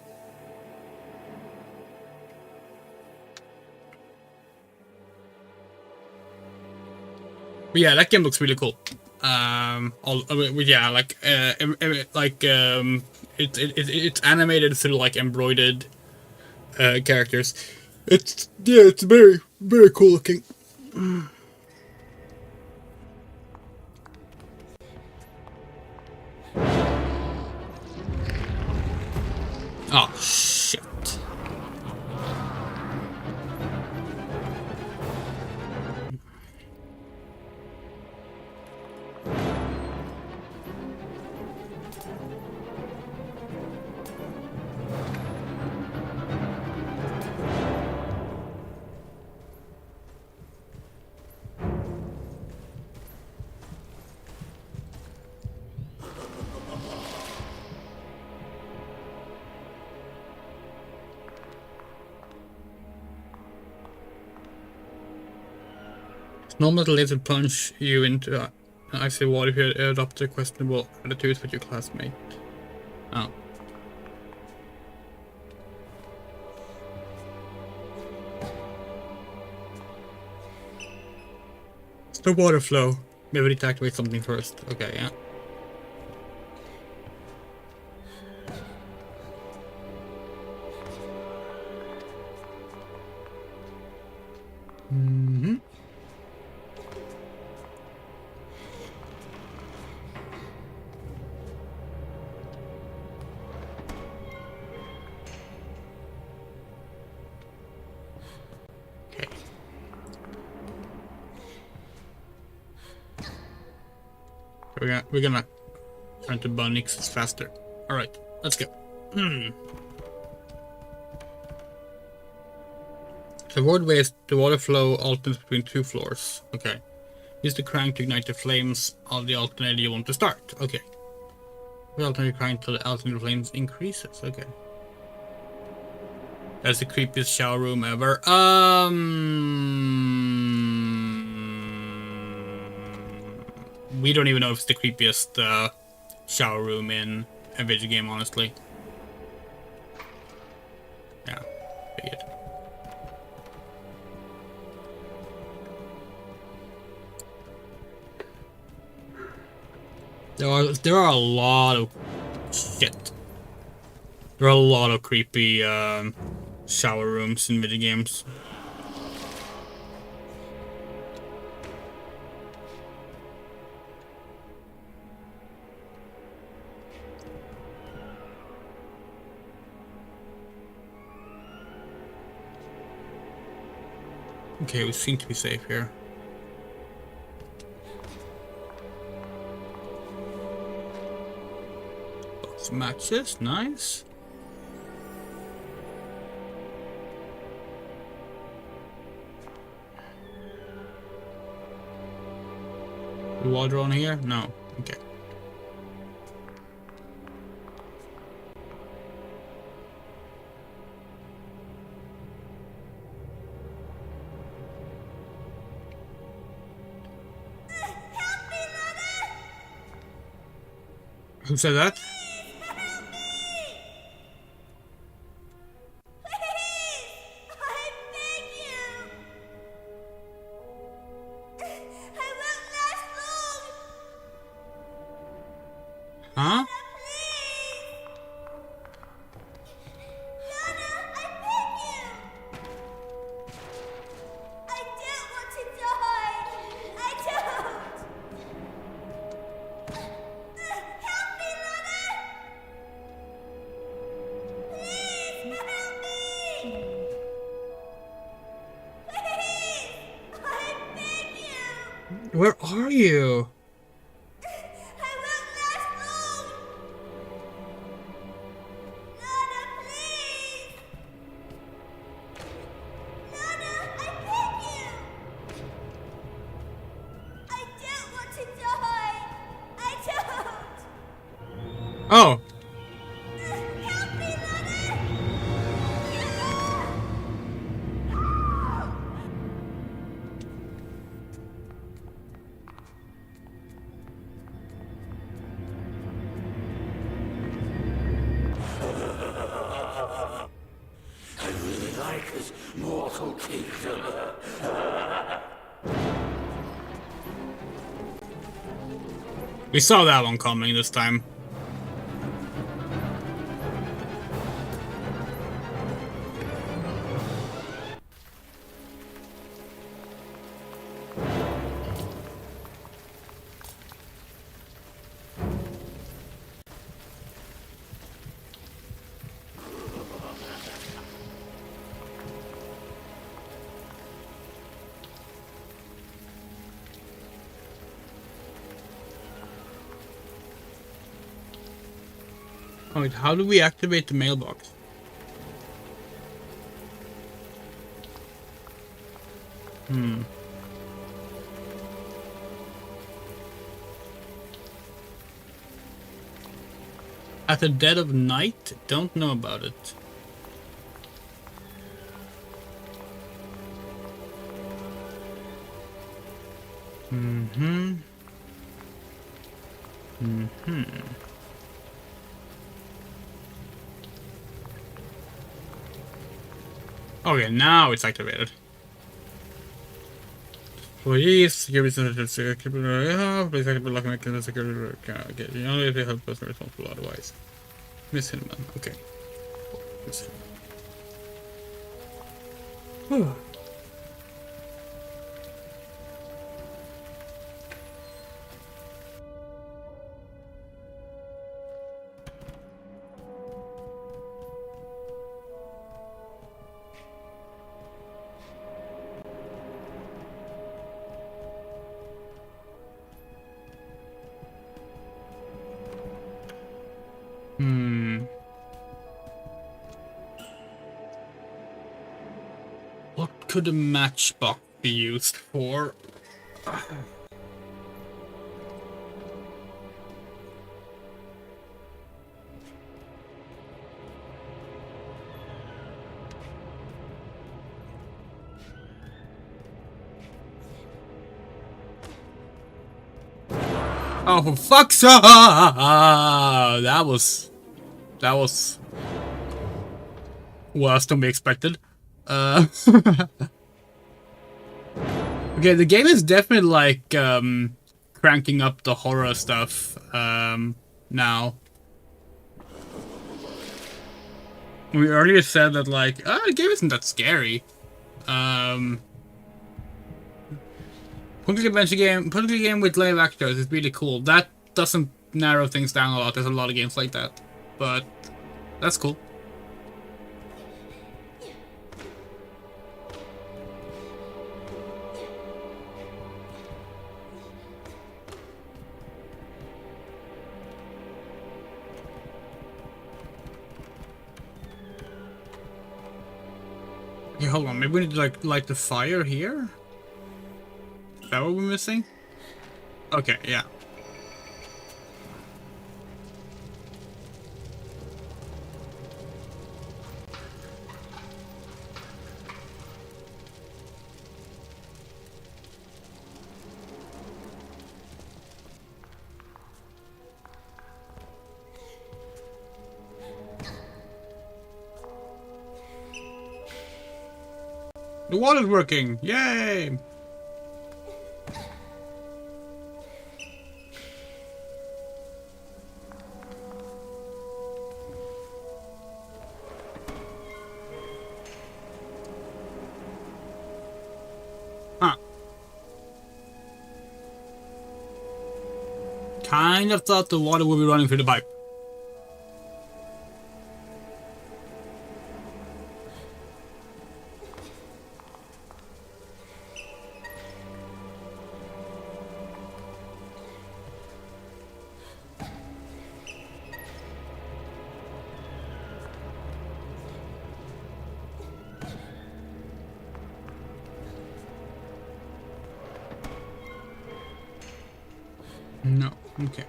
But yeah, that game looks really cool. Yeah, it's animated through like embroidered characters. It's very very cool looking. Oh shit. Normal laser plunge you into icy water if you adopt a questionable attitude with your classmate. Oh. It's the water flow. Maybe we need to activate something first. Okay, yeah. Mm-hmm. We're gonna try to burn Nixes faster. Alright, let's go. To avoid waste, the water flow alternates between two floors. Okay. Use the crank to ignite the flames of the alternator you want to start. Okay. The alternator crank till the alternator flames increases. Okay. That's the creepiest shower room ever. We don't even know if it's the creepiest shower room in a video game, honestly. Yeah, figured. There are a lot of shit. There are a lot of creepy shower rooms in video games. Okay, we seem to be safe here. Lots of matches, nice. Water on here? No. Okay. Who said that? Huh? Where are you? Oh. I really like this mortal kingdom. We saw that one coming this time. Oh, wait, how do we activate the mailbox? At the dead of night? Don't know about it. Okay, now it's activated. Please, security security. Please activate lock mechanism security. Okay, you only have to help person responsible otherwise. Miss Hinman, okay. Miss Hinman. What could a matchbox be used for? Oh, for fuck's sake! That was worse than we expected. Okay, the game is definitely like cranking up the horror stuff now. We earlier said that like, the game isn't that scary. Point and click game with live actors is really cool. That doesn't narrow things down a lot. There's a lot of games like that, but that's cool. Okay, hold on. Maybe we need to like light the fire here. Is that what we're missing? Okay, yeah. The water's working! Yay! Huh. Kind of thought the water would be running through the pipe. No, okay.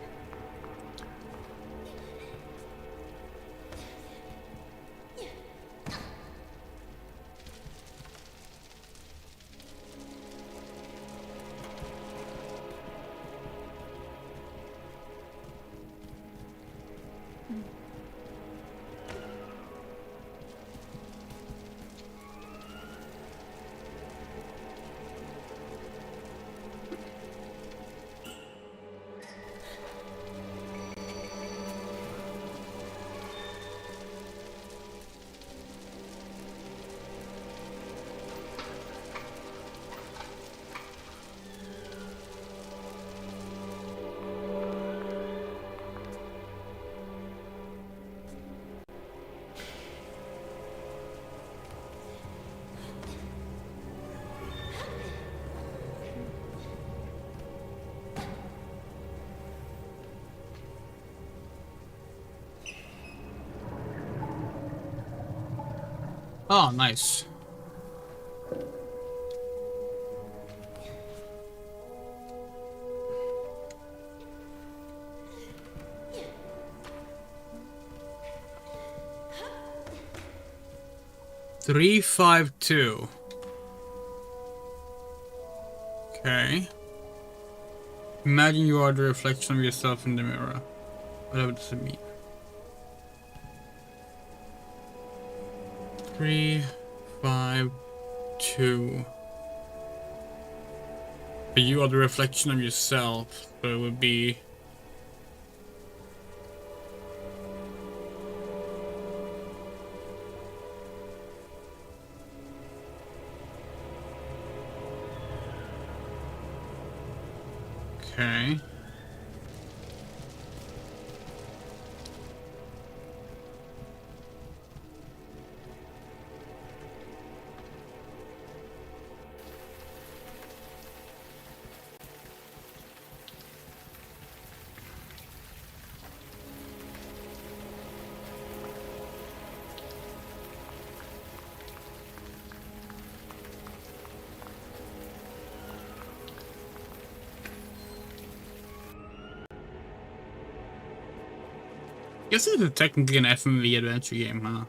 Oh, nice. Three, 5, 2. Okay. Imagine you are the reflection of yourself in the mirror. Whatever does it mean? 3, 5, 2. But you are the reflection of yourself, so it would be... Okay. Guess this is technically an FMV adventure game, huh?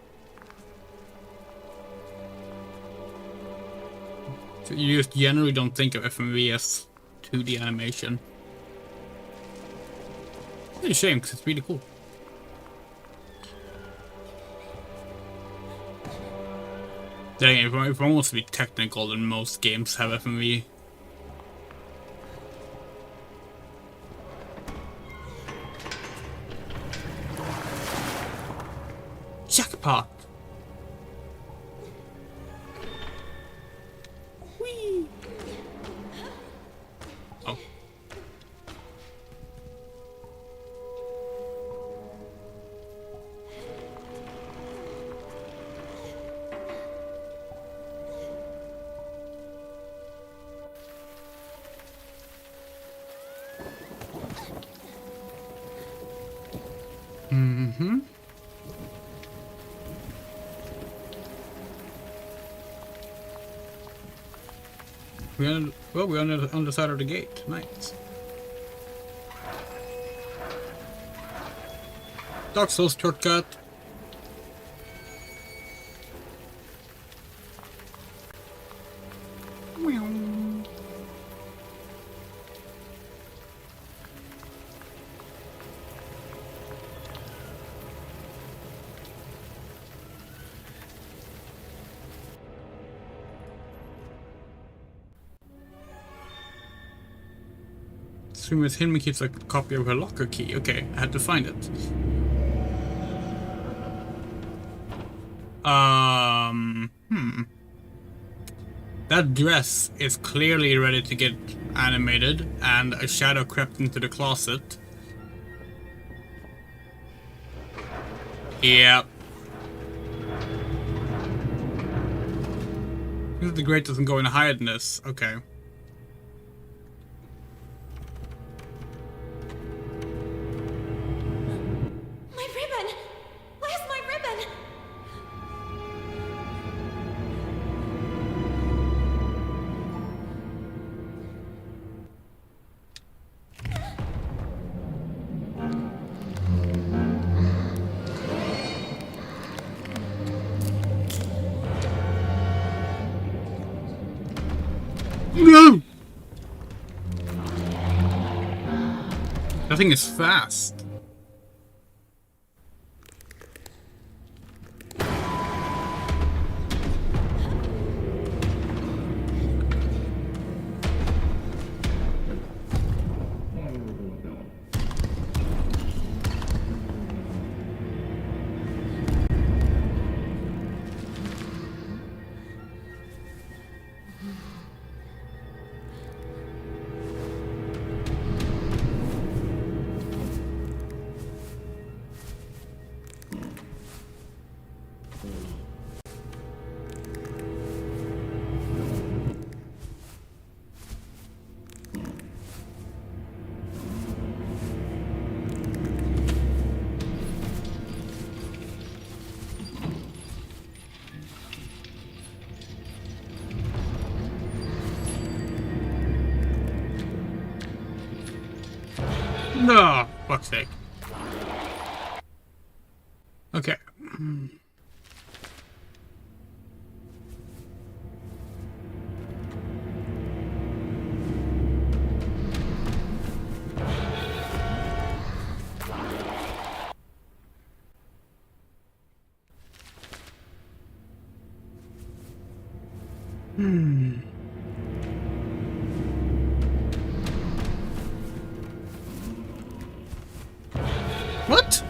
So you just generally don't think of FMV as 2D animation. It's a shame because it's really cool. Dang, if I want to be technical, then most games have FMV. Jackpot! Whee! Oh. Mm-hmm. We're on the side of the gate. Nice. Dark Souls shortcut. Miss Hinman keeps a copy of her locker key. Okay, I had to find it. That dress is clearly ready to get animated, and a shadow crept into the closet. Yep. The grate doesn't go in hidiness. Okay. No! That thing is fast. No, fuck's sake. Okay. What?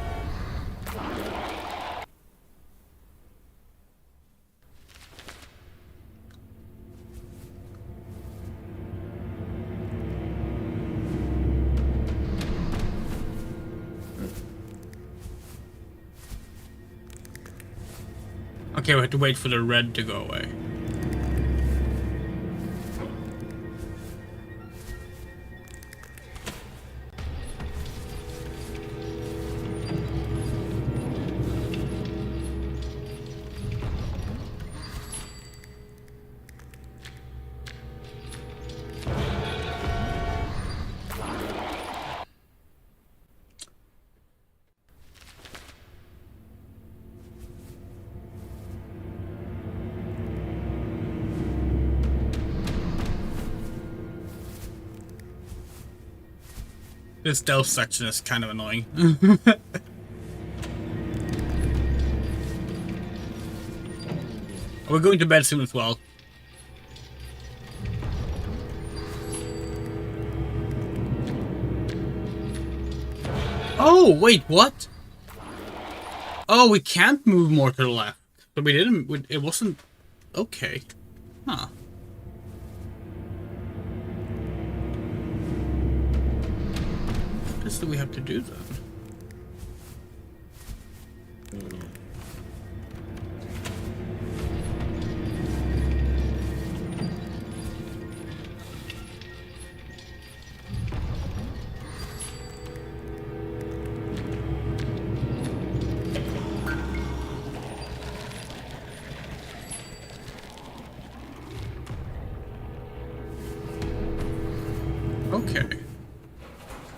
Okay, we have to wait for the red to go away. This stealth section is kind of annoying. We're going to bed soon as well. Oh, wait, what? Oh, we can't move more to the left. But we didn't, it wasn't... Okay. Huh. What do we have to do then? Okay.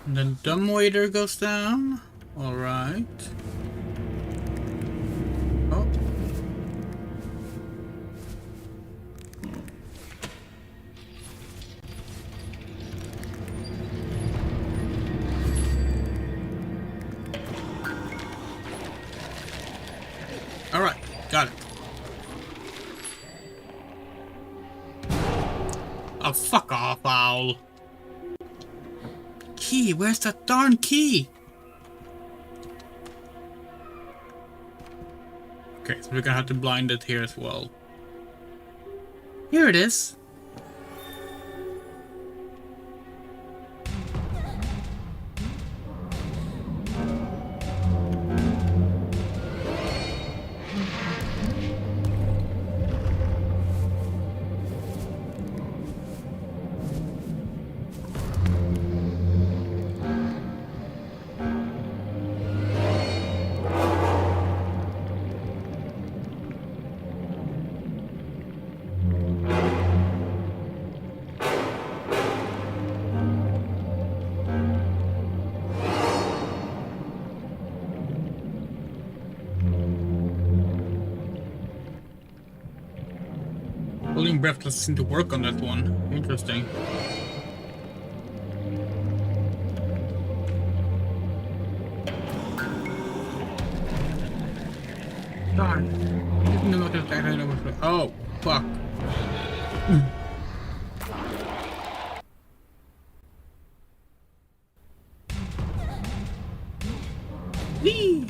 And then dumbwaiter goes down. Alright. Oh. Alright, got it. Oh, fuck off, owl. Key, where's that darn key? Okay, so we're gonna have to blind it here as well. Here it is. Holding breath doesn't seem to work on that one. Interesting. Darn. Didn't know that I know what. Oh, fuck. Whee!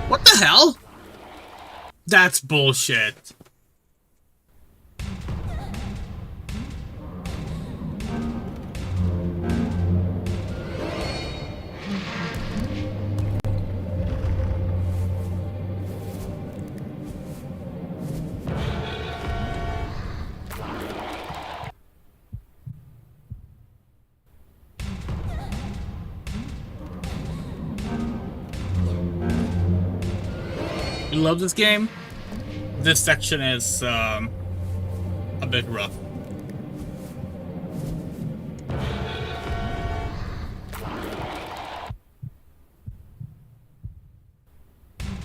What the hell? That's bullshit. You love this game? This section is a bit rough.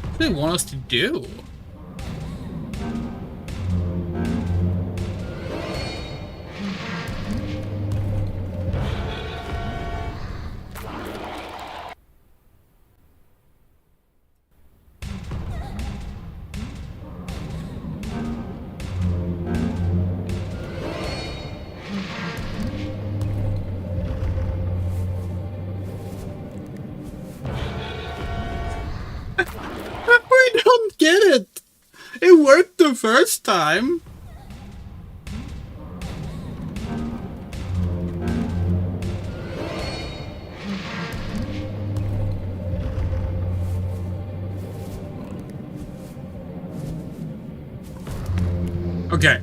What do they want us to do? I don't get it. It worked the first time. Okay.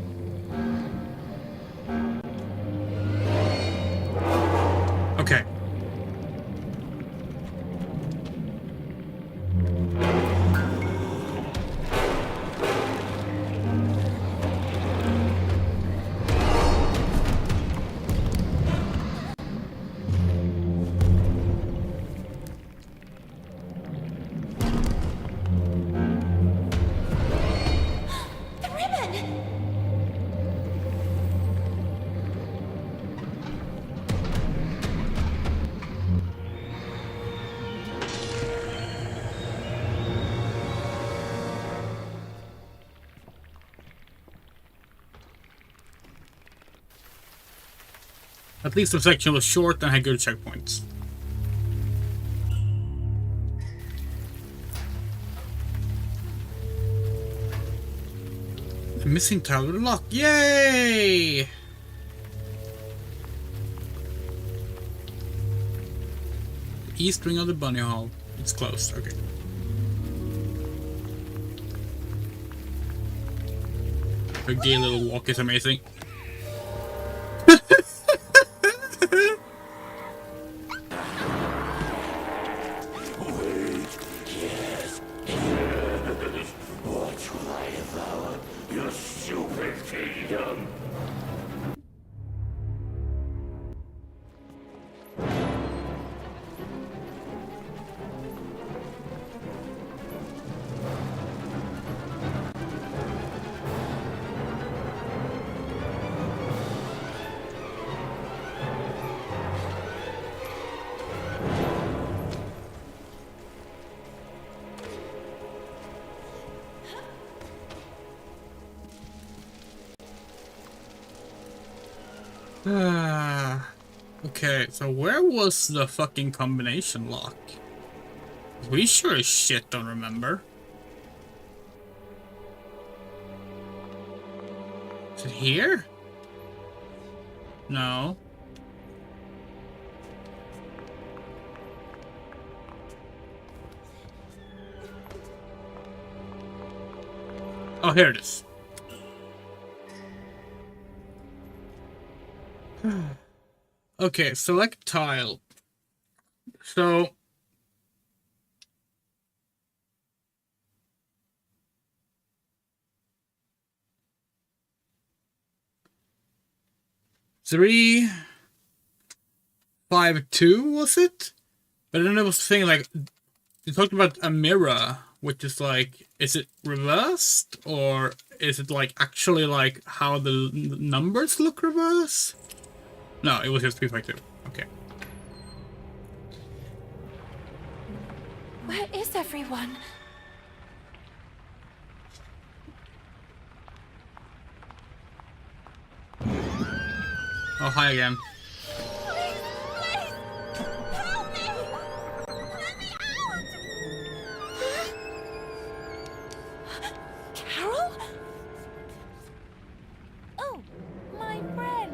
Okay. At least the section was short and had good checkpoints. The missing tower lock. Yay! The east wing of the bunny hall. It's closed. Okay. The gay little walk is amazing. Okay, so where was the fucking combination lock? We sure as shit don't remember. Is it here? No. Oh, here it is. Okay, select tile. So three, 5, 2 was it? But then there was the thing like you talked about a mirror, which is like, is it reversed or is it like actually like how the numbers look reversed? No, it was just 3, 5, 2. Okay. Where is everyone? Oh, hi again. Carole? Oh, my friend.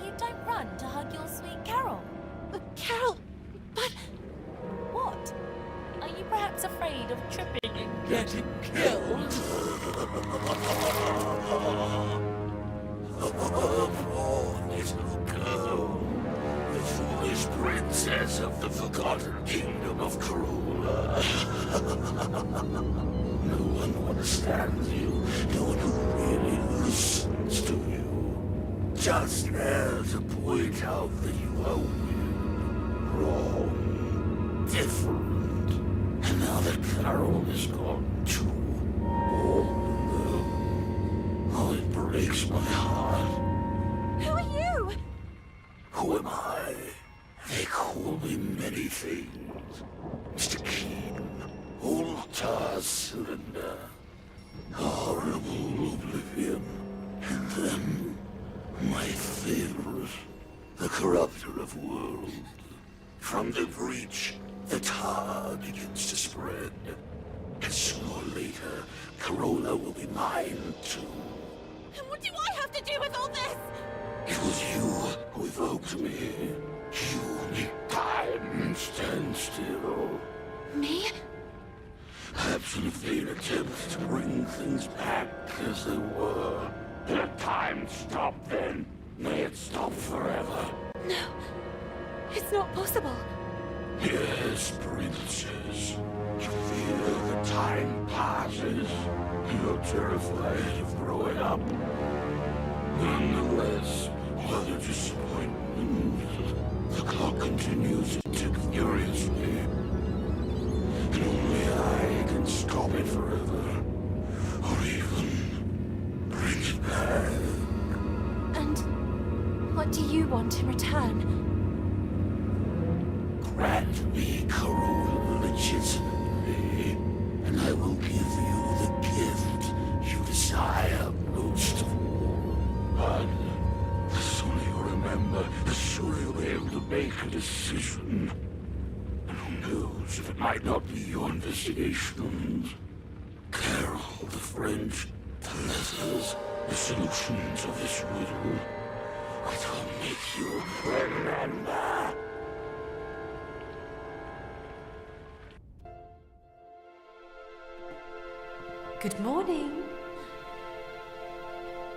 You don't run to hug your sweet Carole. Carole, but... What? Are you perhaps afraid of tripping and Getting killed? Oh, little girl. The foolish princess of the forgotten kingdom of Carole. No one understands you. No one who really listens to you. Just there to point out that you are weird, wrong, different. And now that Carole is gone too, oh, it breaks my heart. who are you? Who am I? They call me many things. Mr. Keen, Altar Cylinder, Horrible Oblivion, and then my favorite, the Corrupter of Worlds. From the breach, the tar begins to spread. And sooner or later, Carole will be mine too. And what do I have to do with all this? It was you who evoked me. You need time, stand still. Me? Perhaps in a vain attempt to bring things back as they were. Let time stop then. May it stop forever. No, it's not possible. Yes, princess. You fear that time passes. You're terrified of growing up. Nonetheless, whether disappointment, the clock continues to tick furiously. And only I can stop it forever. Or even bring it back. And what do you want in return? Grant me Carole legitimately, and I will give you the gift you desire most of all. But the sooner you remember make a decision. And who knows if it might not be your investigations. Carole, the French, the letters, the solutions of this riddle. It will make you remember. Good morning.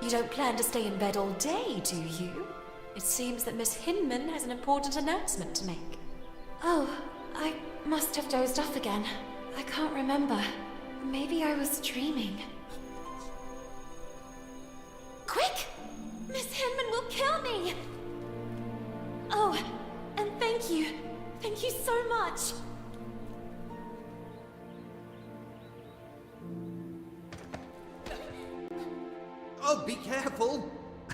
You don't plan to stay in bed all day, do you? It seems that Miss Hinman has an important announcement to make. Oh, I must have dozed off again. I can't remember. Maybe I was dreaming. Quick! Miss Hinman will kill me! Oh, and thank you. Thank you so much. Oh, be careful!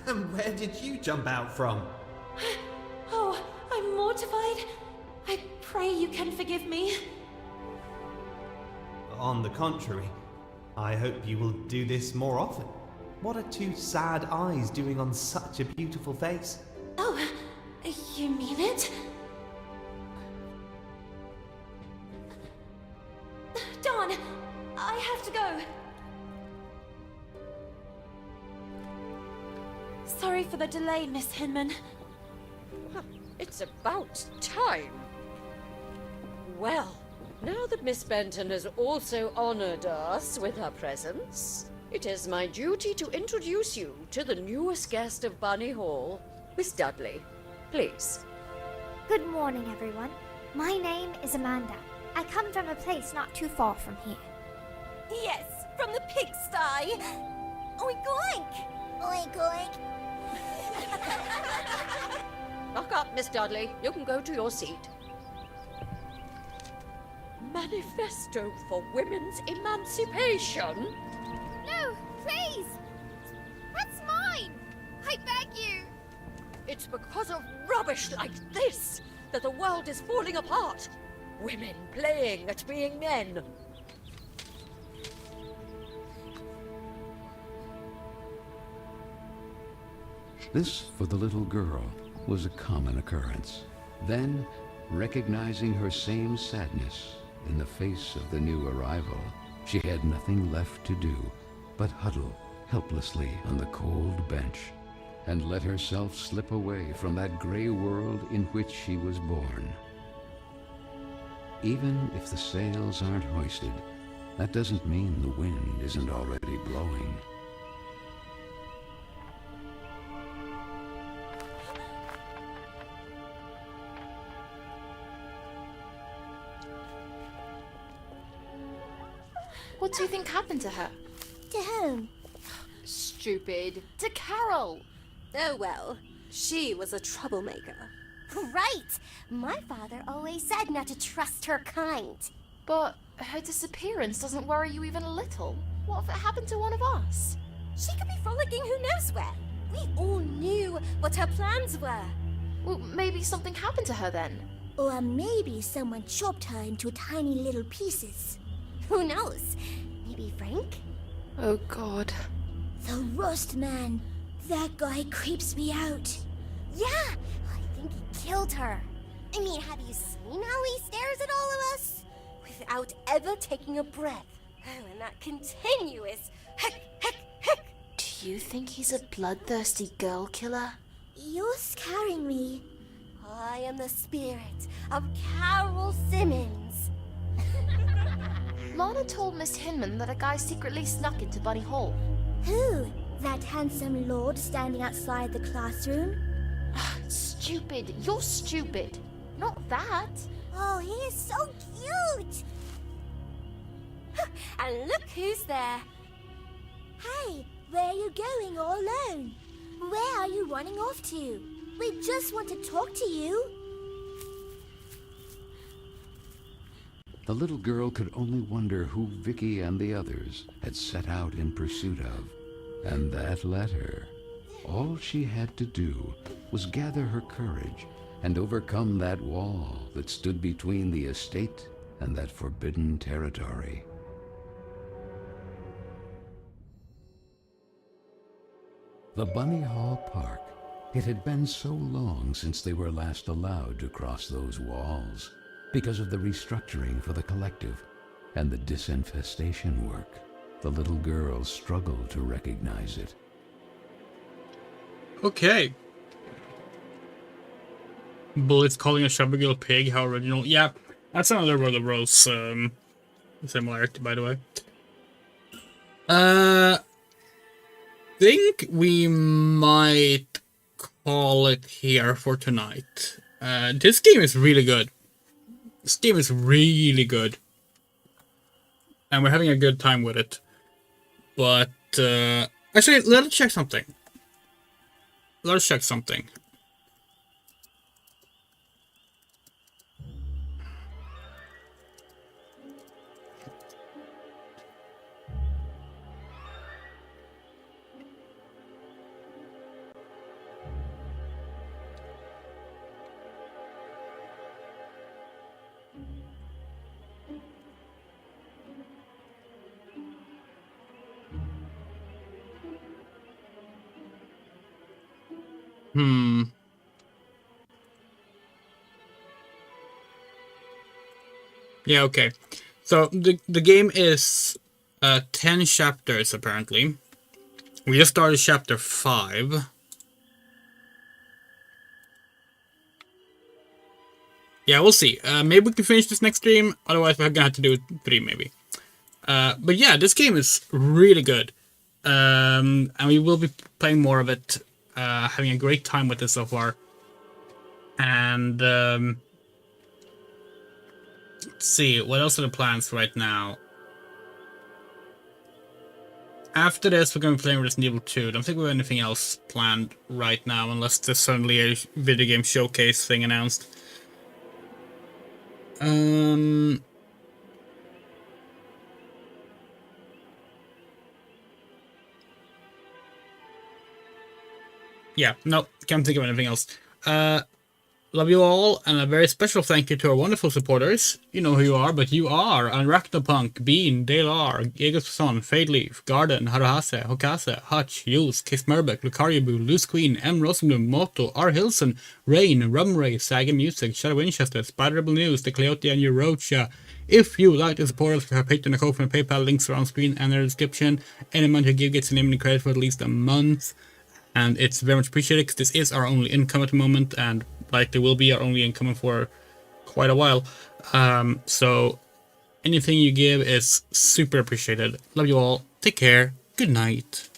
And where did you jump out from? Oh, I'm mortified. I pray you can forgive me. On the contrary, I hope you will do this more often. What are two sad eyes doing on such a beautiful face? Oh, you mean it? Dawn, I have to go. Sorry for the delay, Miss Hinman. It's about time. Well, now that Miss Benton has also honored us with her presence, it is my duty to introduce you to the newest guest of Bunny Hall, Miss Dudley. Please. Good morning, everyone. My name is Amanda. I come from a place not too far from here. Yes, from the pigsty. Oink oink! Oink oink! Knock up, Miss Dudley. You can go to your seat. Manifesto for Women's Emancipation? No, please! That's mine! I beg you! It's because of rubbish like this that the world is falling apart. Women playing at being men. This, for the little girl, was a common occurrence. Then, recognizing her same sadness in the face of the new arrival, she had nothing left to do but huddle helplessly on the cold bench and let herself slip away from that gray world in which she was born. Even if the sails aren't hoisted, that doesn't mean the wind isn't already blowing. What do you think happened to her? To whom? Stupid. To Carole. Oh well, she was a troublemaker. Right! My father always said not to trust her kind. But her disappearance doesn't worry you even a little. What if it happened to one of us? She could be frolicking who knows where. We all knew what her plans were. Well, maybe something happened to her then. Or maybe someone chopped her into tiny little pieces. Who knows? Maybe Frank? Oh God. The Rust Man. That guy creeps me out. Yeah, I think he killed her. I mean, have you seen how he stares at all of us? Without ever taking a breath. Oh, and that continuous heck, heck, heck. Do you think he's a bloodthirsty girl killer? You're scaring me. I am the spirit of Carole Simmons. Lana told Miss Hinman that a guy secretly snuck into Bunny Hall. Who? That handsome lord standing outside the classroom? Stupid. You're stupid. Not that. Oh, he is so cute! And look who's there. Hey, where are you going all alone? Where are you running off to? We just want to talk to you. The little girl could only wonder who Vicky and the others had set out in pursuit of. And that letter. All she had to do was gather her courage and overcome that wall that stood between the estate and that forbidden territory. The Bunny Hall Park It had been so long since they were last allowed to cross those walls because of the restructuring for the collective and the disinfestation work. The little girl struggled to recognize it. Okay. Bullets calling a Shabagil pig, how original. Yeah, that's another World of Rose similarity, by the way. Think we might call it here for tonight. This game is really good. This game is really good. And we're having a good time with it. But, actually, let us check something. Let us check something. Yeah, okay. So the game is 10 chapters apparently. We just started chapter 5. Yeah, we'll see. Maybe we can finish this next stream. Otherwise, we're gonna have to do 3 maybe. But yeah, this game is really good. And we will be playing more of it. Having a great time with it so far. And let's see, what else are the plans right now? After this, we're going to be playing Resident Evil 2. Don't think we have anything else planned right now, unless there's suddenly a video game showcase thing announced. Yeah, no, can't think of anything else. Love you all, and a very special thank you to our wonderful supporters. You know who you are, but you are Arachnopunk, Bean, Dale R, Egoson, Fadeleaf, Garden, Haruhase, Hokase, Hutch, Yules, Kiss Merbeck, Lucariobu, Loose Queen, M. Rosenblum, Moto, R. Hilson, Rain, Rumray, Saga Music, Shadow Winchester, Spiderable News, The Coyote and Eurocha. If you like to support us, we have Patreon, a Ko-fi, and PayPal links are on screen and in the description. Any month you give gets an name and credit for at least a month. And it's very much appreciated because this is our only income at the moment, and likely will be our only income for quite a while. So anything you give is super appreciated. Love you all. Take care. Good night.